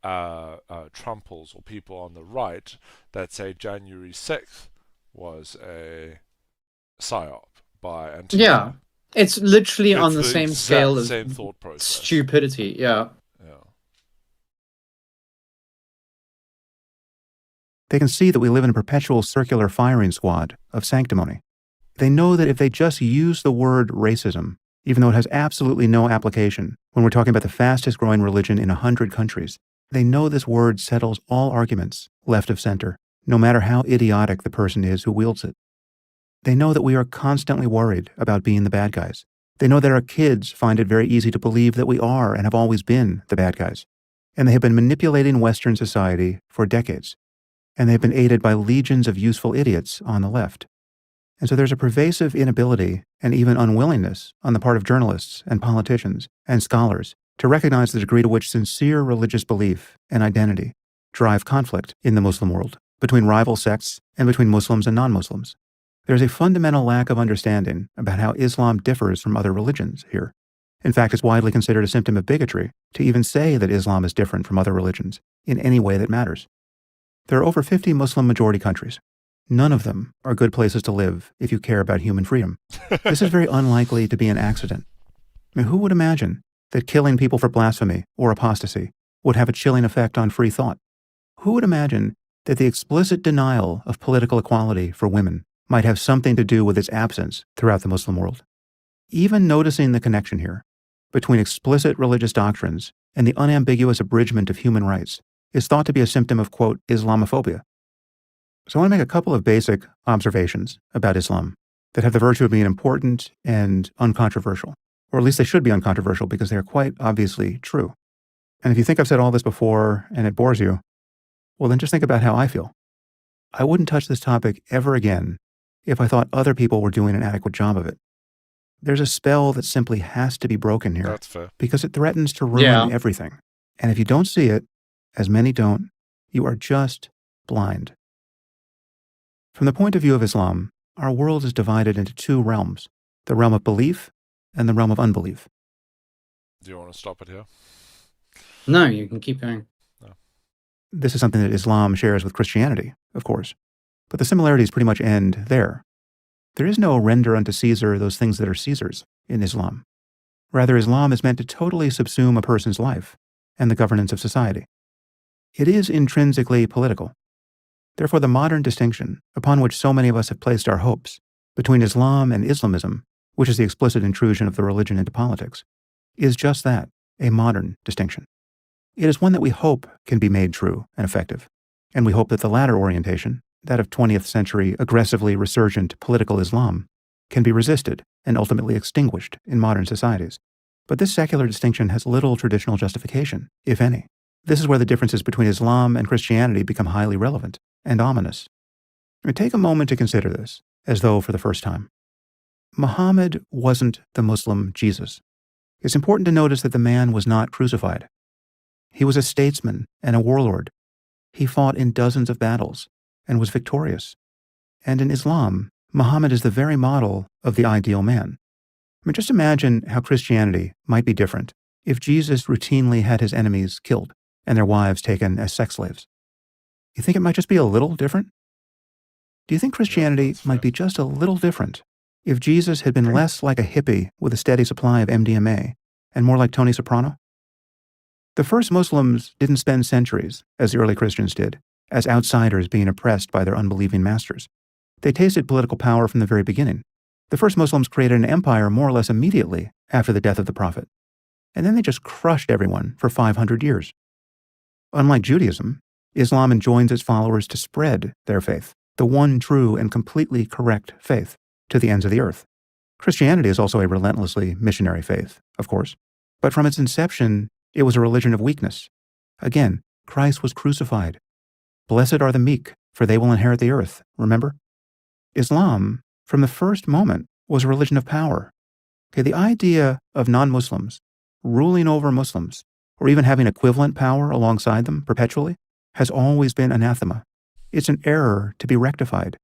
[SPEAKER 3] Trumpers or people on the right that say January 6th was a psyop by Antifa.
[SPEAKER 1] Yeah, it's literally on the same scale as
[SPEAKER 3] same thought process.
[SPEAKER 1] Stupidity. Yeah.
[SPEAKER 2] They can see that we live in a perpetual circular firing squad of sanctimony. They know that if they just use the word racism, even though it has absolutely no application when we're talking about the fastest growing religion in 100 countries, they know this word settles all arguments, left of center, no matter how idiotic the person is who wields it. They know that we are constantly worried about being the bad guys. They know that our kids find it very easy to believe that we are and have always been the bad guys. And they have been manipulating Western society for decades. And they've been aided by legions of useful idiots on the left. And so there's a pervasive inability and even unwillingness on the part of journalists and politicians and scholars to recognize the degree to which sincere religious belief and identity drive conflict in the Muslim world between rival sects and between Muslims and non-Muslims. There's a fundamental lack of understanding about how Islam differs from other religions here. In fact, it's widely considered a symptom of bigotry to even say that Islam is different from other religions in any way that matters. There are over 50 Muslim-majority countries. None of them are good places to live if you care about human freedom. This is very unlikely to be an accident. I mean, who would imagine that killing people for blasphemy or apostasy would have a chilling effect on free thought? Who would imagine that the explicit denial of political equality for women might have something to do with its absence throughout the Muslim world? Even noticing the connection here between explicit religious doctrines and the unambiguous abridgment of human rights is thought to be a symptom of, quote, Islamophobia. So I want to make a couple of basic observations about Islam that have the virtue of being important and uncontroversial, or at least they should be uncontroversial because they are quite obviously true. And if you think I've said all this before and it bores you, well, then just think about how I feel. I wouldn't touch this topic ever again if I thought other people were doing an adequate job of it. There's a spell that simply has to be broken here.
[SPEAKER 3] That's fair.
[SPEAKER 2] Because it threatens to ruin everything. And if you don't see it, as many don't, you are just blind. From the point of view of Islam, our world is divided into two realms, the realm of belief and the realm of unbelief.
[SPEAKER 3] Do you want to stop it here?
[SPEAKER 1] No, you can keep going.
[SPEAKER 3] No.
[SPEAKER 2] This is something that Islam shares with Christianity, of course, but the similarities pretty much end there. There is no render unto Caesar those things that are Caesar's in Islam. Rather, Islam is meant to totally subsume a person's life and the governance of society. It is intrinsically political. Therefore, the modern distinction, upon which so many of us have placed our hopes, between Islam and Islamism, which is the explicit intrusion of the religion into politics, is just that, a modern distinction. It is one that we hope can be made true and effective. And we hope that the latter orientation, that of 20th century aggressively resurgent political Islam, can be resisted and ultimately extinguished in modern societies. But this secular distinction has little traditional justification, if any. This is where the differences between Islam and Christianity become highly relevant and ominous. Take a moment to consider this, as though for the first time. Muhammad wasn't the Muslim Jesus. It's important to notice that the man was not crucified. He was a statesman and a warlord. He fought in dozens of battles and was victorious. And in Islam, Muhammad is the very model of the ideal man. Just imagine how Christianity might be different if Jesus routinely had his enemies killed and their wives taken as sex slaves. You think it might just be a little different? Do you think Christianity might be just a little different if Jesus had been less like a hippie with a steady supply of MDMA and more like Tony Soprano? The first Muslims didn't spend centuries, as the early Christians did, as outsiders being oppressed by their unbelieving masters. They tasted political power from the very beginning. The first Muslims created an empire more or less immediately after the death of the Prophet. And then they just crushed everyone for 500 years. Unlike Judaism, Islam enjoins its followers to spread their faith, the one true and completely correct faith, to the ends of the earth. Christianity is also a relentlessly missionary faith, of course. But from its inception, it was a religion of weakness. Again, Christ was crucified. Blessed are the meek, for they will inherit the earth, remember? Islam, from the first moment, was a religion of power. The idea of non-Muslims ruling over Muslims, or even having equivalent power alongside them perpetually, has always been anathema. It's an error to be rectified.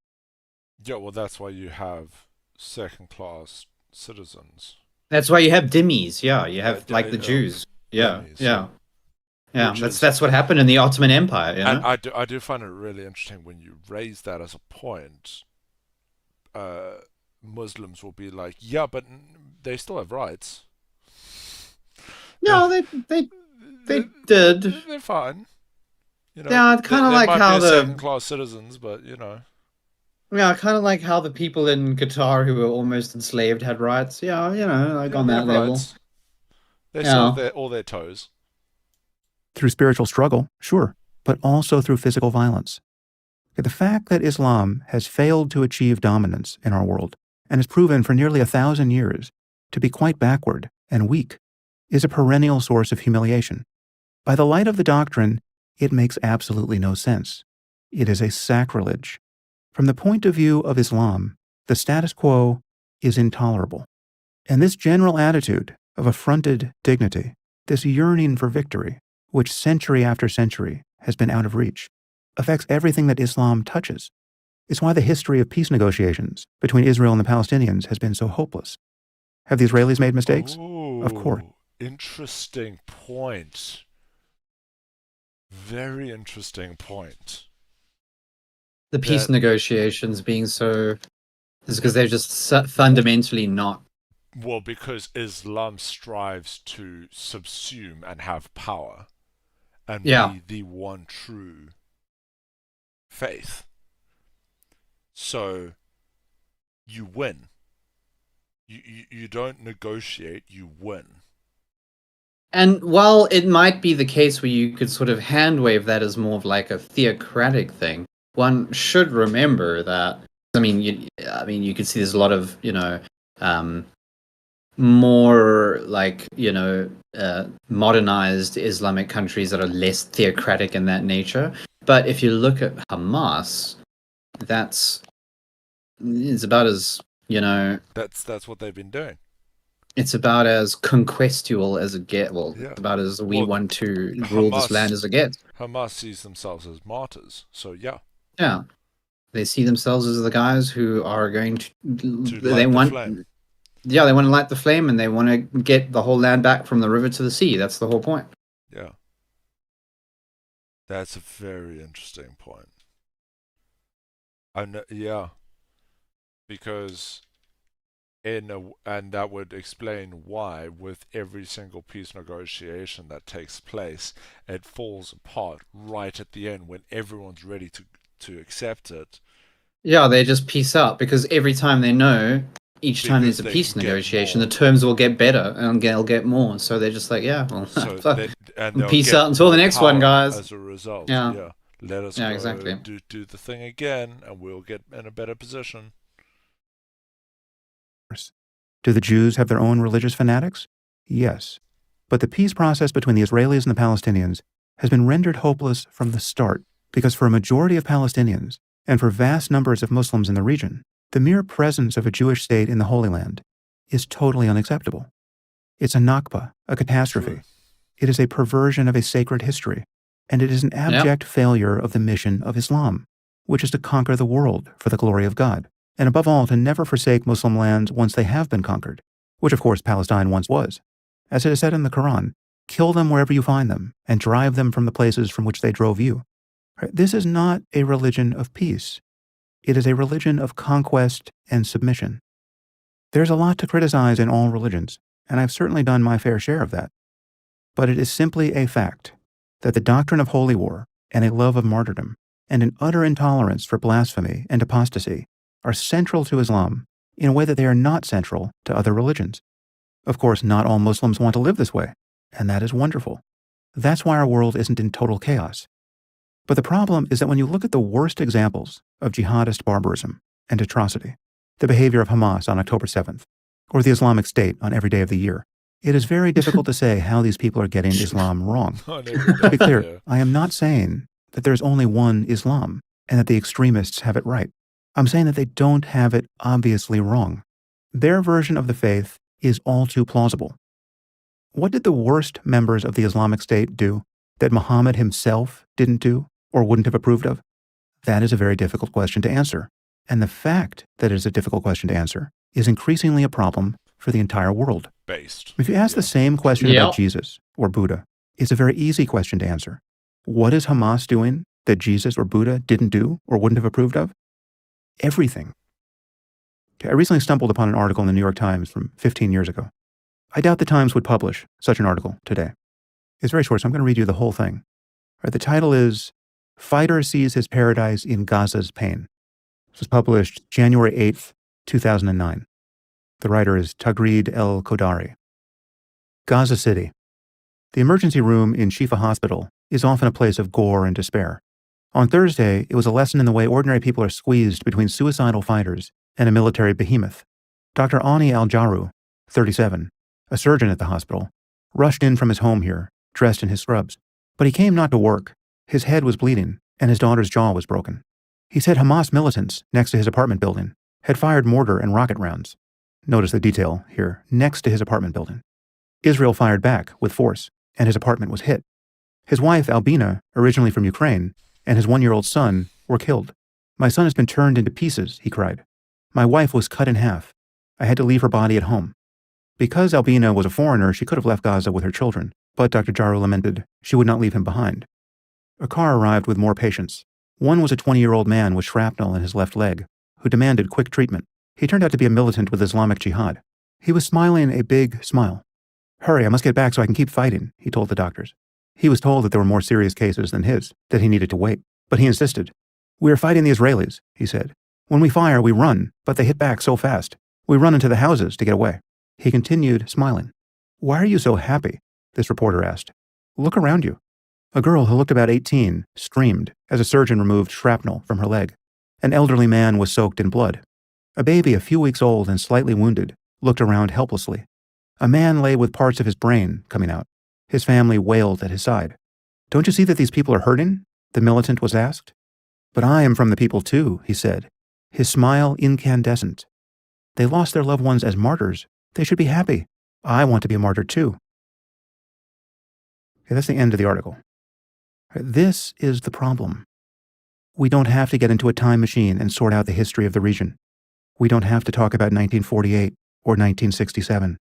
[SPEAKER 3] Yeah, well, that's why you have second-class citizens.
[SPEAKER 1] That's why you have dhimmis, yeah. You have, like, the Jews. Yeah,
[SPEAKER 3] dhimmis,
[SPEAKER 1] yeah. Yeah, that's what happened in the Ottoman Empire. You know?
[SPEAKER 3] And I do find it really interesting when you raise that as a point. Muslims will be like, yeah, but they still have rights.
[SPEAKER 1] No, they did.
[SPEAKER 3] They're fine. You know,
[SPEAKER 1] yeah, kind of like how the
[SPEAKER 3] second-class citizens, but you know.
[SPEAKER 1] Yeah, kind of like how the people in Qatar who were almost enslaved had rights. Yeah, you know, like on that level.
[SPEAKER 3] Rights. They still have all their toes.
[SPEAKER 2] Through spiritual struggle, sure, but also through physical violence. The fact that Islam has failed to achieve dominance in our world and has proven for nearly 1,000 years to be quite backward and weak is a perennial source of humiliation. By the light of the doctrine, it makes absolutely no sense. It is a sacrilege. From the point of view of Islam, the status quo is intolerable. And this general attitude of affronted dignity, this yearning for victory, which century after century has been out of reach, affects everything that Islam touches. It's why the history of peace negotiations between Israel and the Palestinians has been so hopeless. Have the Israelis made mistakes?
[SPEAKER 3] Ooh,
[SPEAKER 2] of course.
[SPEAKER 3] Interesting point. Very interesting point.
[SPEAKER 1] The peace negotiations being so is because they're just fundamentally not.
[SPEAKER 3] Well, because Islam strives to subsume and have power and be the one true faith. So you win. You don't negotiate, you win.
[SPEAKER 1] And while it might be the case where you could sort of hand wave that as more of like a theocratic thing, one should remember that. I mean, you could see there's a lot of more like modernized Islamic countries that are less theocratic in that nature. But if you look at Hamas, it's about as
[SPEAKER 3] That's what they've been doing.
[SPEAKER 1] It's about as conquestual as it gets. Well, it's about as we want to rule this land as it gets.
[SPEAKER 3] Hamas sees themselves as martyrs, so yeah.
[SPEAKER 1] Yeah. They see themselves as the guys who are going to
[SPEAKER 3] light the flame.
[SPEAKER 1] Yeah, they want to light the flame and they want to get the whole land back from the river to the sea. That's the whole point.
[SPEAKER 3] Yeah. That's a very interesting point. Yeah. Because and that would explain why with every single peace negotiation that takes place, it falls apart right at the end when everyone's ready to accept it.
[SPEAKER 1] Yeah, they just peace out because every time they know each time there's a peace negotiation, the terms will get better and they'll get more. So they're just like, yeah, well,
[SPEAKER 3] so
[SPEAKER 1] peace out until the next one, guys.
[SPEAKER 3] As a result,
[SPEAKER 1] yeah.
[SPEAKER 3] Let us go
[SPEAKER 1] exactly.
[SPEAKER 3] do the thing again, and we'll get in a better position.
[SPEAKER 2] Do the Jews have their own religious fanatics? Yes. But the peace process between the Israelis and the Palestinians has been rendered hopeless from the start, because for a majority of Palestinians, and for vast numbers of Muslims in the region, the mere presence of a Jewish state in the Holy Land is totally unacceptable. It's a Nakba, a catastrophe.
[SPEAKER 3] Sure.
[SPEAKER 2] It is a perversion of a sacred history, and it is an abject failure of the mission of Islam, which is to conquer the world for the glory of God, and above all, to never forsake Muslim lands once they have been conquered, which of course Palestine once was. As it is said in the Quran, kill them wherever you find them, and drive them from the places from which they drove you. This is not a religion of peace. It is a religion of conquest and submission. There's a lot to criticize in all religions, and I've certainly done my fair share of that. But it is simply a fact that the doctrine of holy war and a love of martyrdom and an utter intolerance for blasphemy and apostasy are central to Islam in a way that they are not central to other religions. Of course, not all Muslims want to live this way, and that is wonderful. That's why our world isn't in total chaos. But the problem is that when you look at the worst examples of jihadist barbarism and atrocity, the behavior of Hamas on October 7th, or the Islamic State on every day of the year, it is very difficult to say how these people are getting Islam wrong. To be clear, I am not saying that there's only one Islam and that the extremists have it right. I'm saying that they don't have it obviously wrong. Their version of the faith is all too plausible. What did the worst members of the Islamic State do that Muhammad himself didn't do or wouldn't have approved of? That is a very difficult question to answer. And the fact that it is a difficult question to answer is increasingly a problem for the entire world. If you ask the same question about Jesus or Buddha, it's a very easy question to answer. What is Hamas doing that Jesus or Buddha didn't do or wouldn't have approved of? Everything. I recently stumbled upon an article in the New York Times from 15 years ago. I doubt the Times would publish such an article today. It's very short, so I'm going to read you the whole thing. The title is, "Fighter Sees His Paradise in Gaza's Pain." This was published January 8th, 2009. The writer is Tagreed El-Kodari. Gaza City. The emergency room in Shifa Hospital is often a place of gore and despair. On Thursday, it was a lesson in the way ordinary people are squeezed between suicidal fighters and a military behemoth. Dr. Ani Al-Jaru, 37, a surgeon at the hospital, rushed in from his home here, dressed in his scrubs. But he came not to work. His head was bleeding, and his daughter's jaw was broken. He said Hamas militants next to his apartment building had fired mortar and rocket rounds. Notice the detail here, next to his apartment building. Israel fired back with force, and his apartment was hit. His wife, Albina, originally from Ukraine, and his 1-year-old son were killed. "My son has been turned into pieces," he cried. "My wife was cut in half. I had to leave her body at home." Because Albina was a foreigner, she could have left Gaza with her children, but Dr. Jaru lamented she would not leave him behind. A car arrived with more patients. One was a 20-year-old man with shrapnel in his left leg, who demanded quick treatment. He turned out to be a militant with Islamic Jihad. He was smiling a big smile. "Hurry, I must get back so I can keep fighting," he told the doctors. He was told that there were more serious cases than his, that he needed to wait. But he insisted. "We are fighting the Israelis," he said. "When we fire, we run, but they hit back so fast. We run into the houses to get away." He continued smiling. "Why are you so happy?" this reporter asked. "Look around you." A girl who looked about 18 screamed as a surgeon removed shrapnel from her leg. An elderly man was soaked in blood. A baby a few weeks old and slightly wounded looked around helplessly. A man lay with parts of his brain coming out. His family wailed at his side. "Don't you see that these people are hurting?" the militant was asked. "But I am from the people too," he said, his smile incandescent. "They lost their loved ones as martyrs. They should be happy. I want to be a martyr too." Okay, that's the end of the article. This is the problem. We don't have to get into a time machine and sort out the history of the region. We don't have to talk about 1948 or 1967.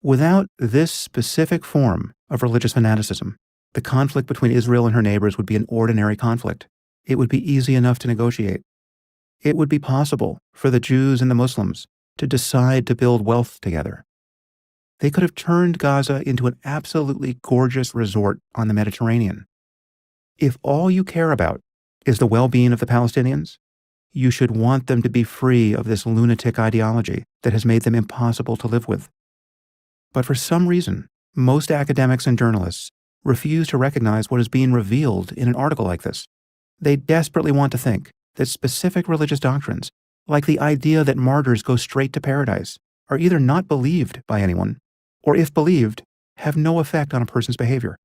[SPEAKER 2] Without this specific form of religious fanaticism, the conflict between Israel and her neighbors would be an ordinary conflict. It would be easy enough to negotiate. It would be possible for the Jews and the Muslims to decide to build wealth together. They could have turned Gaza into an absolutely gorgeous resort on the Mediterranean. If all you care about is the well-being of the Palestinians, you should want them to be free of this lunatic ideology that has made them impossible to live with. But for some reason, most academics and journalists refuse to recognize what is being revealed in an article like this. They desperately want to think that specific religious doctrines, like the idea that martyrs go straight to paradise, are either not believed by anyone, or if believed, have no effect on a person's behavior.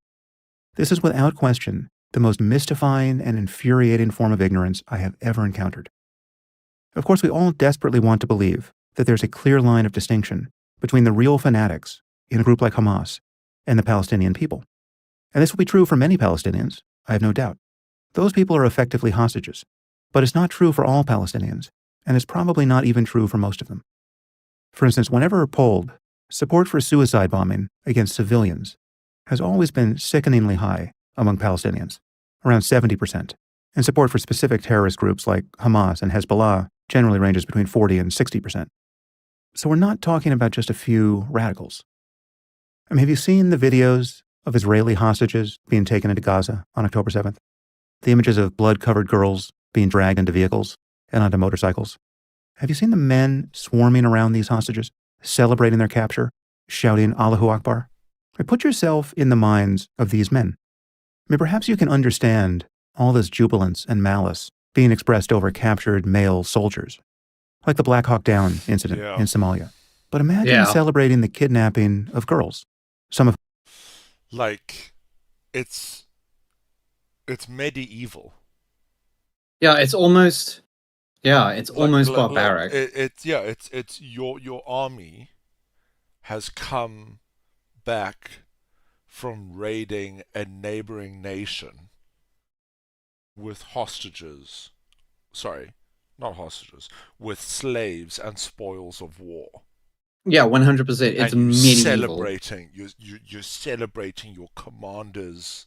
[SPEAKER 2] This is without question the most mystifying and infuriating form of ignorance I have ever encountered. Of course, we all desperately want to believe that there's a clear line of distinction between the real fanatics in a group like Hamas and the Palestinian people. And this will be true for many Palestinians, I have no doubt. Those people are effectively hostages. But it's not true for all Palestinians, and it's probably not even true for most of them. For instance, whenever polled, support for suicide bombing against civilians has always been sickeningly high among Palestinians, around 70%, and support for specific terrorist groups like Hamas and Hezbollah generally ranges between 40 and 60%. So we're not talking about just a few radicals. I mean, have you seen the videos of Israeli hostages being taken into Gaza on October 7th? The images of blood-covered girls being dragged into vehicles and onto motorcycles. Have you seen the men swarming around these hostages, celebrating their capture, shouting Allahu Akbar? Put yourself in the minds of these men. I mean, perhaps you can understand all this jubilance and malice being expressed over captured male soldiers, like the Black Hawk Down incident in Somalia. But imagine celebrating the kidnapping of girls. Some of
[SPEAKER 3] like it's medieval.
[SPEAKER 1] Yeah, it's almost barbaric.
[SPEAKER 3] It's your army has come back from raiding a neighboring nation with hostages. Sorry, not hostages, with slaves and spoils of war.
[SPEAKER 1] Yeah, 100%. It's medieval.
[SPEAKER 3] You're celebrating your commanders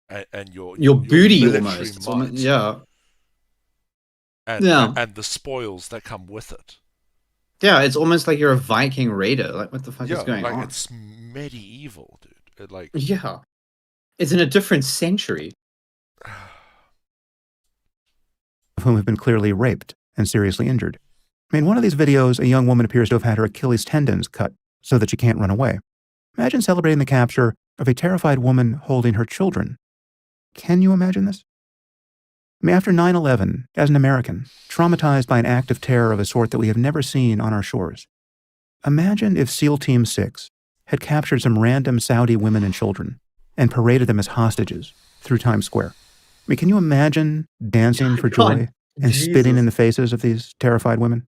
[SPEAKER 3] and your
[SPEAKER 1] booty
[SPEAKER 3] military
[SPEAKER 1] almost.
[SPEAKER 3] might. And the spoils that come with it.
[SPEAKER 1] Yeah, it's almost like you're a Viking raider. Like, what the fuck is going on?
[SPEAKER 3] It's medieval, dude.
[SPEAKER 1] It's in a different century.
[SPEAKER 2] Of whom have been clearly raped and seriously injured. I mean, in one of these videos, a young woman appears to have had her Achilles tendons cut so that she can't run away. Imagine celebrating the capture of a terrified woman holding her children. Can you imagine this? I mean, after 9/11, as an American, traumatized by an act of terror of a sort that we have never seen on our shores, imagine if SEAL Team 6 had captured some random Saudi women and children and paraded them as hostages through Times Square. I mean, can you imagine dancing for joy and spitting in the faces of these terrified women?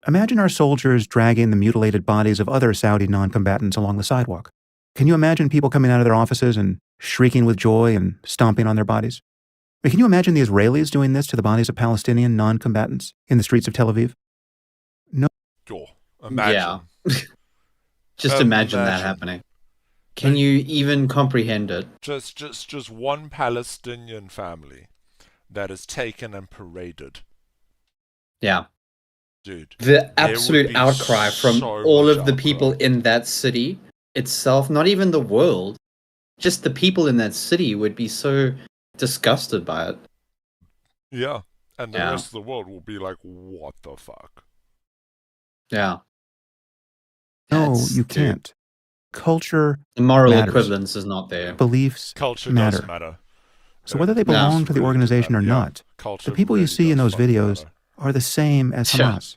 [SPEAKER 2] Imagine our soldiers dragging the mutilated bodies of other Saudi non-combatants along the sidewalk. Can you imagine people coming out of their offices and shrieking with joy and stomping on their bodies? I mean, can you imagine the Israelis doing this to the bodies of Palestinian non-combatants in the streets of Tel Aviv? No.
[SPEAKER 3] Imagine.
[SPEAKER 1] Yeah. Just imagine that happening. Can you even comprehend it?
[SPEAKER 3] Just one Palestinian family that is taken and paraded.
[SPEAKER 1] Yeah.
[SPEAKER 3] Dude.
[SPEAKER 1] The absolute outcry from all of the people in that city itself, not even the world, just the people in that city would be so disgusted by it.
[SPEAKER 3] Yeah. And the rest of the world will be like, what the fuck?
[SPEAKER 1] Yeah.
[SPEAKER 2] No, you can't. Culture
[SPEAKER 1] The moral
[SPEAKER 2] matters.
[SPEAKER 1] equivalence is not there.
[SPEAKER 2] Beliefs
[SPEAKER 3] Culture
[SPEAKER 2] matter.
[SPEAKER 3] does matter.
[SPEAKER 2] So whether they belong to the organization or not, the people you see in those videos are the same as Hamas.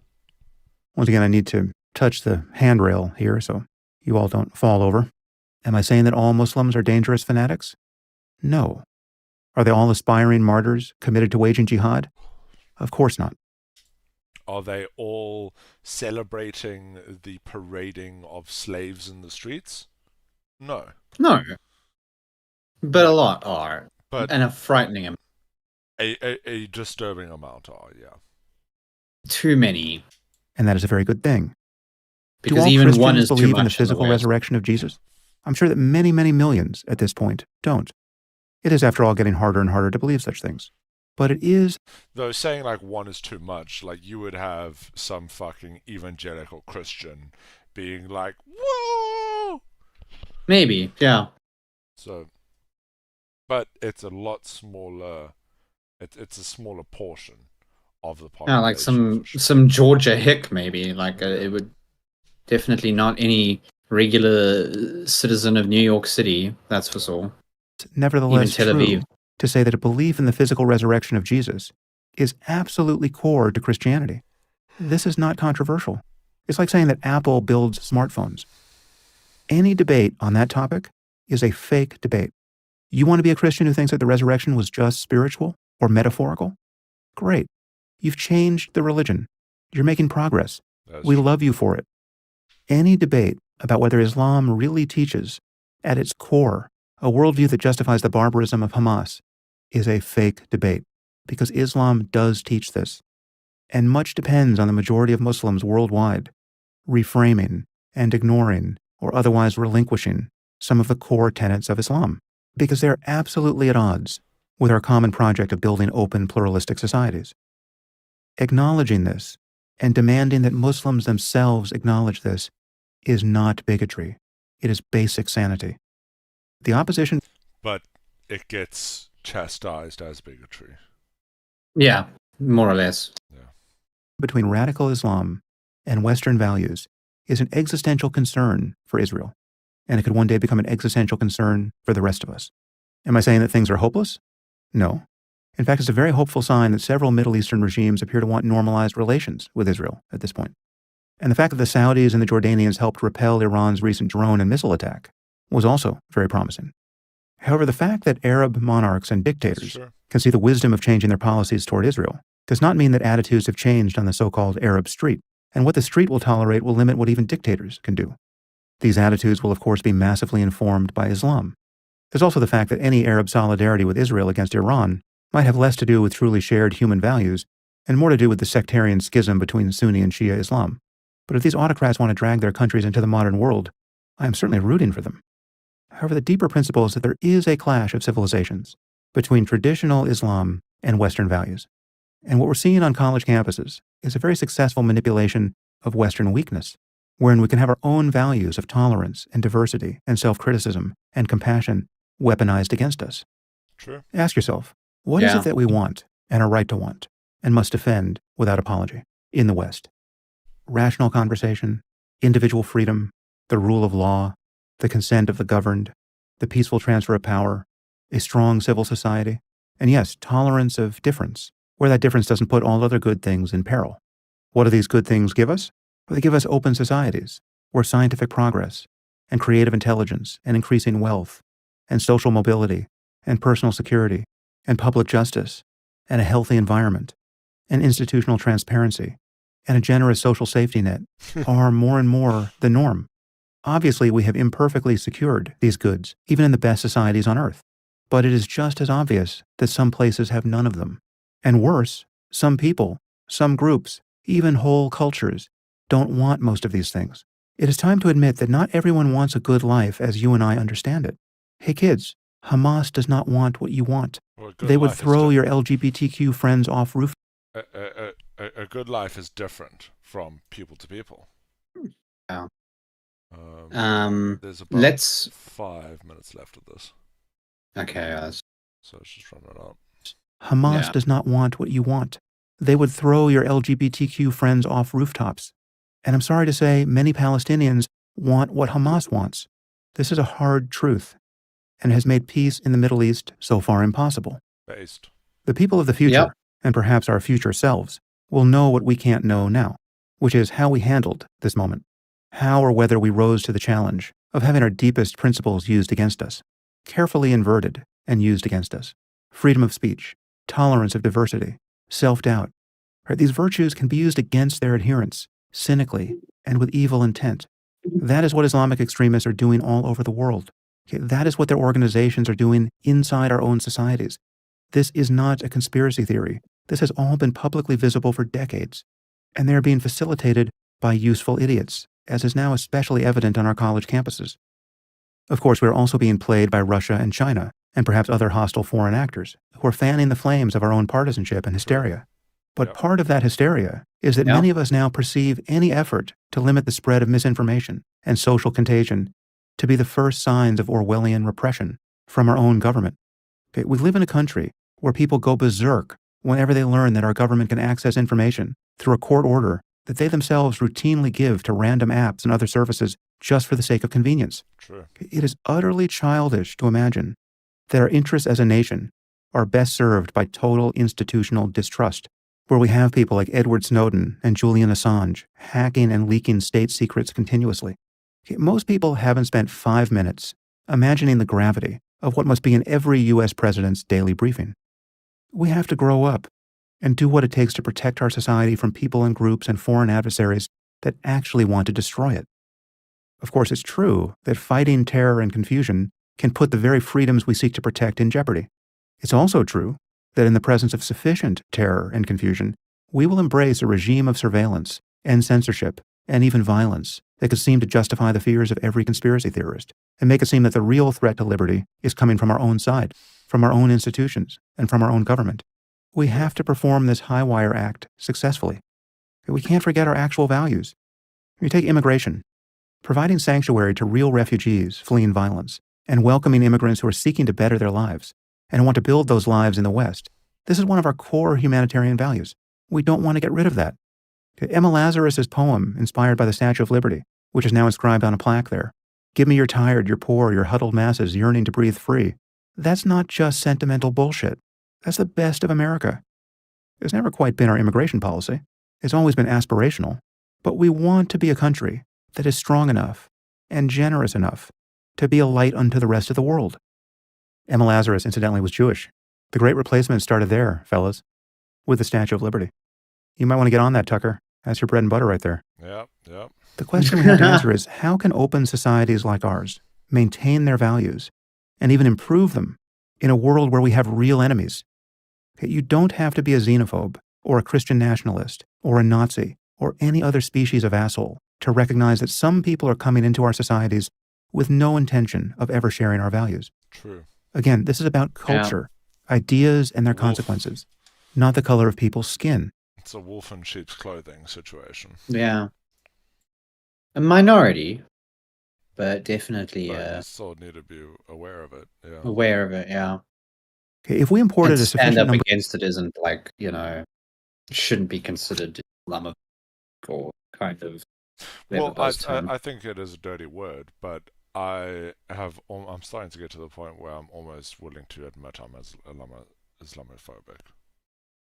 [SPEAKER 2] Once again, I need to touch the handrail here so you all don't fall over. Am I saying that all Muslims are dangerous fanatics? No. Are they all aspiring martyrs committed to waging jihad? Of course not.
[SPEAKER 3] Are they all celebrating the parading of slaves in the streets? No.
[SPEAKER 1] No. But a lot are.
[SPEAKER 3] But
[SPEAKER 1] and a frightening amount.
[SPEAKER 3] A disturbing amount are, yeah.
[SPEAKER 1] Too many.
[SPEAKER 2] And that is a very good thing.
[SPEAKER 1] Because
[SPEAKER 2] do all
[SPEAKER 1] even
[SPEAKER 2] Christians
[SPEAKER 1] one is
[SPEAKER 2] believe
[SPEAKER 1] too much
[SPEAKER 2] in the physical resurrection of Jesus? I'm sure that many, many millions at this point don't. It is, after all, getting harder and harder to believe such things. But it is...
[SPEAKER 3] Though saying like one is too much, like you would have some fucking evangelical Christian being like, whoa!
[SPEAKER 1] Maybe, yeah.
[SPEAKER 3] So, but it's a lot smaller, it's a smaller portion of the population.
[SPEAKER 1] Like some Georgia hick, maybe. Like it would definitely not any regular citizen of New York City, that's for sure.
[SPEAKER 2] It's nevertheless
[SPEAKER 1] Even Tel Aviv.
[SPEAKER 2] true to say that a belief in the physical resurrection of Jesus is absolutely core to Christianity. This is not controversial. It's like saying that Apple builds smartphones. Any debate on that topic is a fake debate. You want to be a Christian who thinks that the resurrection was just spiritual or metaphorical? Great. You've changed the religion. You're making progress. We love you for it. Any debate about whether Islam really teaches, at its core, a worldview that justifies the barbarism of Hamas is a fake debate, because Islam does teach this. And much depends on the majority of Muslims worldwide reframing and ignoring or otherwise relinquishing some of the core tenets of Islam, because they're absolutely at odds with our common project of building open, pluralistic societies. Acknowledging this and demanding that Muslims themselves acknowledge this is not bigotry. It is basic sanity. The opposition...
[SPEAKER 3] But it gets chastised as bigotry.
[SPEAKER 1] Yeah, more or less.
[SPEAKER 3] Yeah.
[SPEAKER 2] Between radical Islam and Western values is an existential concern for Israel, and it could one day become an existential concern for the rest of us. Am I saying that things are hopeless? No. In fact, it's a very hopeful sign that several Middle Eastern regimes appear to want normalized relations with Israel at this point. And the fact that the Saudis and the Jordanians helped repel Iran's recent drone and missile attack was also very promising. However, the fact that Arab monarchs and dictators can see the wisdom of changing their policies toward Israel does not mean that attitudes have changed on the so-called Arab street, and what the street will tolerate will limit what even dictators can do. These attitudes will, of course, be massively informed by Islam. There's also the fact that any Arab solidarity with Israel against Iran might have less to do with truly shared human values and more to do with the sectarian schism between Sunni and Shia Islam. But if these autocrats want to drag their countries into the modern world, I am certainly rooting for them. However, the deeper principle is that there is a clash of civilizations between traditional Islam and Western values. And what we're seeing on college campuses is a very successful manipulation of Western weakness, wherein we can have our own values of tolerance and diversity and self-criticism and compassion weaponized against us.
[SPEAKER 3] True.
[SPEAKER 2] Ask yourself, what is it that we want and are right to want and must defend without apology in the West? Rational conversation, individual freedom, the rule of law, the consent of the governed, the peaceful transfer of power, a strong civil society, and yes, tolerance of difference, where that difference doesn't put all other good things in peril. What do these good things give us? Well, they give us open societies, where scientific progress and creative intelligence and increasing wealth and social mobility and personal security and public justice and a healthy environment and institutional transparency and a generous social safety net are more and more the norm. Obviously, we have imperfectly secured these goods, even in the best societies on earth. But it is just as obvious that some places have none of them. And worse, some people, some groups, even whole cultures, don't want most of these things. It is time to admit that not everyone wants a good life as you and I understand it. Hey kids, Hamas does not want what you want.
[SPEAKER 3] Well,
[SPEAKER 2] they would throw your LGBTQ friends off roofs.
[SPEAKER 3] A good life is different from people to people.
[SPEAKER 1] Yeah.
[SPEAKER 3] There's about 5 minutes left of this.
[SPEAKER 1] Okay,
[SPEAKER 3] so let's just run it up.
[SPEAKER 2] Hamas does not want what you want. They would throw your LGBTQ friends off rooftops. And I'm sorry to say, many Palestinians want what Hamas wants. This is a hard truth, and has made peace in the Middle East so far impossible. The people of the future, and perhaps our future selves, will know what we can't know now, which is how we handled this moment. How or whether we rose to the challenge of having our deepest principles used against us, carefully inverted and used against us. Freedom of speech, tolerance of diversity, self-doubt. These virtues can be used against their adherents, cynically and with evil intent. That is what Islamic extremists are doing all over the world. That is what their organizations are doing inside our own societies. This is not a conspiracy theory. This has all been publicly visible for decades, and they're being facilitated by useful idiots, as is now especially evident on our college campuses. Of course, we're also being played by Russia and China, and perhaps other hostile foreign actors, who are fanning the flames of our own partisanship and hysteria. But part of that hysteria is that many of us now perceive any effort to limit the spread of misinformation and social contagion to be the first signs of Orwellian repression from our own government. We live in a country where people go berserk whenever they learn that our government can access information through a court order that they themselves routinely give to random apps and other services just for the sake of convenience.
[SPEAKER 3] True.
[SPEAKER 2] It is utterly childish to imagine that our interests as a nation are best served by total institutional distrust, where we have people like Edward Snowden and Julian Assange hacking and leaking state secrets continuously. Most people haven't spent 5 minutes imagining the gravity of what must be in every U.S. president's daily briefing. We have to grow up and do what it takes to protect our society from people and groups and foreign adversaries that actually want to destroy it. Of course, it's true that fighting terror and confusion can put the very freedoms we seek to protect in jeopardy. It's also true that in the presence of sufficient terror and confusion, we will embrace a regime of surveillance and censorship and even violence that could seem to justify the fears of every conspiracy theorist and make it seem that the real threat to liberty is coming from our own side, from our own institutions, and from our own government. We have to perform this high-wire act successfully. We can't forget our actual values. You take immigration. Providing sanctuary to real refugees fleeing violence and welcoming immigrants who are seeking to better their lives and want to build those lives in the West. This is one of our core humanitarian values. We don't want to get rid of that. Emma Lazarus's poem, inspired by the Statue of Liberty, which is now inscribed on a plaque there, "Give me your tired, your poor, your huddled masses yearning to breathe free." That's not just sentimental bullshit. That's the best of America. It's never quite been our immigration policy. It's always been aspirational. But we want to be a country that is strong enough and generous enough to be a light unto the rest of the world. Emma Lazarus, incidentally, was Jewish. The Great Replacement started there, fellas, with the Statue of Liberty. You might want to get on that, Tucker. That's your bread and butter right there.
[SPEAKER 3] Yep.
[SPEAKER 2] The question we have to answer is, how can open societies like ours maintain their values and even improve them in a world where we have real enemies? You don't have to be a xenophobe or a Christian nationalist or a Nazi or any other species of asshole to recognize that some people are coming into our societies with no intention of ever sharing our values.
[SPEAKER 3] True.
[SPEAKER 2] Again, this is about culture, ideas and their consequences, not the color of people's skin.
[SPEAKER 3] It's a wolf in sheep's clothing situation.
[SPEAKER 1] Yeah. A minority, but definitely
[SPEAKER 3] But you still need to be aware of it. Yeah.
[SPEAKER 1] aware of it, yeah.
[SPEAKER 2] Okay, if we imported
[SPEAKER 1] And
[SPEAKER 2] a
[SPEAKER 1] stand
[SPEAKER 2] sufficient
[SPEAKER 1] up
[SPEAKER 2] number...
[SPEAKER 1] against it isn't like, shouldn't be considered Islamophobic or kind of...
[SPEAKER 3] Well, I think it is a dirty word, but I'm starting to get to the point where I'm almost willing to admit I'm Islamophobic.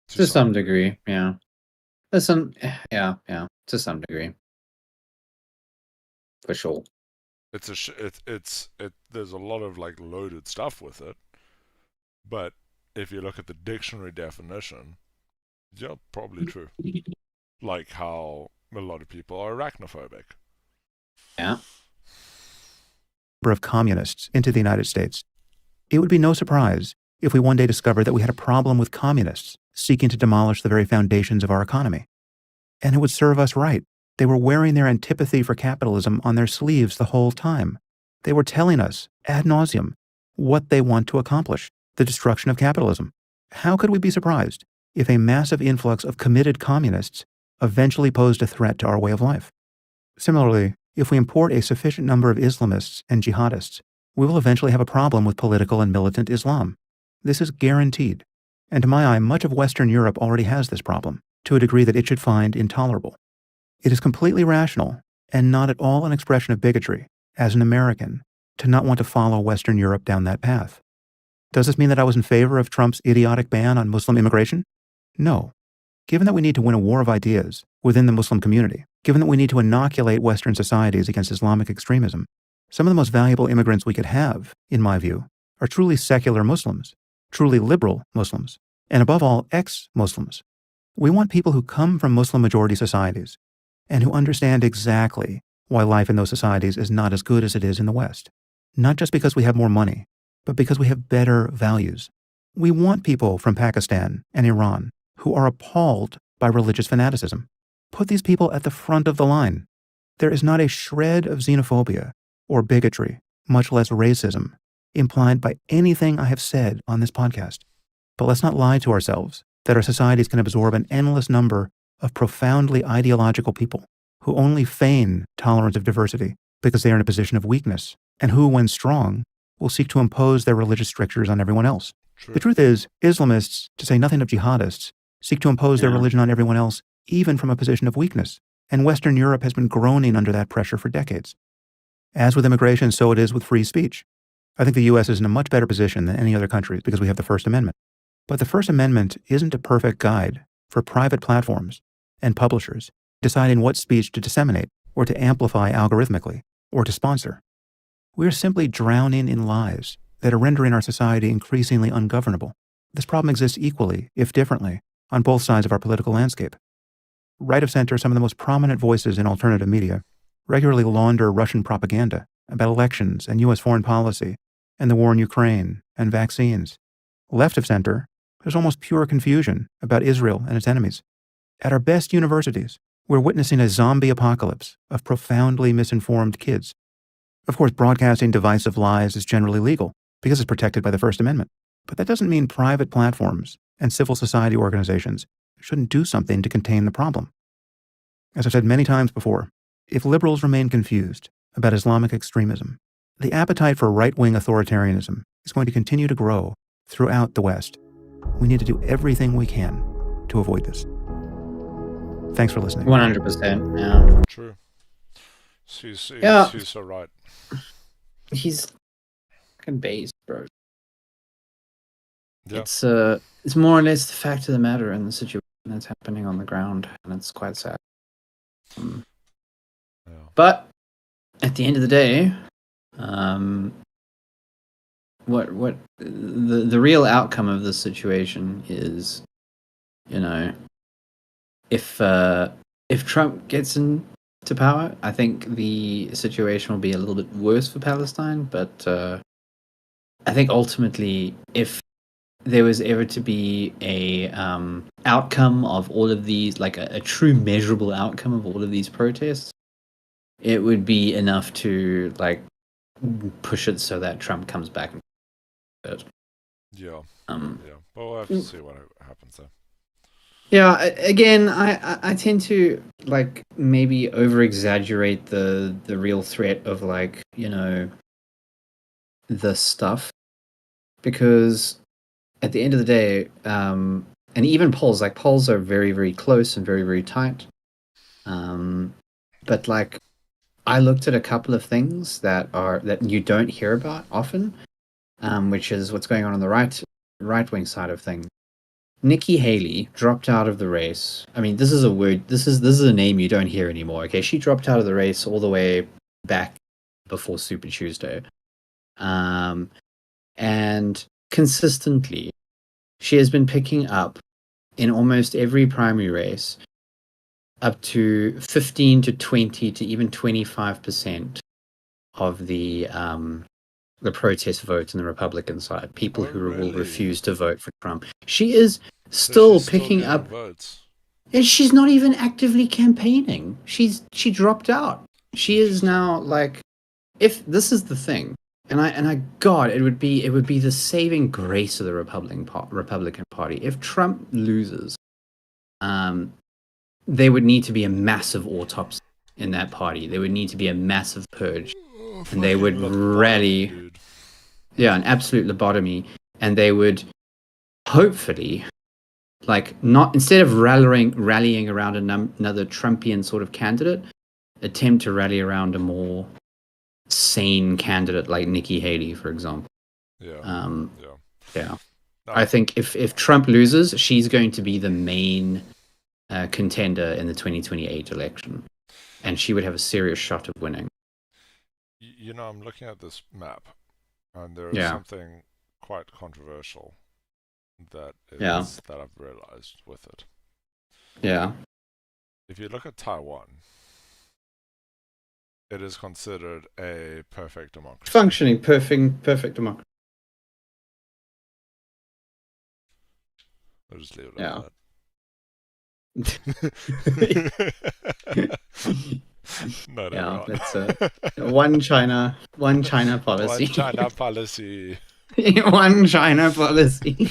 [SPEAKER 1] To some degree, yeah. To some degree. For sure.
[SPEAKER 3] There's a lot of like loaded stuff with it, but if you look at the dictionary definition, yeah, probably true. Like how a lot of people are arachnophobic.
[SPEAKER 1] Yeah.
[SPEAKER 2] Of communists into the United States. It would be no surprise if we one day discovered that we had a problem with communists seeking to demolish the very foundations of our economy. And it would serve us right. They were wearing their antipathy for capitalism on their sleeves the whole time. They were telling us, ad nauseum, what they want to accomplish, the destruction of capitalism. How could we be surprised if a massive influx of committed communists eventually posed a threat to our way of life? Similarly, if we import a sufficient number of Islamists and jihadists, we will eventually have a problem with political and militant Islam. This is guaranteed. And to my eye, much of Western Europe already has this problem, to a degree that it should find intolerable. It is completely rational, and not at all an expression of bigotry, as an American, to not want to follow Western Europe down that path. Does this mean that I was in favor of Trump's idiotic ban on Muslim immigration? No. Given that we need to win a war of ideas within the Muslim community, given that we need to inoculate Western societies against Islamic extremism, some of the most valuable immigrants we could have, in my view, are truly secular Muslims, truly liberal Muslims, and above all, ex-Muslims. We want people who come from Muslim-majority societies and who understand exactly why life in those societies is not as good as it is in the West. Not just because we have more money, but because we have better values. We want people from Pakistan and Iran who are appalled by religious fanaticism. Put these people at the front of the line. There is not a shred of xenophobia or bigotry, much less racism, implied by anything I have said on this podcast. But let's not lie to ourselves that our societies can absorb an endless number of profoundly ideological people who only feign tolerance of diversity because they are in a position of weakness, and who, when strong, will seek to impose their religious strictures on everyone else.
[SPEAKER 3] True.
[SPEAKER 2] The truth is, Islamists, to say nothing of jihadists, seek to impose their religion on everyone else, even from a position of weakness. And Western Europe has been groaning under that pressure for decades. As with immigration, so it is with free speech. I think the U.S. is in a much better position than any other country because we have the First Amendment. But the First Amendment isn't a perfect guide for private platforms and publishers deciding what speech to disseminate or to amplify algorithmically or to sponsor. We're simply drowning in lies that are rendering our society increasingly ungovernable. This problem exists equally, if differently, on both sides of our political landscape. Right of center, some of the most prominent voices in alternative media regularly launder Russian propaganda about elections and U.S. foreign policy and the war in Ukraine and vaccines. Left of center, there's almost pure confusion about Israel and its enemies. At our best universities, we're witnessing a zombie apocalypse of profoundly misinformed kids. Of course, broadcasting divisive lies is generally legal because it's protected by the First Amendment. But that doesn't mean private platforms and civil society organizations shouldn't do something to contain the problem. As I've said many times before, if liberals remain confused about Islamic extremism, the appetite for right-wing authoritarianism is going to continue to grow throughout the West. We need to do everything we can to avoid this. Thanks for listening.
[SPEAKER 1] 100%. Yeah.
[SPEAKER 3] True. She's so right.
[SPEAKER 1] He's fucking based, bro.
[SPEAKER 3] Yeah.
[SPEAKER 1] It's more or less the fact of the matter in the situation that's happening on the ground, and it's quite sad. But at the end of the day, what the real outcome of this situation is, if Trump gets into power, I think the situation will be a little bit worse for Palestine. But I think ultimately, if there was ever to be a outcome of all of these, like a true measurable outcome of all of these protests, it would be enough to push it so that Trump comes back.
[SPEAKER 3] Yeah. Well, we'll have to see what happens there.
[SPEAKER 1] Yeah. Again, I tend to maybe over exaggerate the real threat of the stuff, because at the end of the day, and even polls are very, very close and very, very tight. But I looked at a couple of things that you don't hear about often, which is what's going on the right wing side of things. Nikki Haley dropped out of the race. I mean, this is a word. This is a name you don't hear anymore. Okay, she dropped out of the race all the way back before Super Tuesday, and consistently, she has been picking up in almost every primary race up to 15 to 20 to even 25% of the protest vote in the Republican side. People who will refuse to vote for Trump. She is still picking up
[SPEAKER 3] votes.
[SPEAKER 1] And she's not even actively campaigning. She dropped out. She is now if this is the thing, and I God, it would be the saving grace of the Republican Party if Trump loses. There would need to be a massive autopsy in that party. There would need to be a massive purge, and they would rally. An absolute lobotomy, and they would hopefully, not instead of rallying around another Trumpian sort of candidate, attempt to rally around a more sane candidate like Nikki Haley, for example. I think if Trump loses, she's going to be the main contender in the 2028 election, and she would have a serious shot of winning.
[SPEAKER 3] I'm looking at this map, and there is something quite controversial that I've realized with it.
[SPEAKER 1] Yeah.
[SPEAKER 3] If you look at Taiwan, it is considered a perfect democracy.
[SPEAKER 1] Functioning perfect democracy.
[SPEAKER 3] I'll just leave it at that.
[SPEAKER 1] That's a one China policy.
[SPEAKER 3] One China policy.
[SPEAKER 1] One China policy.